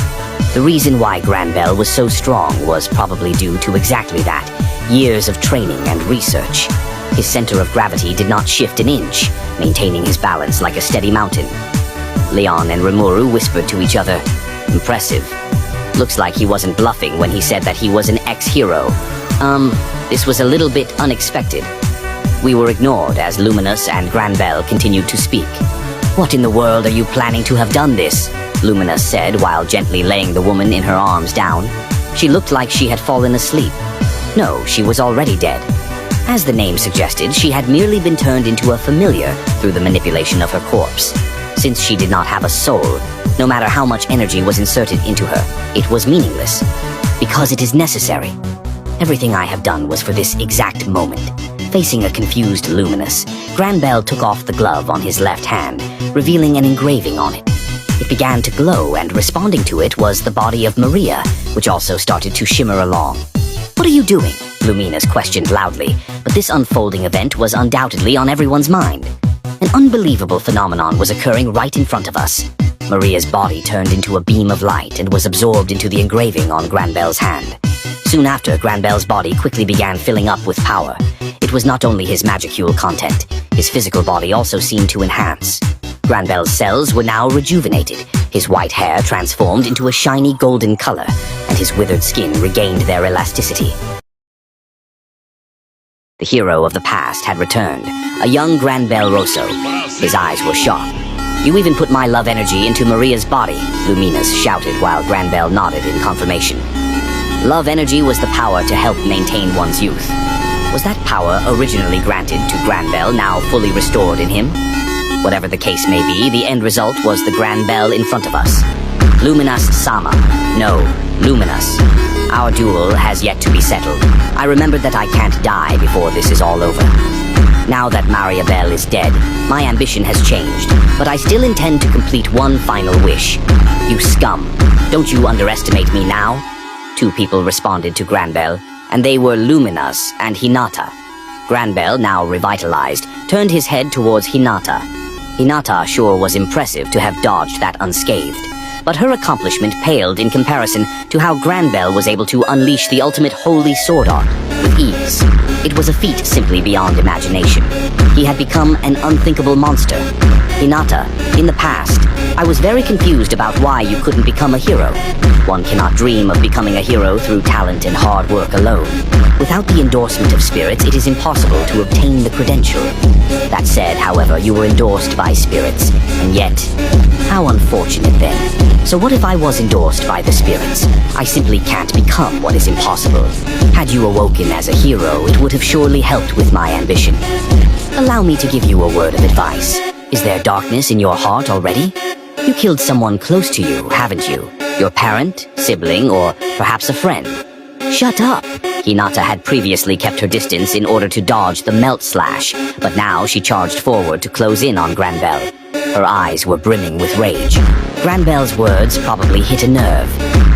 The reason why Granbell was so strong was probably due to exactly that, years of training and research. His center of gravity did not shift an inch, maintaining his balance like a steady mountain. Leon and Rimuru whispered to each other, "Impressive. Looks like he wasn't bluffing when he said that he was an ex-hero. This was a little bit unexpected." We were ignored as Luminus and Granbell continued to speak. "What in the world are you planning to have done this?" Luminus said while gently laying the woman in her arms down. She looked like she had fallen asleep. No, she was already dead. As the name suggested, she had merely been turned into a familiar through the manipulation of her corpse. Since she did not have a soul, no matter how much energy was inserted into her, it was meaningless. Because it is necessary. Everything I have done was for this exact moment. Facing a confused Luminus, Granbell took off the glove on his left hand, revealing an engraving on it. It began to glow, and responding to it was the body of Maria, which also started to shimmer along. "What are you doing?" Luminus questioned loudly, but this unfolding event was undoubtedly on everyone's mind. An unbelievable phenomenon was occurring right in front of us. Maria's body turned into a beam of light and was absorbed into the engraving on Granbell's hand. Soon after, Granbell's body quickly began filling up with power. It was not only his magicule content, his physical body also seemed to enhance. Granbell's cells were now rejuvenated, his white hair transformed into a shiny golden color, and his withered skin regained their elasticity. The hero of the past had returned, a young Granbell Rosso. His eyes were sharp. "You even put my love energy into Maria's body," Luminus shouted while Granbell nodded in confirmation. Love energy was the power to help maintain one's youth. Was that power originally granted to Granbell, now fully restored in him? Whatever the case may be, the end result was the Granbell in front of us. Luminus-sama. No, Luminus. Our duel has yet to be settled. I remembered that I can't die before this is all over. Now that Mariabelle is dead, my ambition has changed, but I still intend to complete one final wish. "You scum. Don't you underestimate me now?" Two people responded to Granbell, and they were Luminus and Hinata. Granbell, now revitalized, turned his head towards Hinata. Hinata sure was impressive to have dodged that unscathed, but her accomplishment paled in comparison to how Granbell was able to unleash the ultimate holy sword art with ease. It was a feat simply beyond imagination. He had become an unthinkable monster. Hinata, in the past, I was very confused about why you couldn't become a hero. One cannot dream of becoming a hero through talent and hard work alone. Without the endorsement of spirits, it is impossible to obtain the credential. That said, however, you were endorsed by spirits, and yet, how unfortunate then. So what if I was endorsed by the spirits? I simply can't become what is impossible. Had you awoken as a hero, it would have surely helped with my ambition. Allow me to give you a word of advice. Is there darkness in your heart already? You killed someone close to you, haven't you? Your parent, sibling, or perhaps a friend? Shut up! Hinata had previously kept her distance in order to dodge the melt slash, but now she charged forward to close in on Granbell. Her eyes were brimming with rage. Granbell's words probably hit a nerve.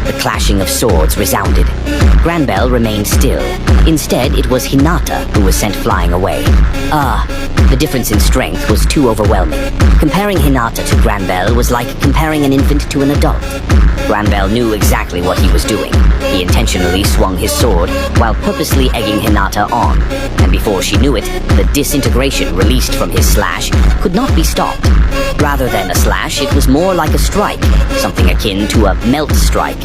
The clashing of swords resounded. Granbell remained still. Instead, it was Hinata who was sent flying away. The difference in strength was too overwhelming. Comparing Hinata to Granbell was like comparing an infant to an adult. Granbell knew exactly what he was doing. He intentionally swung his sword while purposely egging Hinata on, and before she knew it, the disintegration released from his slash could not be stopped. Rather than a slash, it was more like a strike, something akin to a melt strike.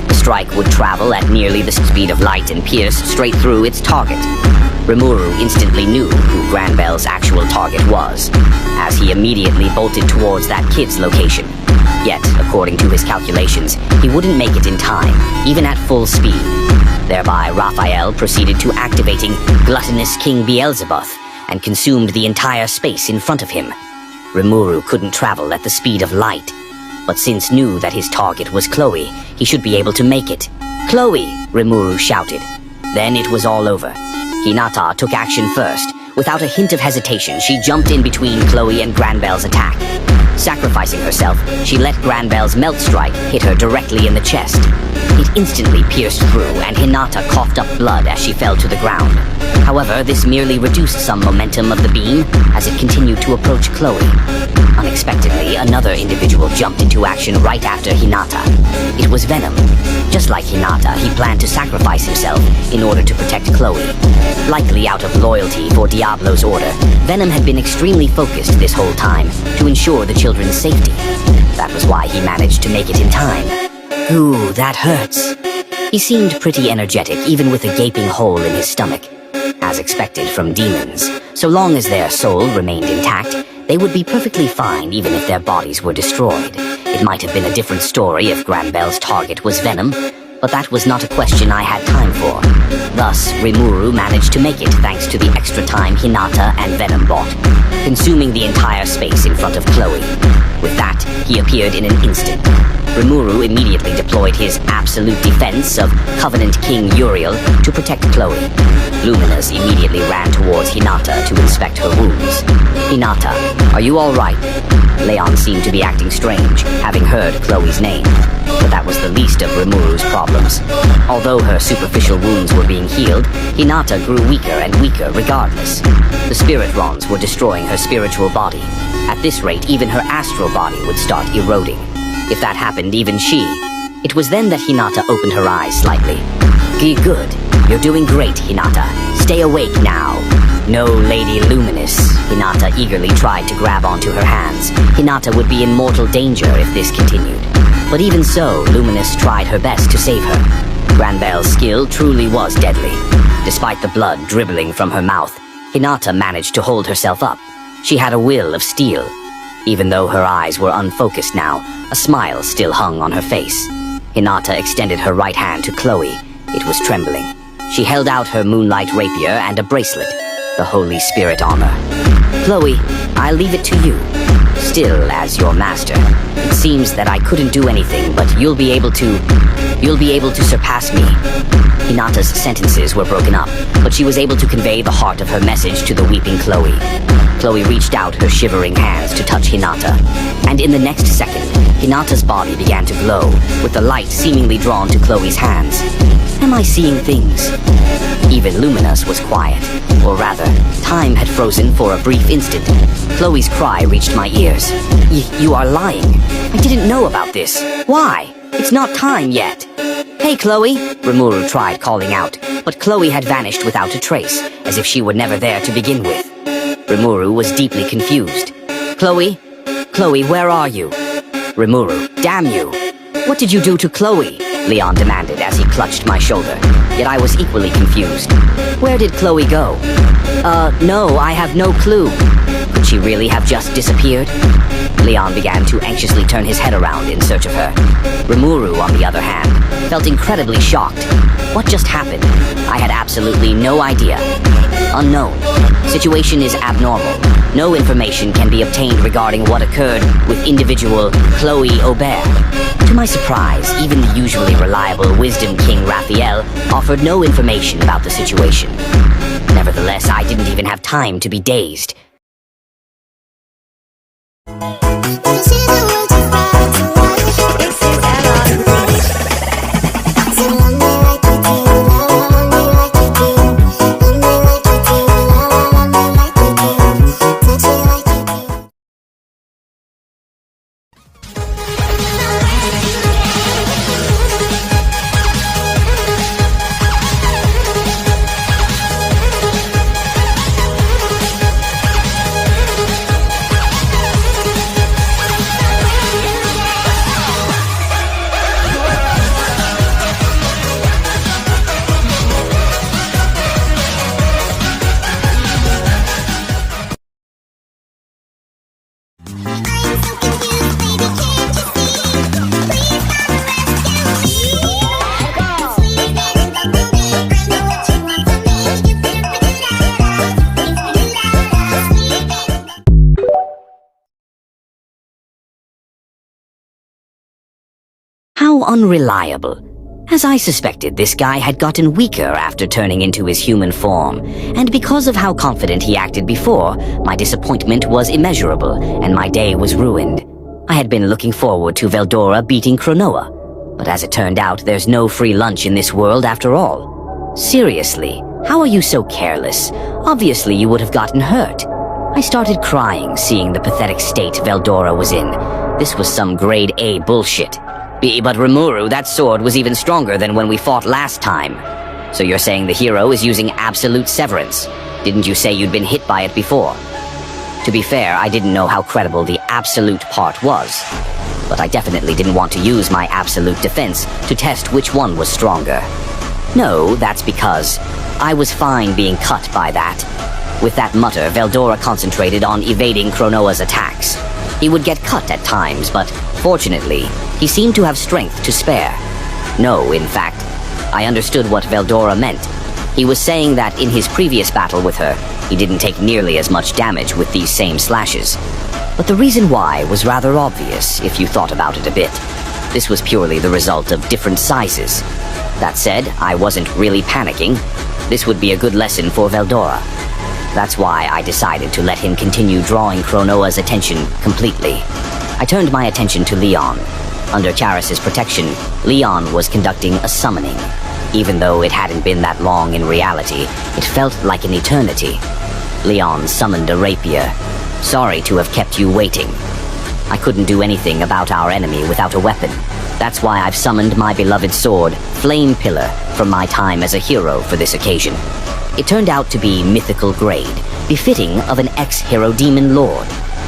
The strike would travel at nearly the speed of light and pierce straight through its target. Rimuru instantly knew who Granbell's actual target was, as he immediately bolted towards that kid's location. Yet, according to his calculations, he wouldn't make it in time, even at full speed. Thereby, Raphael proceeded to activating gluttonous King Beelzebub and consumed the entire space in front of him. Rimuru couldn't travel at the speed of light, but since knew that his target was Chloe, he should be able to make it. "Chloe!" Rimuru shouted. Then it was all over. Hinata took action first. Without a hint of hesitation, she jumped in between Chloe and Granbel's attack. Sacrificing herself, she let Granbel's melt strike hit her directly in the chest. It instantly pierced through, and Hinata coughed up blood as she fell to the ground. However, this merely reduced some momentum of the beam as it continued to approach Chloe. Unexpectedly, another individual jumped into action right after Hinata. It was Venom. Just like Hinata, he planned to sacrifice himself in order to protect Chloe. Likely out of loyalty for Diablo's order, Venom had been extremely focused this whole time to ensure the children's safety. That was why he managed to make it in time. Ooh, that hurts. He seemed pretty energetic, even with a gaping hole in his stomach. As expected from demons, so long as their soul remained intact, they would be perfectly fine even if their bodies were destroyed. It might have been a different story if Granbel's target was Venom, but that was not a question I had time for. Thus, Rimuru managed to make it thanks to the extra time Hinata and Venom bought, consuming the entire space in front of Chloe. With that, he appeared in an instant. Rimuru immediately deployed his absolute defense of Covenant King Uriel to protect Chloe. Luminous immediately ran towards Hinata to inspect her wounds. "Hinata, are you all right?" Leon seemed to be acting strange, having heard Chloe's name. But that was the least of Rimuru's problems. Although her superficial wounds were being healed, Hinata grew weaker and weaker regardless. The spirit Rons were destroying her spiritual body. At this rate, even her astral body would start eroding. If that happened, even she. It was then that Hinata opened her eyes slightly. Good. You're doing great, Hinata. Stay awake now. No, Lady Luminous. Hinata eagerly tried to grab onto her hands. Hinata would be in mortal danger if this continued. But even so, Luminous tried her best to save her. Granbel's skill truly was deadly. Despite the blood dribbling from her mouth, Hinata managed to hold herself up. She had a will of steel. Even though her eyes were unfocused now, a smile still hung on her face. Hinata extended her right hand to Chloe. It was trembling. She held out her moonlight rapier and a bracelet, the Holy Spirit armor. "Chloe, I leave it to you. Still, as your master, it seems that I couldn't do anything, but you'll be able to surpass me." Hinata's sentences were broken up, but she was able to convey the heart of her message to the weeping Chloe. Chloe reached out her shivering hands to touch Hinata, and in the next second, Hinata's body began to glow, with the light seemingly drawn to Chloe's hands. Am I seeing things? Even Luminous was quiet, or rather, time had frozen for a brief instant. Chloe's cry reached my ears. You are lying. I didn't know about this. Why? It's not time yet. Hey, Chloe, Rimuru tried calling out, but Chloe had vanished without a trace, as if she were never there to begin with. Rimuru was deeply confused. Chloe, where are you? Rimuru, damn you. What did you do to Chloe? Leon demanded as he clutched my shoulder, yet I was equally confused. Where did Chloe go? No, I have no clue. Could she really have just disappeared? Leon began to anxiously turn his head around in search of her. Rimuru, on the other hand, felt incredibly shocked. What just happened? I had absolutely no idea. Unknown. Situation is abnormal. No information can be obtained regarding what occurred with individual Chloe Aubert. To my surprise, even the usually reliable Wisdom King Raphael offered no information about the situation. Nevertheless, I didn't even have time to be dazed. so unreliable. As I suspected, this guy had gotten weaker after turning into his human form, and because of how confident he acted before, my disappointment was immeasurable, and my day was ruined. I had been looking forward to Veldora beating Cronoa, but as it turned out, there's no free lunch in this world after all. Seriously, how are you so careless? Obviously you would have gotten hurt. I started crying, seeing the pathetic state Veldora was in. This was some grade A bullshit. But Rimuru, that sword was even stronger than when we fought last time. So you're saying the hero is using absolute severance? Didn't you say you'd been hit by it before? To be fair, I didn't know how credible the absolute part was. But I definitely didn't want to use my absolute defense to test which one was stronger. No, that's because I was fine being cut by that. With that mutter, Veldora concentrated on evading Cronoa's attacks. He would get cut at times, but fortunately, he seemed to have strength to spare. No, in fact, I understood what Veldora meant. He was saying that in his previous battle with her, he didn't take nearly as much damage with these same slashes. But the reason why was rather obvious if you thought about it a bit. This was purely the result of different sizes. That said, I wasn't really panicking. This would be a good lesson for Veldora. That's why I decided to let him continue drawing Cronoa's attention completely. I turned my attention to Leon. Under Charis's protection, Leon was conducting a summoning. Even though it hadn't been that long in reality, it felt like an eternity. Leon summoned a rapier. Sorry to have kept you waiting. I couldn't do anything about our enemy without a weapon. That's why I've summoned my beloved sword, Flame Pillar, from my time as a hero for this occasion. It turned out to be mythical grade, befitting of an ex-hero demon lord.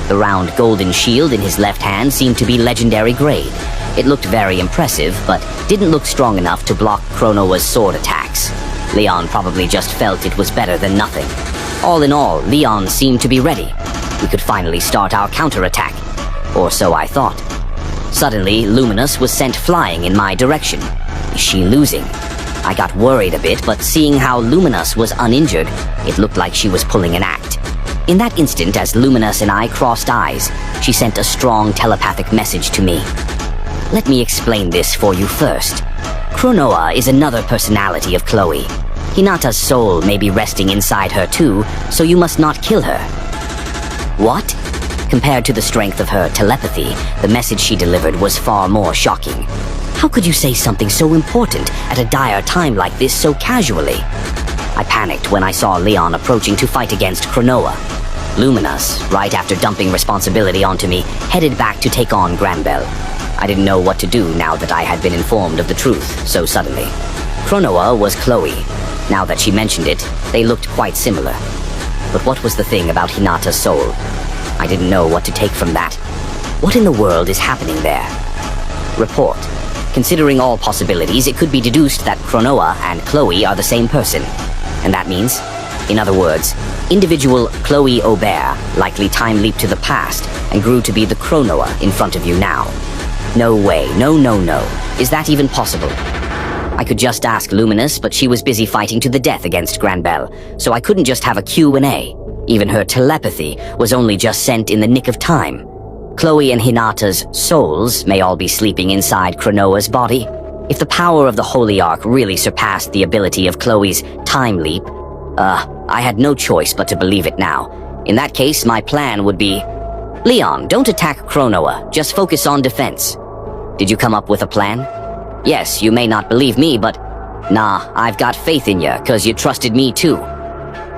The round golden shield in his left hand seemed to be legendary grade. It looked very impressive, but didn't look strong enough to block Cronoa's sword attacks. Leon probably just felt it was better than nothing. All in all, Leon seemed to be ready. We could finally start our counterattack. Or so I thought. Suddenly, Luminous was sent flying in my direction. Is she losing? I got worried a bit, but seeing how Luminous was uninjured, it looked like she was pulling an act. In that instant, as Luminous and I crossed eyes, she sent a strong telepathic message to me. Let me explain this for you first. Cronoa is another personality of Chloe. Hinata's soul may be resting inside her too, so you must not kill her. What? Compared to the strength of her telepathy, the message she delivered was far more shocking. How could you say something so important at a dire time like this so casually? I panicked when I saw Leon approaching to fight against Cronoa. Luminous, right after dumping responsibility onto me, headed back to take on Granbell. I didn't know what to do now that I had been informed of the truth so suddenly. Cronoa was Chloe. Now that she mentioned it, they looked quite similar. But what was the thing about Hinata's soul? I didn't know what to take from that. What in the world is happening there? Report. Considering all possibilities, it could be deduced that Cronoa and Chloe are the same person. And that means, in other words, individual Chloe Aubert likely time-leaped to the past and grew to be the Cronoa in front of you now. No way, no. Is that even possible? I could just ask Luminous, but she was busy fighting to the death against Granbell, so I couldn't just have a Q&A. Even her telepathy was only just sent in the nick of time. Chloe and Hinata's souls may all be sleeping inside Cronoa's body. If the power of the Holy Ark really surpassed the ability of Chloe's time leap, I had no choice but to believe it now. In that case, my plan would be, Leon, don't attack Cronoa, just focus on defense. Did you come up with a plan? Yes, you may not believe me, but nah, I've got faith in you, 'cause you trusted me too.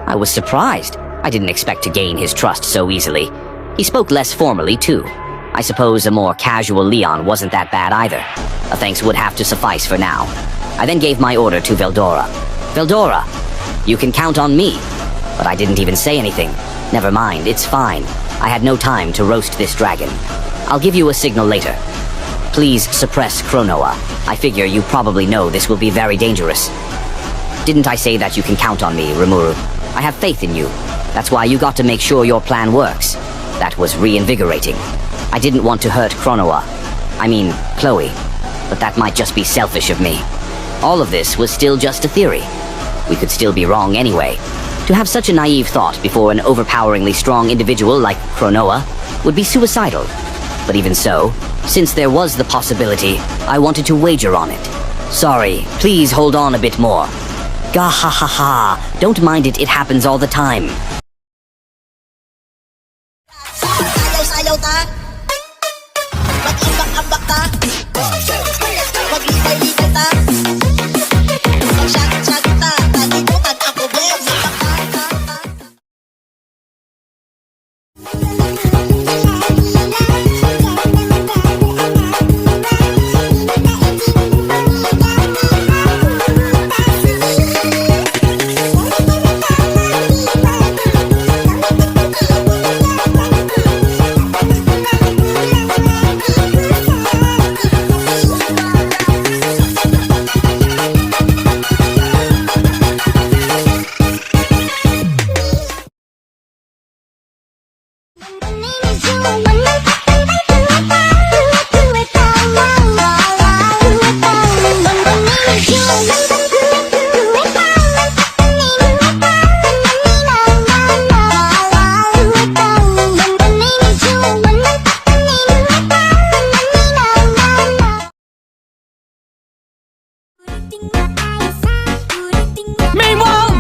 I was surprised. I didn't expect to gain his trust so easily. He spoke less formally too. I suppose a more casual Leon wasn't that bad either. A thanks would have to suffice for now. I then gave my order to Veldora. Veldora, you can count on me. But I didn't even say anything. Never mind, it's fine. I had no time to roast this dragon. I'll give you a signal later. Please suppress Cronoa. I figure you probably know this will be very dangerous. Didn't I say that you can count on me, Rimuru? I have faith in you. That's why you got to make sure your plan works. That was reinvigorating. I didn't want to hurt Cronoa. I mean, Chloe. But that might just be selfish of me. All of this was still just a theory. We could still be wrong anyway. To have such a naive thought before an overpoweringly strong individual like Cronoa would be suicidal. But even so, since there was the possibility, I wanted to wager on it. Sorry, please hold on a bit more. Gah ha ha ha, don't mind it, it happens all the time. Sayaw-sayaw ta. Mag-ambak-ambak ta. Maglibay-libay ta. Mag-shot-shot ta. Kalimutan ang problema.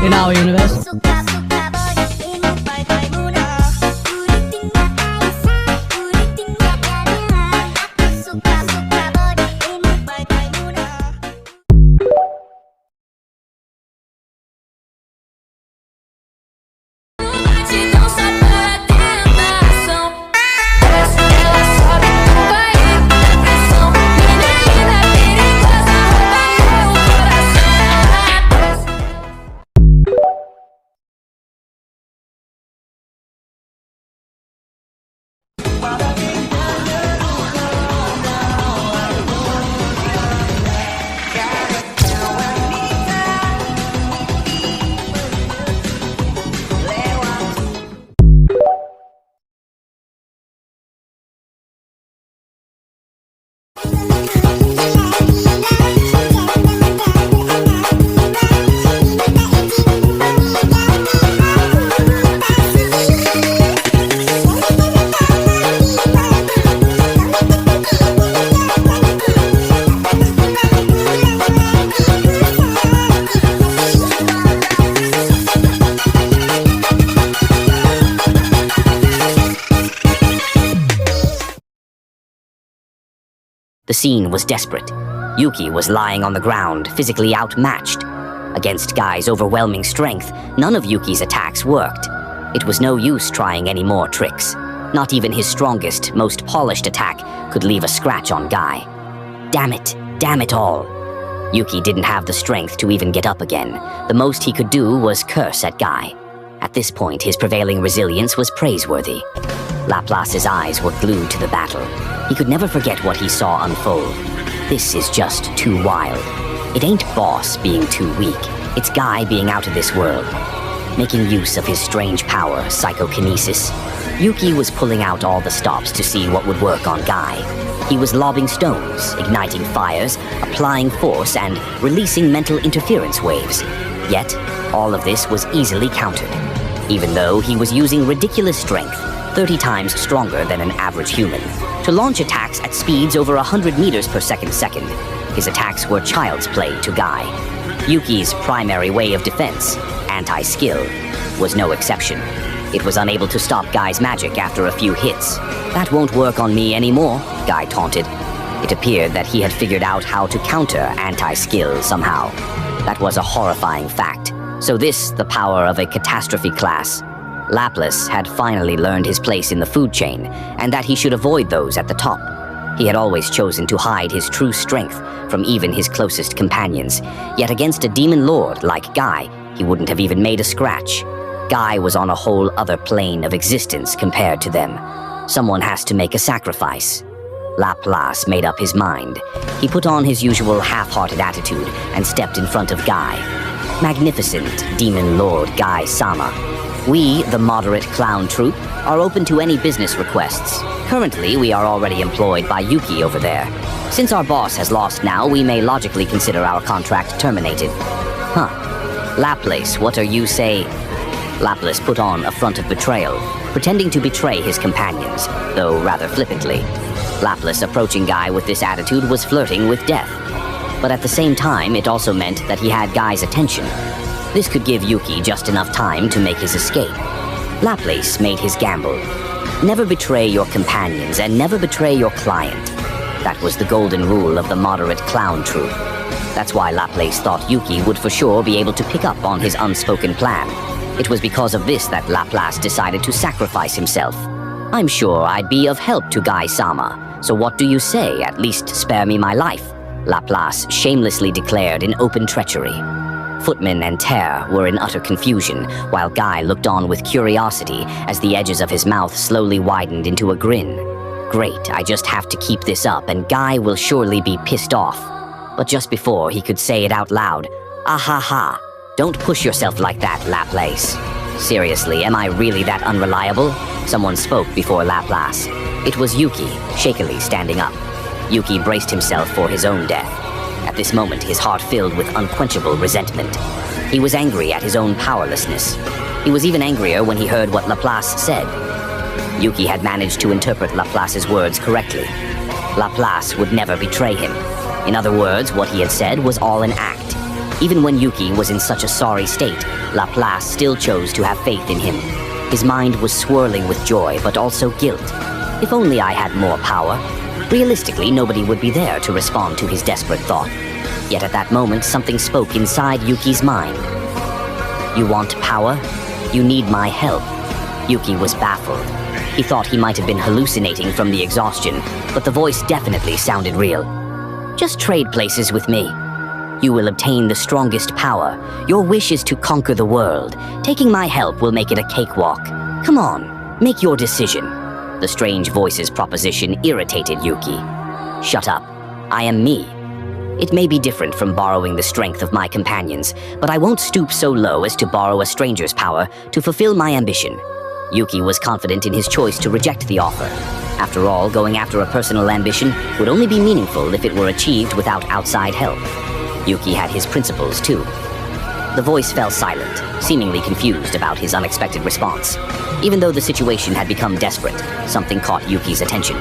In our universe. The scene was desperate. Yuki was lying on the ground, physically outmatched. Against Guy's overwhelming strength, none of Yuki's attacks worked. It was no use trying any more tricks. Not even his strongest, most polished attack could leave a scratch on Guy. Damn it all. Yuki didn't have the strength to even get up again. The most he could do was curse at Guy. At this point, his prevailing resilience was praiseworthy. Laplace's eyes were glued to the battle. He could never forget what he saw unfold. This is just too wild. It ain't Boss being too weak. It's Guy being out of this world. Making use of his strange power, psychokinesis, Yuki was pulling out all the stops to see what would work on Guy. He was lobbing stones, igniting fires, applying force, and releasing mental interference waves. Yet, all of this was easily countered. Even though he was using ridiculous strength, 30 times stronger than an average human, to launch attacks at speeds over 100 meters per second. His attacks were child's play to Guy. Yuki's primary way of defense, anti-skill, was no exception. It was unable to stop Guy's magic after a few hits. That won't work on me anymore, Guy taunted. It appeared that he had figured out how to counter anti-skill somehow. That was a horrifying fact. So this, the power of a catastrophe class. Laplace had finally learned his place in the food chain, and that he should avoid those at the top. He had always chosen to hide his true strength from even his closest companions, yet against a demon lord like Guy, he wouldn't have even made a scratch. Guy was on a whole other plane of existence compared to them. Someone has to make a sacrifice. Laplace made up his mind. He put on his usual half-hearted attitude and stepped in front of Guy. Magnificent Demon Lord Guy-sama. We, the moderate clown troupe, are open to any business requests. Currently, we are already employed by Yuki over there. Since our boss has lost now, we may logically consider our contract terminated. Laplace, what are you say? Laplas put on a front of betrayal, pretending to betray his companions, though rather flippantly. Laplas approaching Guy with this attitude was flirting with death. But at the same time, it also meant that he had Guy's attention. This could give Yuki just enough time to make his escape. Laplas made his gamble. Never betray your companions and never betray your client. That was the golden rule of the moderate clown troupe. That's why Laplas thought Yuki would for sure be able to pick up on his unspoken plan. It was because of this that Laplas decided to sacrifice himself. I'm sure I'd be of help to Guy-sama, so what do you say? At least spare me my life, Laplas shamelessly declared in open treachery. Footman and Terre were in utter confusion, while Guy looked on with curiosity as the edges of his mouth slowly widened into a grin. Great, I just have to keep this up and Guy will surely be pissed off. But just before he could say it out loud, "Ahaha, don't push yourself like that, Laplas." Seriously, am I really that unreliable? Someone spoke before Laplas. It was Yuki, shakily standing up. Yuki braced himself for his own death. At this moment, his heart filled with unquenchable resentment. He was angry at his own powerlessness. He was even angrier when he heard what Laplas said. Yuki had managed to interpret Laplas's words correctly. Laplas would never betray him. In other words, what he had said was all an act. Even when Yuki was in such a sorry state, Laplas still chose to have faith in him. His mind was swirling with joy, but also guilt. If only I had more power. Realistically, nobody would be there to respond to his desperate thought. Yet at that moment, something spoke inside Yuki's mind. You want power? You need my help. Yuki was baffled. He thought he might have been hallucinating from the exhaustion, but the voice definitely sounded real. Just trade places with me. You will obtain the strongest power. Your wish is to conquer the world. Taking my help will make it a cakewalk. Come on, make your decision. The strange voice's proposition irritated Yuki. Shut up. I am me. It may be different from borrowing the strength of my companions, but I won't stoop so low as to borrow a stranger's power to fulfill my ambition. Yuki was confident in his choice to reject the offer. After all, going after a personal ambition would only be meaningful if it were achieved without outside help. Yuki had his principles, too. The voice fell silent, seemingly confused about his unexpected response. Even though the situation had become desperate, something caught Yuki's attention.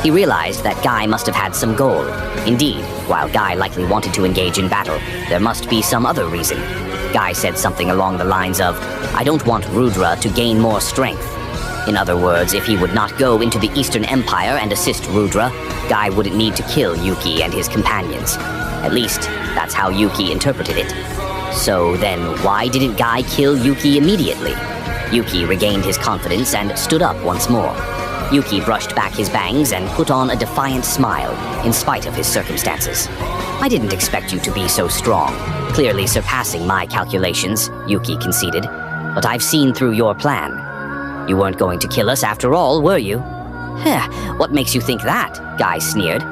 He realized that Guy must have had some goal. Indeed, while Guy likely wanted to engage in battle, there must be some other reason. Guy said something along the lines of, "I don't want Rudra to gain more strength." In other words, if he would not go into the Eastern Empire and assist Rudra, Guy wouldn't need to kill Yuki and his companions. At least, that's how Yuki interpreted it. So then, why didn't Guy kill Yuki immediately? Yuki regained his confidence and stood up once more. Yuki brushed back his bangs and put on a defiant smile, in spite of his circumstances. "I didn't expect you to be so strong, clearly surpassing my calculations," Yuki conceded. "But I've seen through your plan. You weren't going to kill us after all, were you?" "Heh, what makes you think that?" Guy sneered.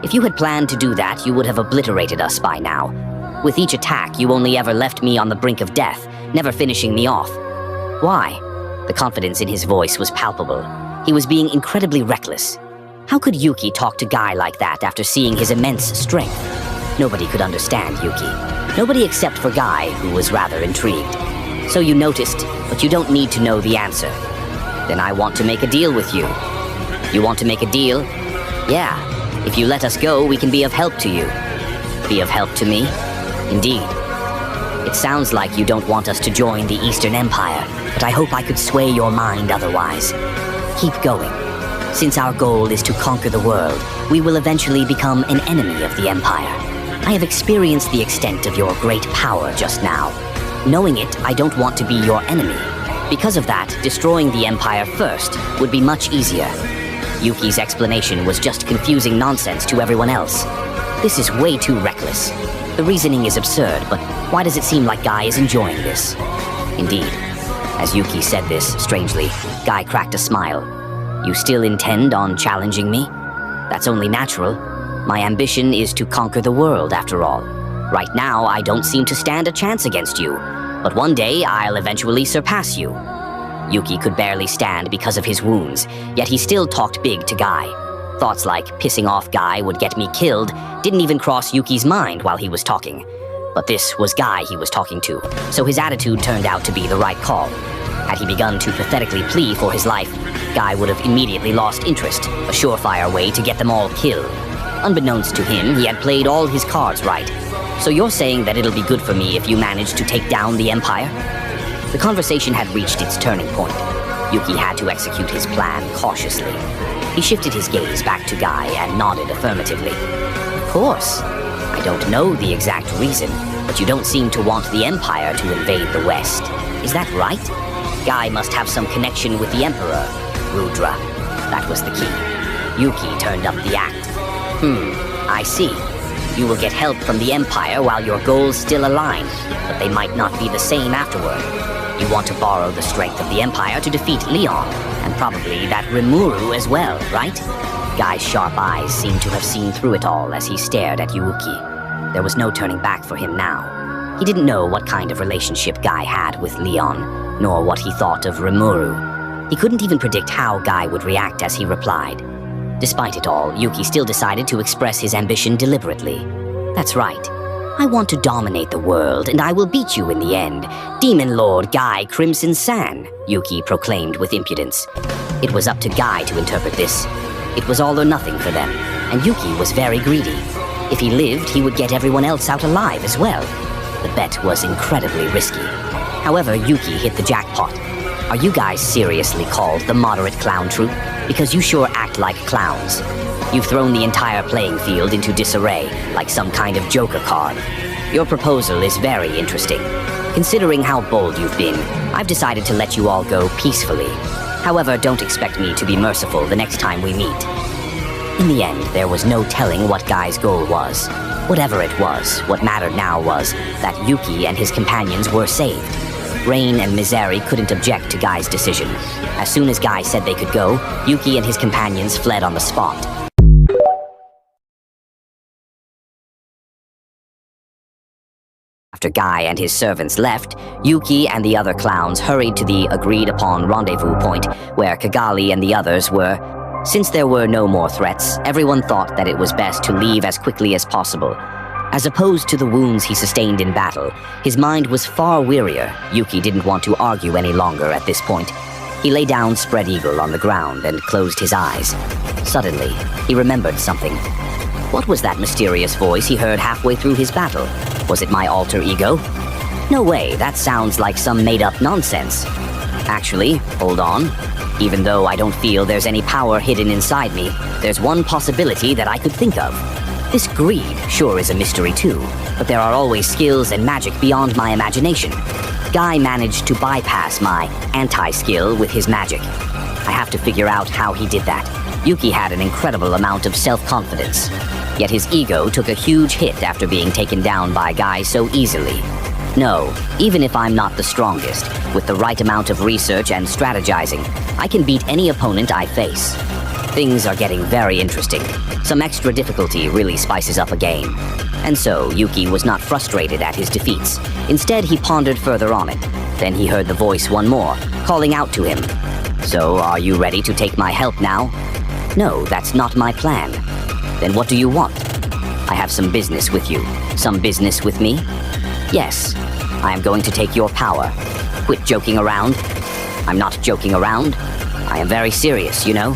"If you had planned to do that, you would have obliterated us by now. With each attack, you only ever left me on the brink of death, never finishing me off. Why?" The confidence in his voice was palpable. He was being incredibly reckless. How could Yuki talk to Guy like that after seeing his immense strength? Nobody could understand Yuki. Nobody except for Guy, who was rather intrigued. "So you noticed, but you don't need to know the answer. Then I want to make a deal with you." "You want to make a deal?" "Yeah. If you let us go, we can be of help to you." "Be of help to me?" "Indeed. It sounds like you don't want us to join the Eastern Empire, but I hope I could sway your mind otherwise. Keep going. Since our goal is to conquer the world, we will eventually become an enemy of the Empire. I have experienced the extent of your great power just now. Knowing it, I don't want to be your enemy. Because of that, destroying the Empire first would be much easier." Yuki's explanation was just confusing nonsense to everyone else. This is way too reckless. The reasoning is absurd, but why does it seem like Guy is enjoying this? Indeed. As Yuki said this, strangely, Guy cracked a smile. "You still intend on challenging me? That's only natural. My ambition is to conquer the world, after all. Right now, I don't seem to stand a chance against you, but one day I'll eventually surpass you." Yuki could barely stand because of his wounds, yet he still talked big to Guy. Thoughts like pissing off Guy would get me killed didn't even cross Yuki's mind while he was talking. But this was Guy he was talking to, so his attitude turned out to be the right call. Had he begun to pathetically plea for his life, Guy would have immediately lost interest, a surefire way to get them all killed. Unbeknownst to him, he had played all his cards right. So you're saying that it'll be good for me if you manage to take down the Empire? The conversation had reached its turning point. Yuki had to execute his plan cautiously. He shifted his gaze back to Guy and nodded affirmatively. Of course. I don't know the exact reason, but you don't seem to want the Empire to invade the West. Is that right? Guy must have some connection with the Emperor, Rudra. That was the key. Yuki turned up the act. I see. You will get help from the Empire while your goals still align, but they might not be the same afterward. You want to borrow the strength of the Empire to defeat Leon, and probably that Rimuru as well, right? Guy's sharp eyes seemed to have seen through it all as he stared at Yuki. There was no turning back for him now. He didn't know what kind of relationship Guy had with Leon, nor what he thought of Rimuru. He couldn't even predict how Guy would react as he replied. Despite it all, Yuki still decided to express his ambition deliberately. That's right. I want to dominate the world, and I will beat you in the end. Demon Lord Guy Crimson San, Yuki proclaimed with impudence. It was up to Guy to interpret this. It was all or nothing for them, and Yuki was very greedy. If he lived, he would get everyone else out alive as well. The bet was incredibly risky. However, Yuki hit the jackpot. Are you guys seriously called the Moderate Clown Troupe? Because you sure act like clowns. You've thrown the entire playing field into disarray, like some kind of Joker card. Your proposal is very interesting. Considering how bold you've been, I've decided to let you all go peacefully. However, don't expect me to be merciful the next time we meet. In the end, there was no telling what Guy's goal was. Whatever it was, what mattered now was that Yuki and his companions were saved. Rain and Mizeri couldn't object to Guy's decision. As soon as Guy said they could go, Yuki and his companions fled on the spot. After Guy and his servants left, Yuki and the other clowns hurried to the agreed-upon rendezvous point where Kigali and the others were. Since there were no more threats, everyone thought that it was best to leave as quickly as possible. As opposed to the wounds he sustained in battle, his mind was far wearier. Yuki didn't want to argue any longer at this point. He lay down spread eagle on the ground and closed his eyes. Suddenly, he remembered something. What was that mysterious voice he heard halfway through his battle? Was it my alter ego? No way, that sounds like some made-up nonsense. Actually, hold on. Even though I don't feel there's any power hidden inside me, there's one possibility that I could think of. This greed sure is a mystery too, but there are always skills and magic beyond my imagination. Guy managed to bypass my anti-skill with his magic. I have to figure out how he did that. Yuki had an incredible amount of self-confidence, yet his ego took a huge hit after being taken down by Guy so easily. No, even if I'm not the strongest, with the right amount of research and strategizing, I can beat any opponent I face. Things are getting very interesting. Some extra difficulty really spices up a game. And so, Yuki was not frustrated at his defeats. Instead, he pondered further on it. Then he heard the voice one more, calling out to him. So, are you ready to take my help now? No, that's not my plan. Then what do you want? I have some business with you. Some business with me? Yes, I am going to take your power. Quit joking around. I'm not joking around. I am very serious, you know?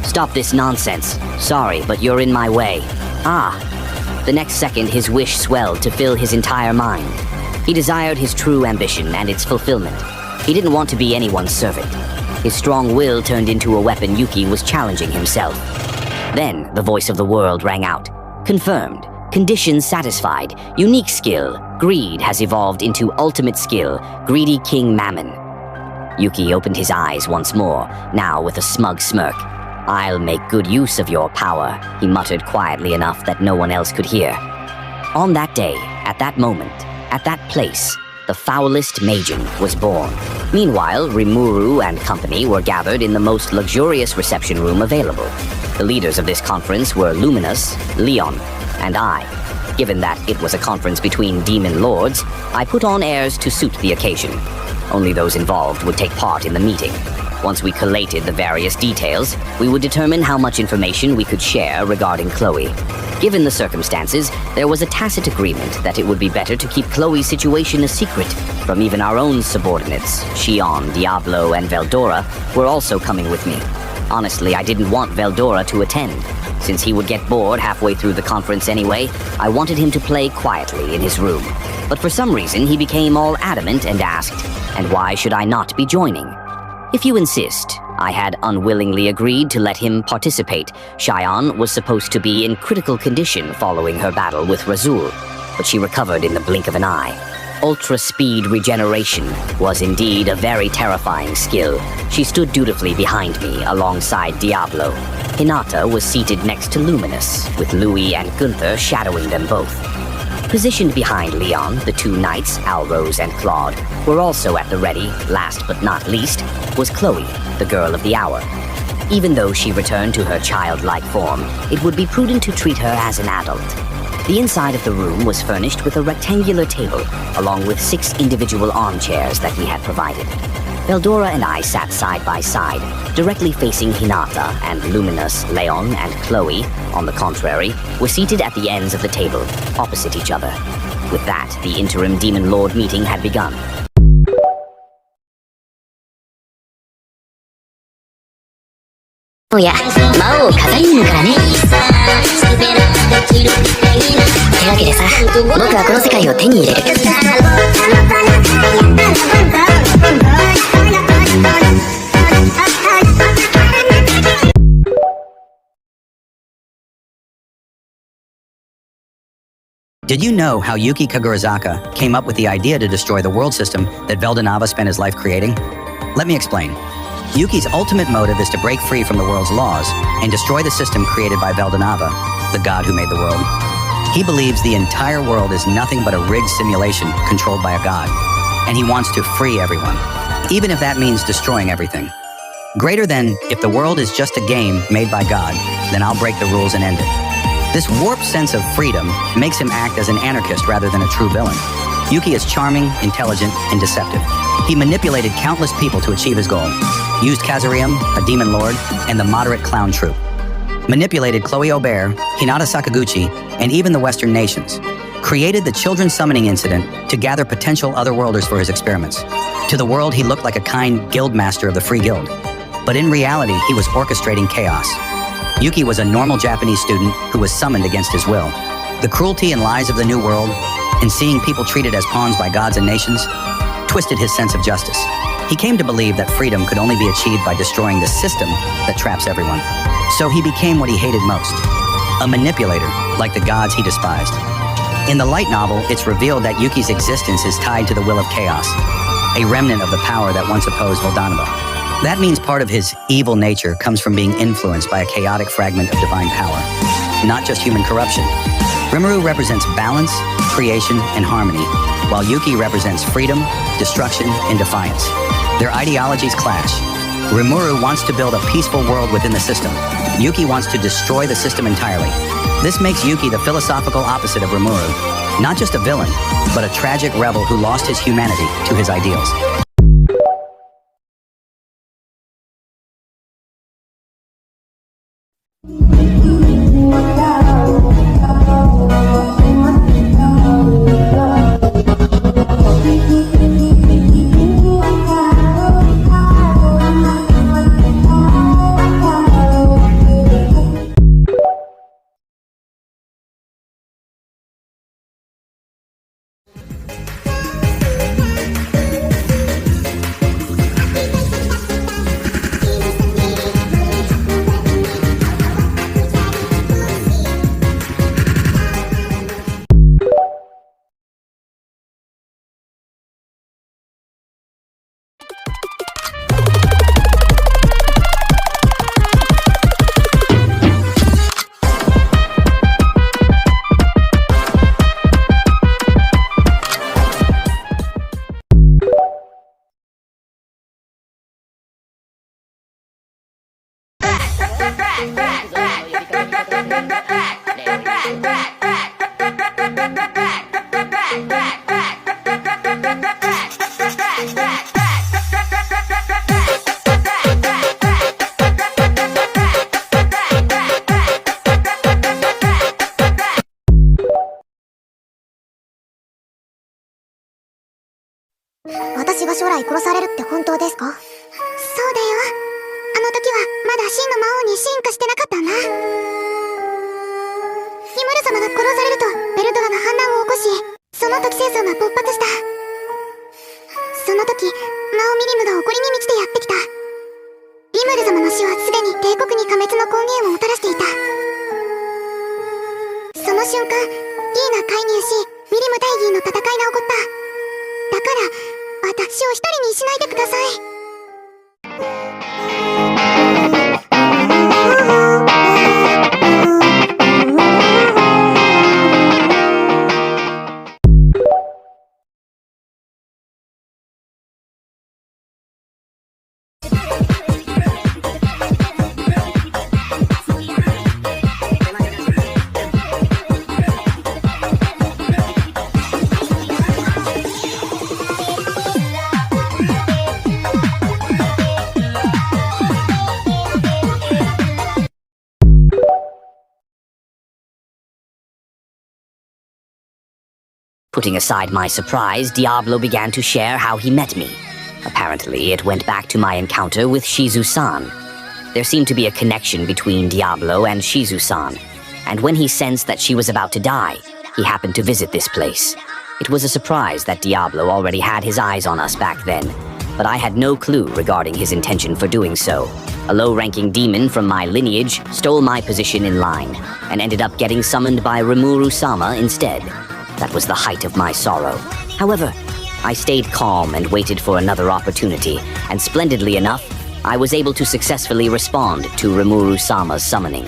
Stop this nonsense. Sorry, but you're in my way. Ah. The next second, his wish swelled to fill his entire mind. He desired his true ambition and its fulfillment. He didn't want to be anyone's servant. His strong will turned into a weapon. Yuki was challenging himself. Then, the voice of the world rang out. Confirmed. Conditions satisfied. Unique skill. Greed has evolved into ultimate skill. Greedy King Mammon. Yuki opened his eyes once more, now with a smug smirk. I'll make good use of your power, he muttered quietly enough that no one else could hear. On that day, at that moment, at that place, the foulest Majin was born. Meanwhile, Rimuru and company were gathered in the most luxurious reception room available. The leaders of this conference were Luminous, Leon, and I. Given that it was a conference between demon lords, I put on airs to suit the occasion. Only those involved would take part in the meeting. Once we collated the various details, we would determine how much information we could share regarding Chloe. Given the circumstances, there was a tacit agreement that it would be better to keep Chloe's situation a secret from even our own subordinates. Shion, Diablo, and Veldora were also coming with me. Honestly, I didn't want Veldora to attend. Since he would get bored halfway through the conference anyway, I wanted him to play quietly in his room. But for some reason, he became all adamant and asked, "And why should I not be joining?" "If you insist." I had unwillingly agreed to let him participate. Shion was supposed to be in critical condition following her battle with Razul, but she recovered in the blink of an eye. Ultra-speed regeneration was indeed a very terrifying skill. She stood dutifully behind me alongside Diablo. Hinata was seated next to Luminous, with Louis and Gunther shadowing them both. Positioned behind Leon, the two knights, Alrose and Claude, were also at the ready. Last but not least was Chloe, the girl of the hour. Even though she returned to her childlike form, it would be prudent to treat her as an adult. The inside of the room was furnished with a rectangular table, along with 6 individual armchairs that we had provided. Veldora and I sat side by side, directly facing Hinata, and Luminous, Leon, and Chloe, on the contrary, were seated at the ends of the table, opposite each other. With that, the interim Demon Lord meeting had begun. Oh yeah, 魔王を飾りに行くからね。ってわけでさ、僕はこの世界を手に入れる。Did you know how Yuki Kagurazaka came up with the idea to destroy the world system that Veldanava spent his life creating? Let me explain. Yuki's ultimate motive is to break free from the world's laws and destroy the system created by Veldanava, the god who made the world. He believes the entire world is nothing but a rigged simulation controlled by a god, and he wants to free everyone, even if that means destroying everything. Greater than, if the world is just a game made by God, then I'll break the rules and end it. This warped sense of freedom makes him act as an anarchist rather than a true villain. Yuki is charming, intelligent, and deceptive. He manipulated countless people to achieve his goal. Used Kazarium, a demon lord, and the moderate clown troupe. Manipulated Chloe Aubert, Hinata Sakaguchi, and even the Western nations. Created the children summoning incident to gather potential otherworlders for his experiments. To the world, he looked like a kind guild master of the Free Guild. But in reality, he was orchestrating chaos. Yuki was a normal Japanese student who was summoned against his will. The cruelty and lies of the New World, and seeing people treated as pawns by gods and nations, twisted his sense of justice. He came to believe that freedom could only be achieved by destroying the system that traps everyone. So he became what he hated most, a manipulator, like the gods he despised. In the light novel, it's revealed that Yuki's existence is tied to the will of chaos, a remnant of the power that once opposed Veldanava. That means part of his evil nature comes from being influenced by a chaotic fragment of divine power, not just human corruption. Rimuru represents balance, creation, and harmony, while Yuki represents freedom, destruction, and defiance. Their ideologies clash. Rimuru wants to build a peaceful world within the system. Yuki wants to destroy the system entirely. This makes Yuki the philosophical opposite of Rimuru. Not just a villain, but a tragic rebel who lost his humanity to his ideals. 将来殺されるって本当ですか？そうだよ。あの時はまだ真の魔王に進化してなかったんだ。リムル様が殺されるとベルドラが反乱を起こし、その時戦争が勃発した。その時魔王ミリムが怒りに満ちてやってきた。リムル様の死はすでに帝国に破滅の根源をもたらしていた。その瞬間、ギーが介入し、ミリム対ギーの戦いが起こった。だから、私を一人にしないでください。Putting aside my surprise, Diablo began to share how he met me. Apparently, it went back to my encounter with Shizu-san. There seemed to be a connection between Diablo and Shizu-san, and when he sensed that she was about to die, he happened to visit this place. It was a surprise that Diablo already had his eyes on us back then, but I had no clue regarding his intention for doing so. A low-ranking demon from my lineage stole my position in line, and ended up getting summoned by Rimuru-sama instead. That was the height of my sorrow. However, I stayed calm and waited for another opportunity, and splendidly enough, I was able to successfully respond to Rimuru-sama's summoning.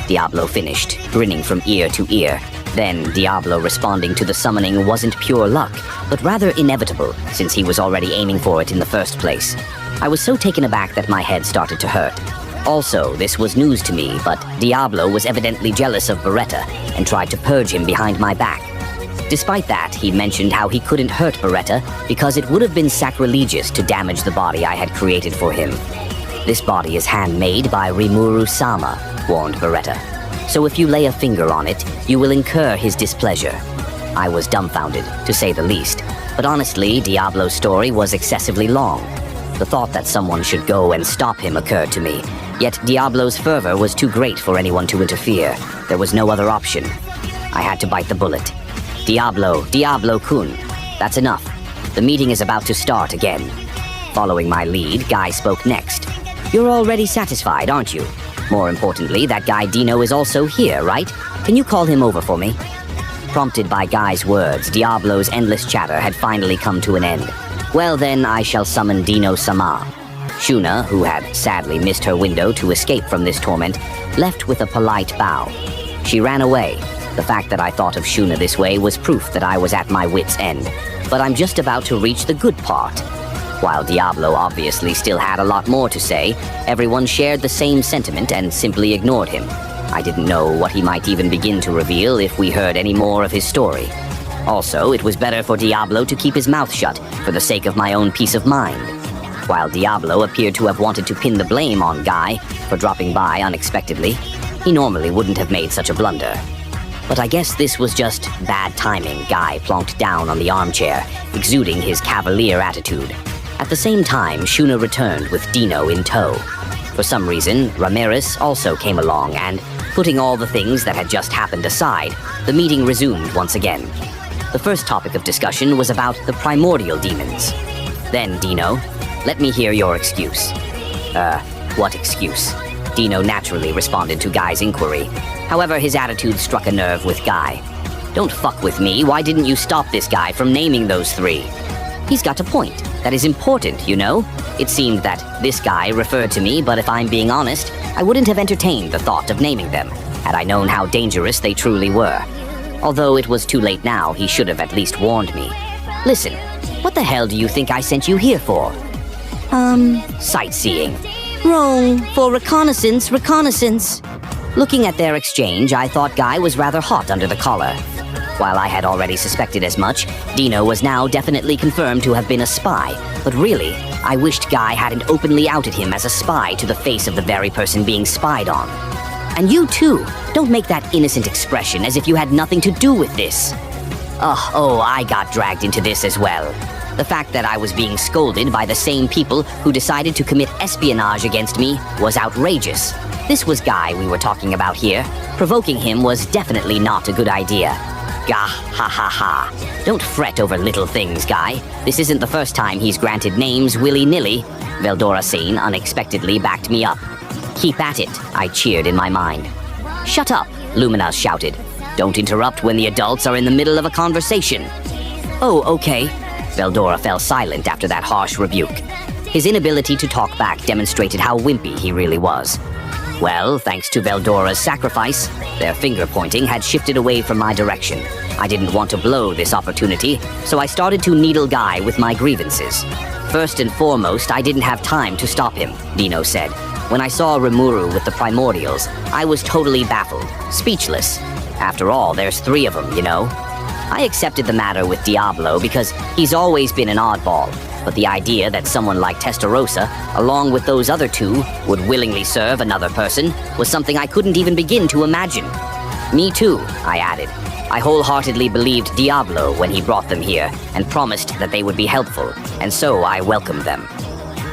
Diablo finished, grinning from ear to ear. Then, Diablo responding to the summoning wasn't pure luck, but rather inevitable, since he was already aiming for it in the first place. I was so taken aback that my head started to hurt. Also, this was news to me, but Diablo was evidently jealous of Beretta, and tried to purge him behind my back. Despite that, he mentioned how he couldn't hurt Beretta because it would have been sacrilegious to damage the body I had created for him. This body is handmade by Rimuru-sama, warned Beretta. So if you lay a finger on it, you will incur his displeasure. I was dumbfounded, to say the least, but honestly, Diablo's story was excessively long. The thought that someone should go and stop him occurred to me, yet Diablo's fervor was too great for anyone to interfere. There was no other option. I had to bite the bullet. Diablo-kun. That's enough. The meeting is about to start again. Following my lead, Guy spoke next. You're already satisfied, aren't you? More importantly, that guy Dino is also here, right? Can you call him over for me? Prompted by Guy's words, Diablo's endless chatter had finally come to an end. Well then, I shall summon Dino-sama. Shuna, who had sadly missed her window to escape from this torment, left with a polite bow. She ran away. The fact that I thought of Shuna this way was proof that I was at my wit's end. But I'm just about to reach the good part. While Diablo obviously still had a lot more to say, everyone shared the same sentiment and simply ignored him. I didn't know what he might even begin to reveal if we heard any more of his story. Also, it was better for Diablo to keep his mouth shut for the sake of my own peace of mind. While Diablo appeared to have wanted to pin the blame on Guy for dropping by unexpectedly, he normally wouldn't have made such a blunder. But I guess this was just bad timing. Guy plonked down on the armchair, exuding his cavalier attitude. At the same time, Shuna returned with Dino in tow. For some reason, Ramirez also came along, and, putting all the things that had just happened aside, the meeting resumed once again. The first topic of discussion was about the primordial demons. Then, Dino, let me hear your excuse. What excuse? Dino naturally responded to Guy's inquiry. However, his attitude struck a nerve with Guy. Don't fuck with me, why didn't you stop this guy from naming those three? He's got a point. That is important, you know? It seemed that this guy referred to me, but if I'm being honest, I wouldn't have entertained the thought of naming them, had I known how dangerous they truly were. Although it was too late now, he should have at least warned me. Listen, what the hell do you think I sent you here for? Sightseeing. Wrong. For reconnaissance. Looking at their exchange, I thought Guy was rather hot under the collar. While I had already suspected as much, Dino was now definitely confirmed to have been a spy. But really, I wished Guy hadn't openly outed him as a spy to the face of the very person being spied on. And you too, don't make that innocent expression as if you had nothing to do with this. Oh, I got dragged into this as well. The fact that I was being scolded by the same people who decided to commit espionage against me was outrageous. This was Guy we were talking about here. Provoking him was definitely not a good idea. Gah, ha ha ha. Don't fret over little things, Guy. This isn't the first time he's granted names willy-nilly. Veldora Sane unexpectedly backed me up. Keep at it, I cheered in my mind. Shut up, Lumina shouted. Don't interrupt when the adults are in the middle of a conversation. Oh, okay. Veldora fell silent after that harsh rebuke. His inability to talk back demonstrated how wimpy he really was. Well, thanks to Veldora's sacrifice, their finger-pointing had shifted away from my direction. I didn't want to blow this opportunity, so I started to needle Guy with my grievances. First and foremost, I didn't have time to stop him, Dino said. When I saw Rimuru with the Primordials, I was totally baffled, speechless. After all, there's 3 of them, you know? I accepted the matter with Diablo because he's always been an oddball, but the idea that someone like Testarossa, along with those other 2, would willingly serve another person was something I couldn't even begin to imagine. Me too, I added. I wholeheartedly believed Diablo when he brought them here and promised that they would be helpful, and so I welcomed them.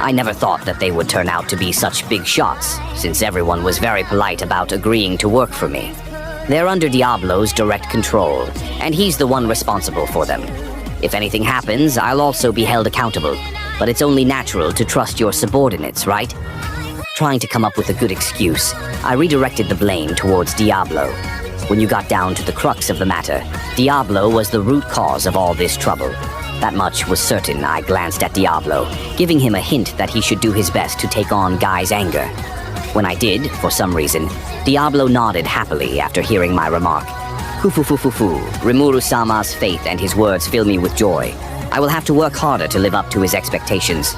I never thought that they would turn out to be such big shots, since everyone was very polite about agreeing to work for me. They're under Diablo's direct control, and he's the one responsible for them. If anything happens, I'll also be held accountable, but it's only natural to trust your subordinates, right? Trying to come up with a good excuse, I redirected the blame towards Diablo. When you got down to the crux of the matter, Diablo was the root cause of all this trouble. That much was certain. I glanced at Diablo, giving him a hint that he should do his best to take on Guy's anger. When I did, for some reason, Diablo nodded happily after hearing my remark. Fu-fu-fu-fu-fu. Rimuru-sama's faith and his words fill me with joy. I will have to work harder to live up to his expectations.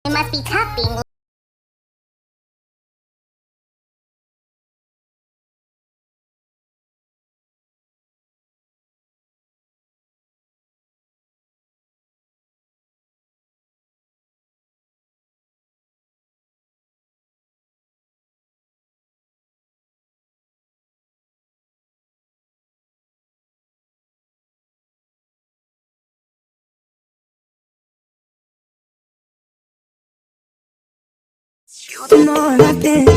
It must be tough being You don't know what I've been,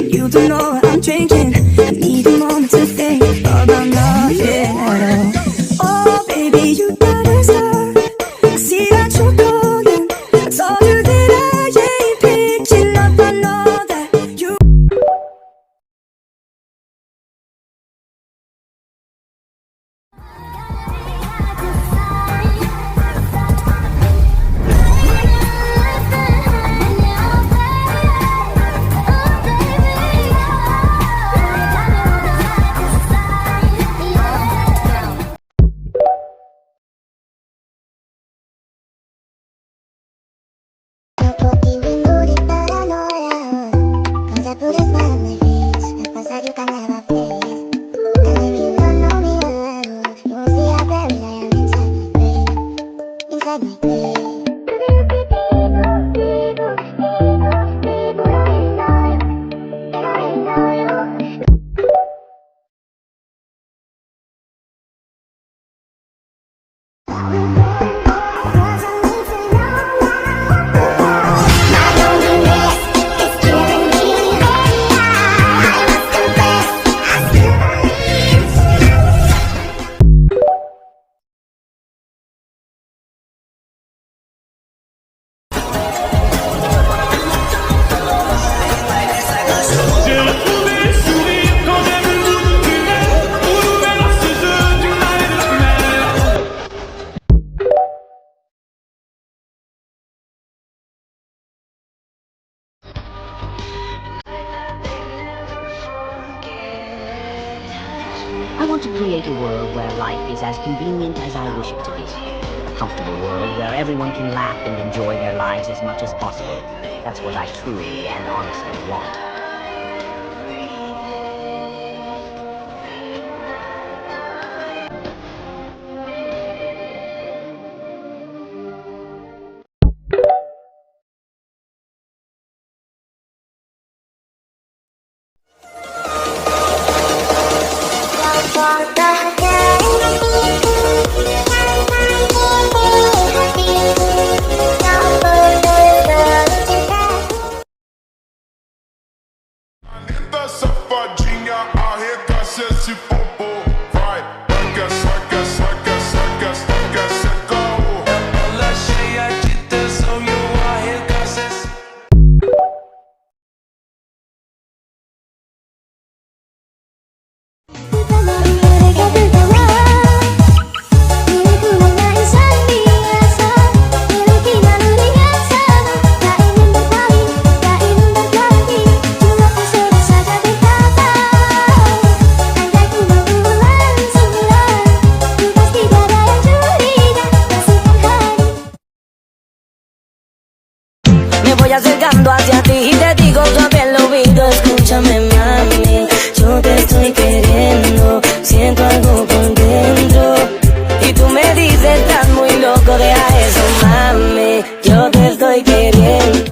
you don't know what I'm drinking. I need a moment to think about nothing at all. Oh baby, you gotta stop. I see that you're calling. I told you that I ain't picking up. I know that you. is as convenient as I wish it to be. A comfortable world where everyone can laugh and enjoy their lives as much as possible. That's what I truly and honestly want. Acercando hacia ti y te digo suave al oído, escúchame mami, yo te estoy queriendo, siento algo por dentro y tú me dices estás muy loco, deja eso mami, yo te estoy queriendo.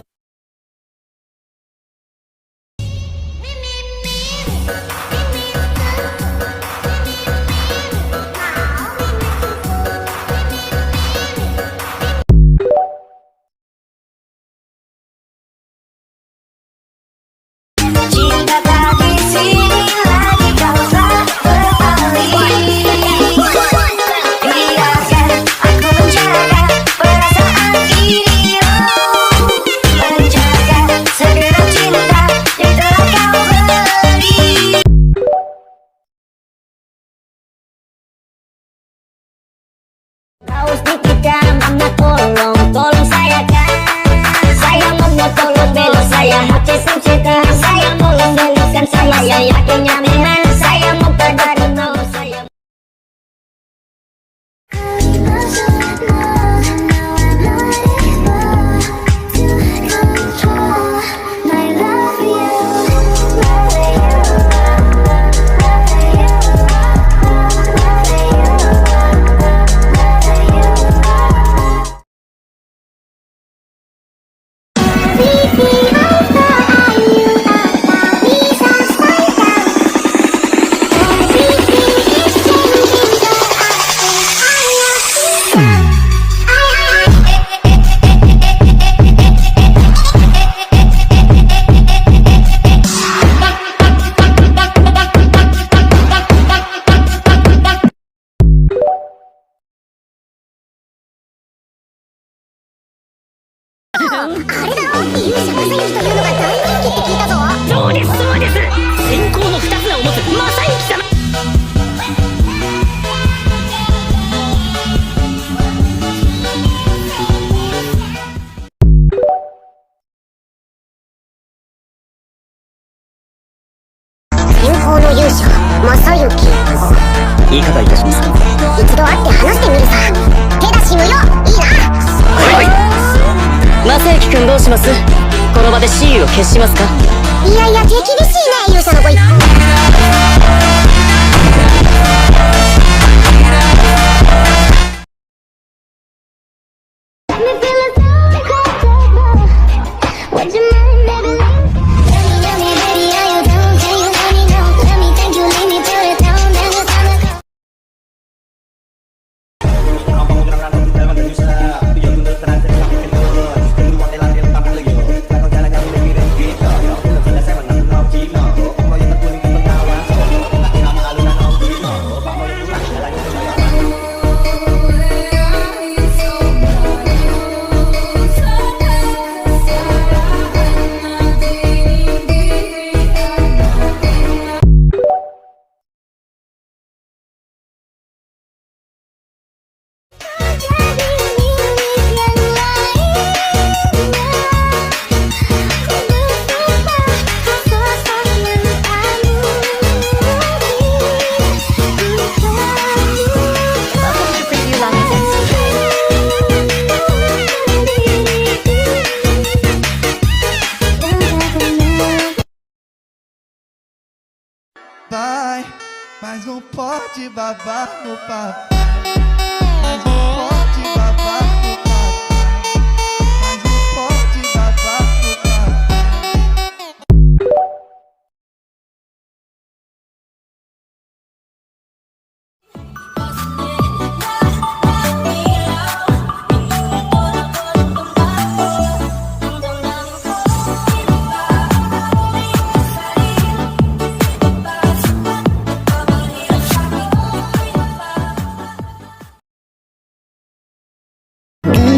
Kau sedikit mana tolong saya kan. Saya mau tolong bela saya hati cinta. Saya mau belakan saya yakinnya memang. Saya mau dari nol saya. Masayuki。言い方いたします。一度会って話してみるさ。手出し無用、いいな。正幸くんどうします？この場でシールを消しますか？いやいや手厳しいね、勇者のご一家。pode babar no papai. Mas não pode babar no papai. Mas não pode babar no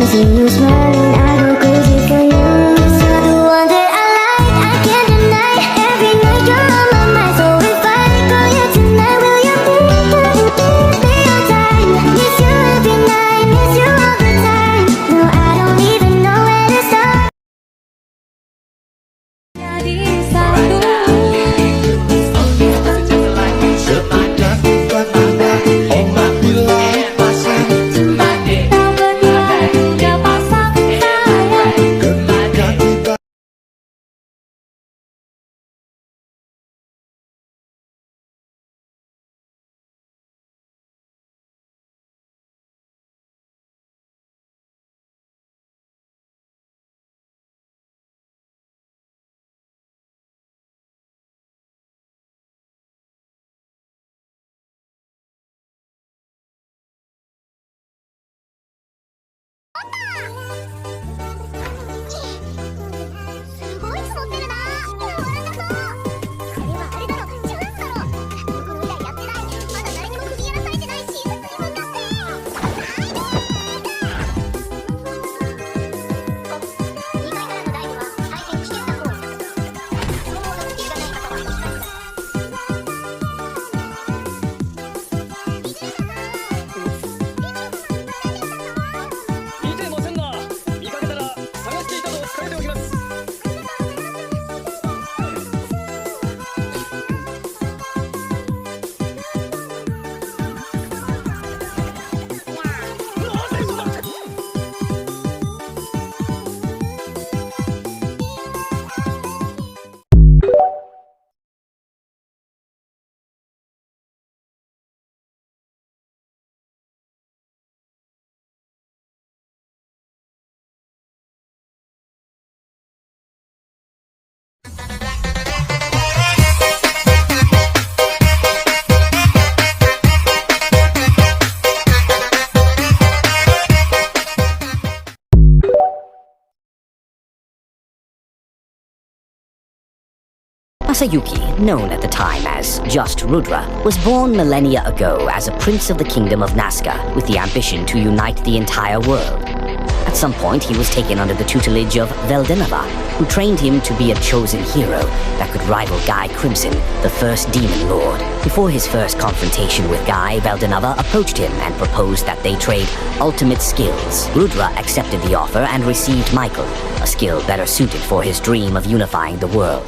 See you smiling, I go crazy for you. You're the one that I like, I can't deny. Every night you're on my mind, so if I call you tonight, will you be on time? Miss you every night, miss you all the time. No, I don't even know where to start. Masayuki, known at the time as just Rudra, was born millennia ago as a prince of the kingdom of Nazca with the ambition to unite the entire world. At some point, he was taken under the tutelage of Veldenava, who trained him to be a chosen hero that could rival Guy Crimson, the first demon lord. Before his first confrontation with Guy, Veldenava approached him and proposed that they trade ultimate skills. Rudra accepted the offer and received Michael, a skill better suited for his dream of unifying the world.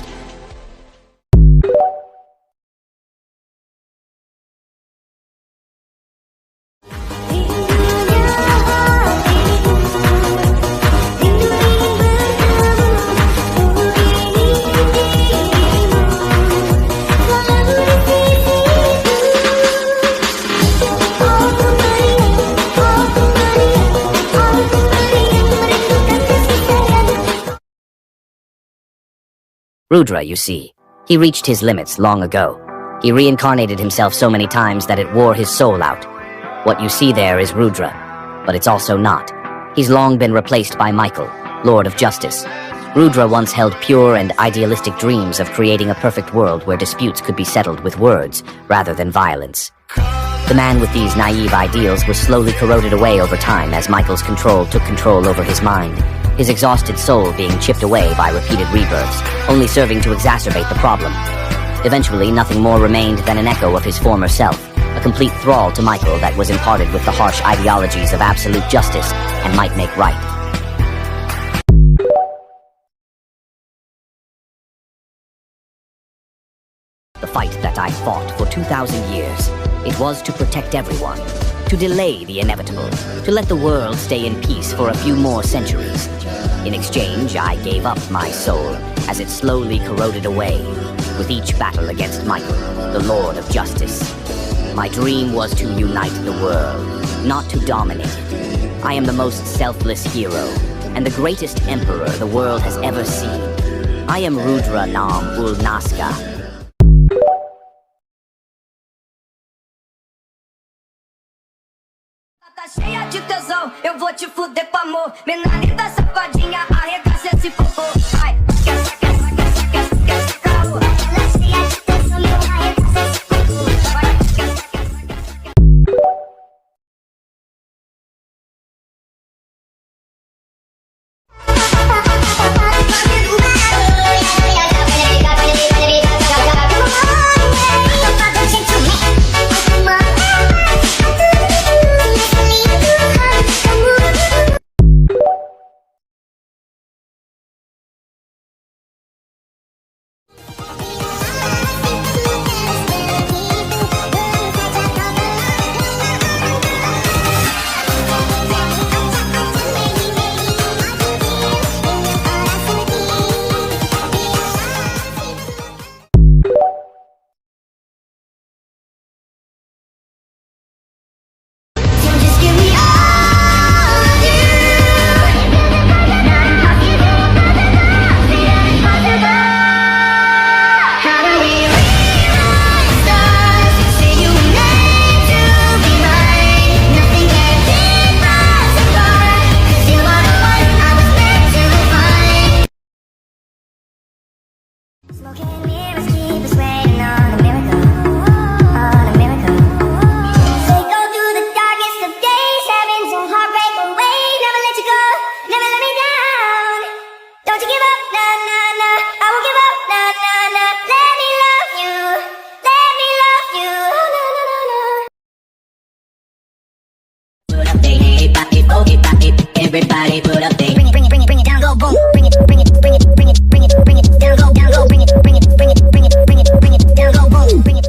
Rudra, you see, he reached his limits long ago. He reincarnated himself so many times that it wore his soul out. What you see there is Rudra, but it's also not. He's long been replaced by Michael, Lord of Justice. Rudra once held pure and idealistic dreams of creating a perfect world where disputes could be settled with words rather than violence. The man with these naive ideals was slowly corroded away over time as Michael's control took control over his mind, his exhausted soul being chipped away by repeated rebirths, only serving to exacerbate the problem. Eventually, nothing more remained than an echo of his former self, a complete thrall to Michael that was imparted with the harsh ideologies of absolute justice and might make right. The fight that I fought for 2,000 years, it was to protect everyone, to delay the inevitable, to let the world stay in peace for a few more centuries. In exchange, I gave up my soul as it slowly corroded away with each battle against Michael, the Lord of Justice. My dream was to unite the world, not to dominate it. I am the most selfless hero, and the greatest emperor the world has ever seen. I am Rudra Nam Ul Naska. Tá cheia de tesão, eu vou te fuder com amor. Menina safadinha, arregaça esse popô. Vai, quer caô. Ela cheia de tesão, eu arregaça esse popô. Vai, Everybody put up they bring it down, go boom. Bring it down, go down, go bring it down, go boom. Bring it.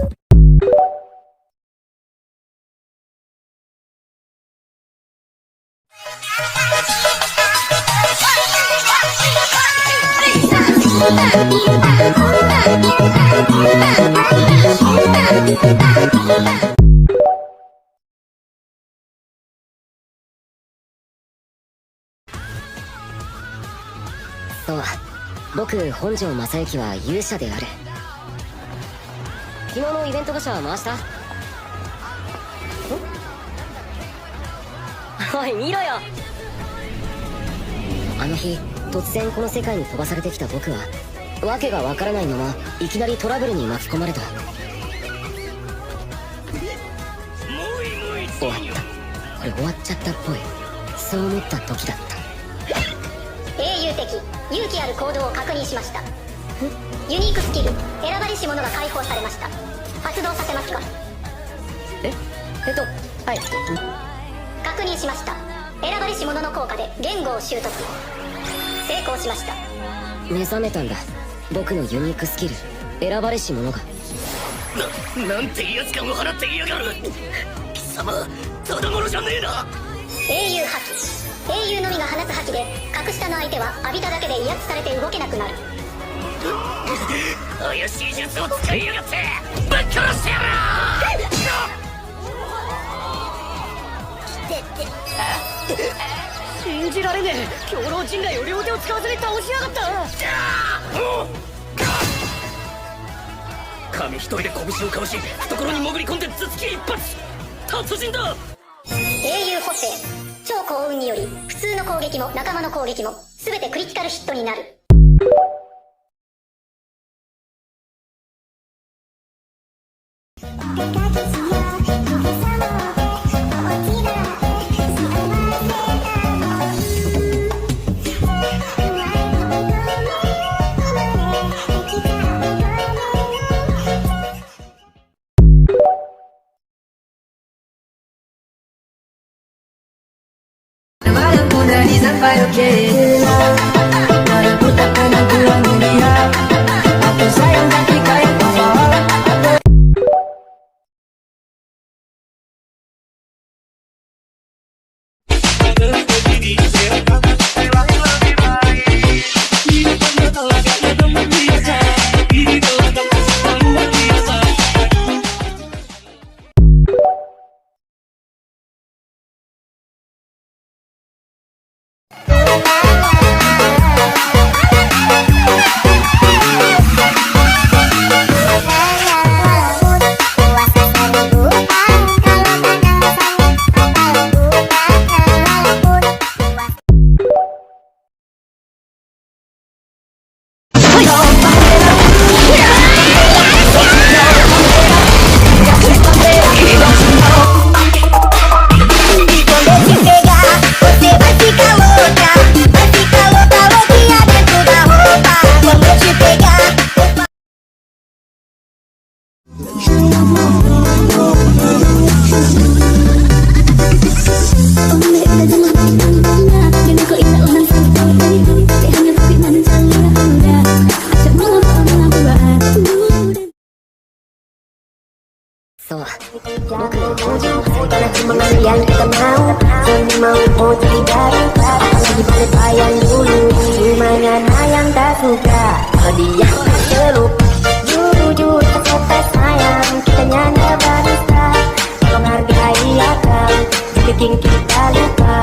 そう、僕本庄正幸は勇者である。昨日のイベント馬車は回した？おい見ろよ。あの日突然この世界に飛ばされてきた僕はわけがわからないままいきなりトラブルに巻き込まれた。終わった。これ終わっちゃったっぽい。そう思った時だった。英雄的勇気ある行動を確認しました。ユニークスキル選ばれし者が解放されました。発動させますか？はい。確認しました。選ばれし者の効果で言語を習得。成功しました。目覚めたんだ。僕のユニークスキル選ばれし者が。なんてやつ感を払っていやがる。貴様ただ者じゃねえな。英雄覇気英雄のみが放つ覇気で格下の相手は浴びただけで威圧されて動けなくなる。怪しい術を使いやがってぶっ殺してやる。信じられねえ。兵糧陣内を両手を使わずに倒しやがった。神一人で拳をかわし懐に潜り込んで頭突き一発。達人だ。英雄補正超幸運により普通の攻撃も仲間の攻撃も全てクリティカルヒットになる。Sampai oke, merebut akan pulang dunia. Aku sayang tapi kayak kau. So, yang kita mau, jangan mau jadi baru. Apalagi boleh bayang dulu, cuma ngana yang tak suka. Kalau dia celup, jujur tak sayang. Kita nyanda barista, tolong hargai akal. Jika bikin kita lupa.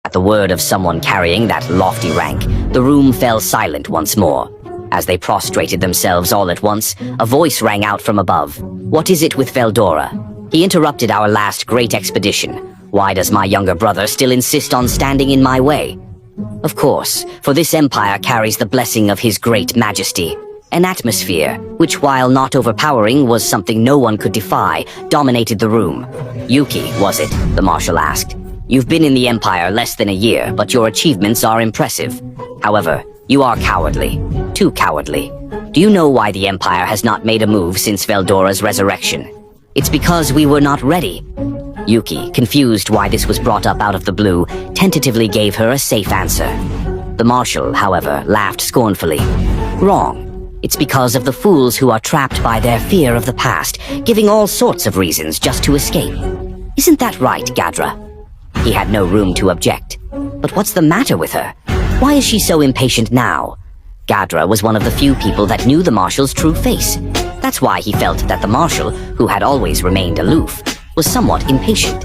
At the word of someone carrying that lofty rank, the room fell silent once more. As they prostrated themselves all at once, a voice rang out from above. "What is it with Veldora? He interrupted our last great expedition. Why does my younger brother still insist on standing in my way? Of course, for this empire carries the blessing of his great majesty. An atmosphere, which while not overpowering was something no one could defy, dominated the room. Yuki, was it? The Marshal asked. You've been in the Empire less than a year, but your achievements are impressive. However, you are cowardly. Too cowardly. Do you know why the Empire has not made a move since Veldora's resurrection? It's because we were not ready. Yuki, confused why this was brought up out of the blue, tentatively gave her a safe answer. The Marshal, however, laughed scornfully. Wrong. It's because of the fools who are trapped by their fear of the past, giving all sorts of reasons just to escape. Isn't that right, Gadra? He had no room to object. But what's the matter with her? Why is she so impatient now? Gadra was one of the few people that knew the Marshal's true face. That's why he felt that the Marshal, who had always remained aloof, was somewhat impatient.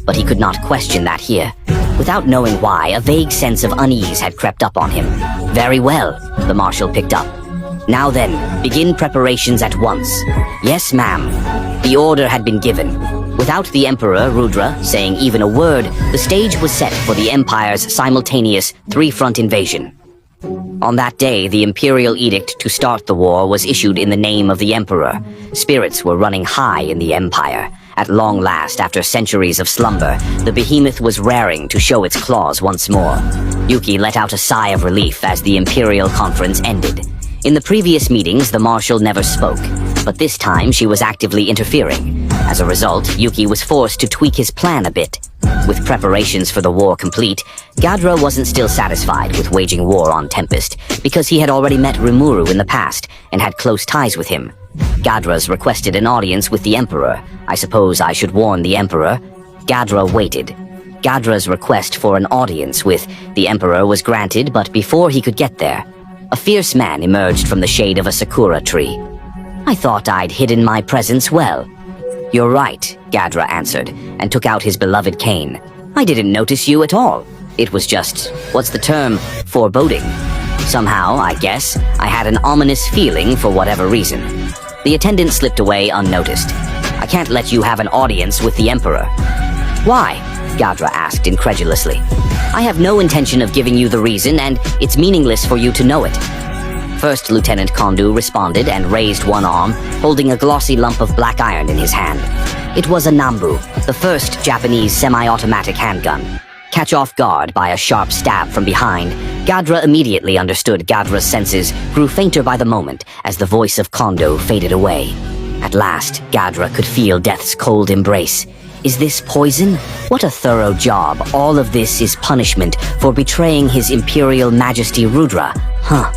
But he could not question that here. Without knowing why, a vague sense of unease had crept up on him. Very well, the Marshal picked up. Now then, begin preparations at once. Yes, ma'am. The order had been given. Without the Emperor, Rudra, saying even a word, the stage was set for the Empire's simultaneous three-front invasion. On that day, the Imperial Edict to start the war was issued in the name of the Emperor. Spirits were running high in the Empire. At long last, after centuries of slumber, the behemoth was raring to show its claws once more. Yuki let out a sigh of relief as the Imperial Conference ended. In the previous meetings, the Marshal never spoke, but this time she was actively interfering. As a result, Yuki was forced to tweak his plan a bit. With preparations for the war complete, Gadra wasn't still satisfied with waging war on Tempest, because he had already met Rimuru in the past and had close ties with him. Gadra's requested an audience with the Emperor. I suppose I should warn the Emperor. Gadra waited. Gadra's request for an audience with the Emperor was granted, but before he could get there, a fierce man emerged from the shade of a sakura tree. I thought I'd hidden my presence well. You're right, Gadra answered, and took out his beloved cane. I didn't notice you at all. It was just, what's the term, foreboding. Somehow, I guess, I had an ominous feeling for whatever reason. The attendant slipped away unnoticed. I can't let you have an audience with the Emperor. Why? Gadra asked incredulously. I have no intention of giving you the reason, and it's meaningless for you to know it. First Lieutenant Kondu responded and raised one arm, holding a glossy lump of black iron in his hand. It was a Nambu, the first Japanese semi-automatic handgun. Catch off guard by a sharp stab from behind, Gadra immediately understood. Gadra's senses grew fainter by the moment as the voice of Kondo faded away. At last, Gadra could feel death's cold embrace. Is this poison? What a thorough job. All of this is punishment for betraying His Imperial Majesty Rudra. Huh.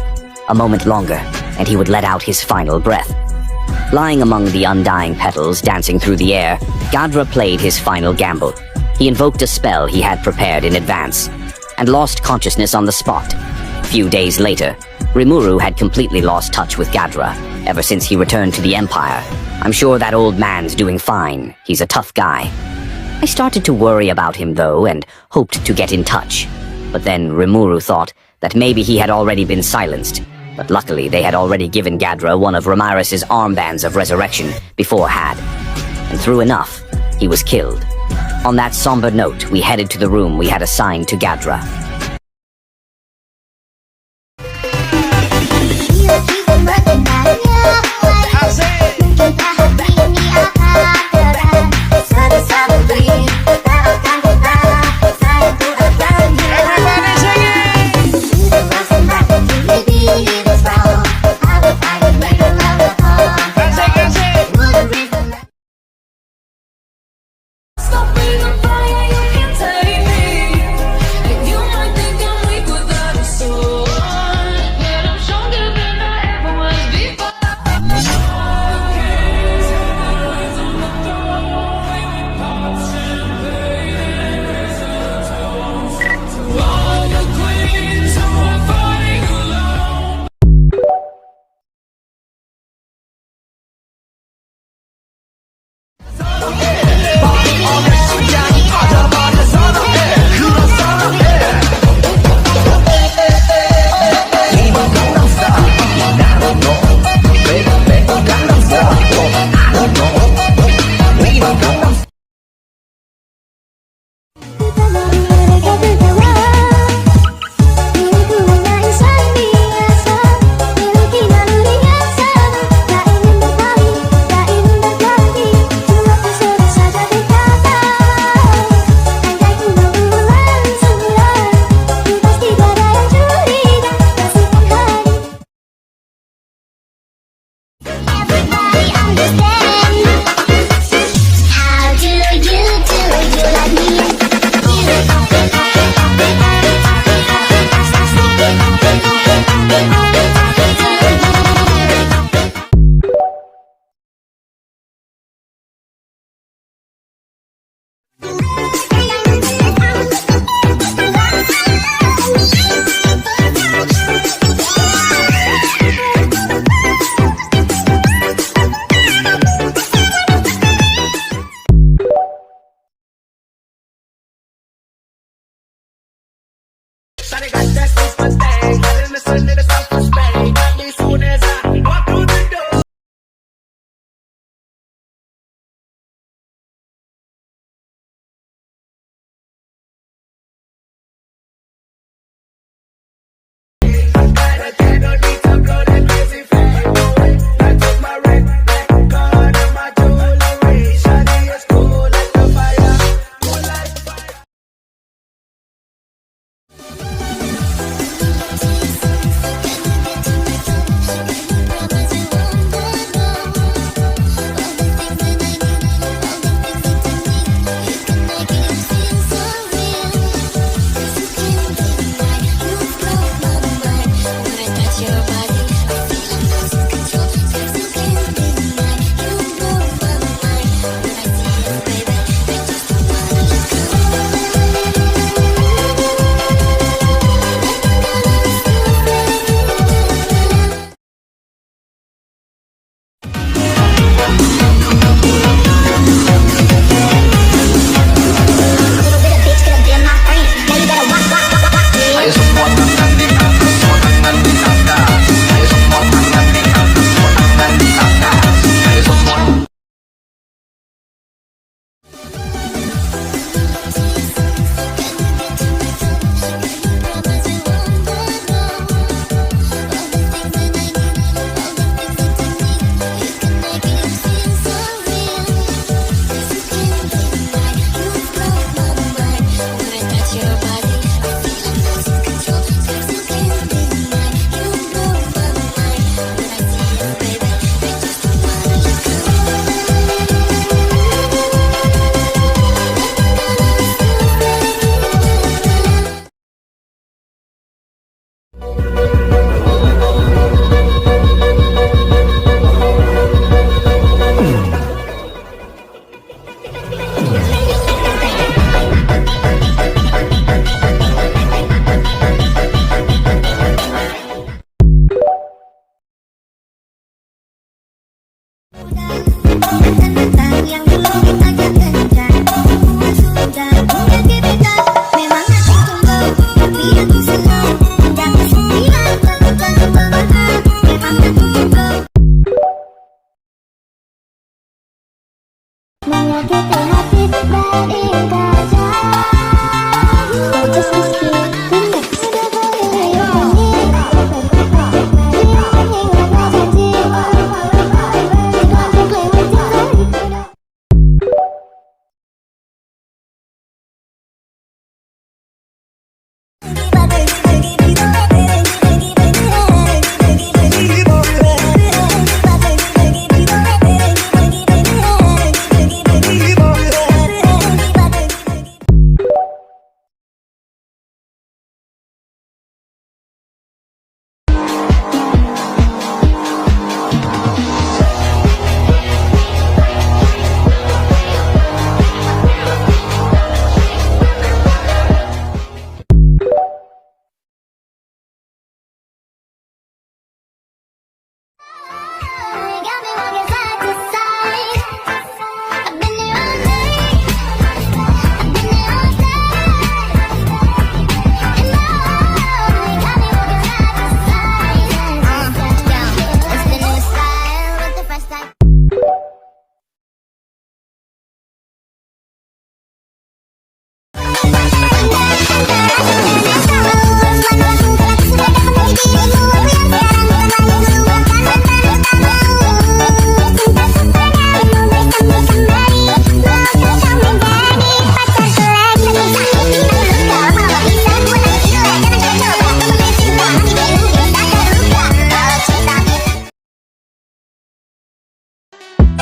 A moment longer, and he would let out his final breath. Lying among the undying petals dancing through the air, Gadra played his final gamble. He invoked a spell he had prepared in advance, and lost consciousness on the spot. A few days later, Rimuru had completely lost touch with Gadra, ever since he returned to the Empire. I'm sure that old man's doing fine. He's a tough guy. I started to worry about him, though, and hoped to get in touch. But then Rimuru thought that maybe he had already been silenced. But luckily, they had already given Gadra one of Ramiris's armbands of resurrection beforehand. And through enough, he was killed. On that somber note, we headed to the room we had assigned to Gadra. Stop being a fire, you can take me. You might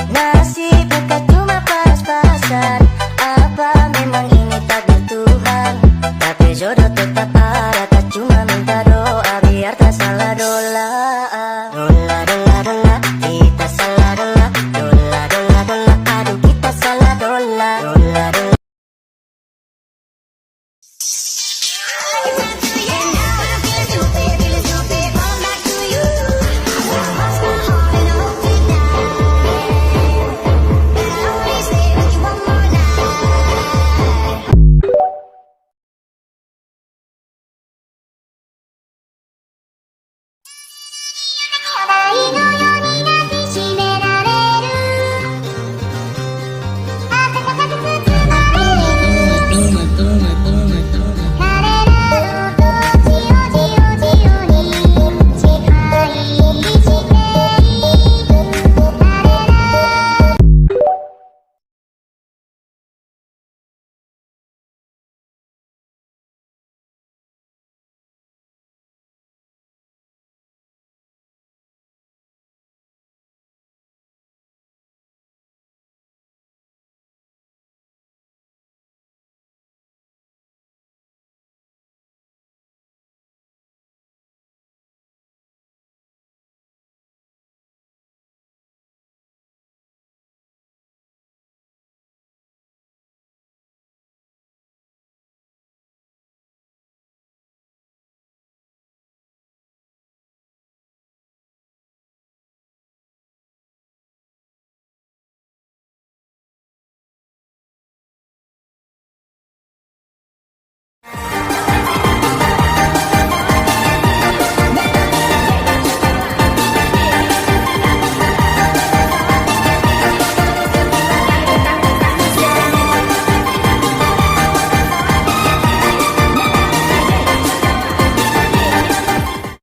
Nasi berkata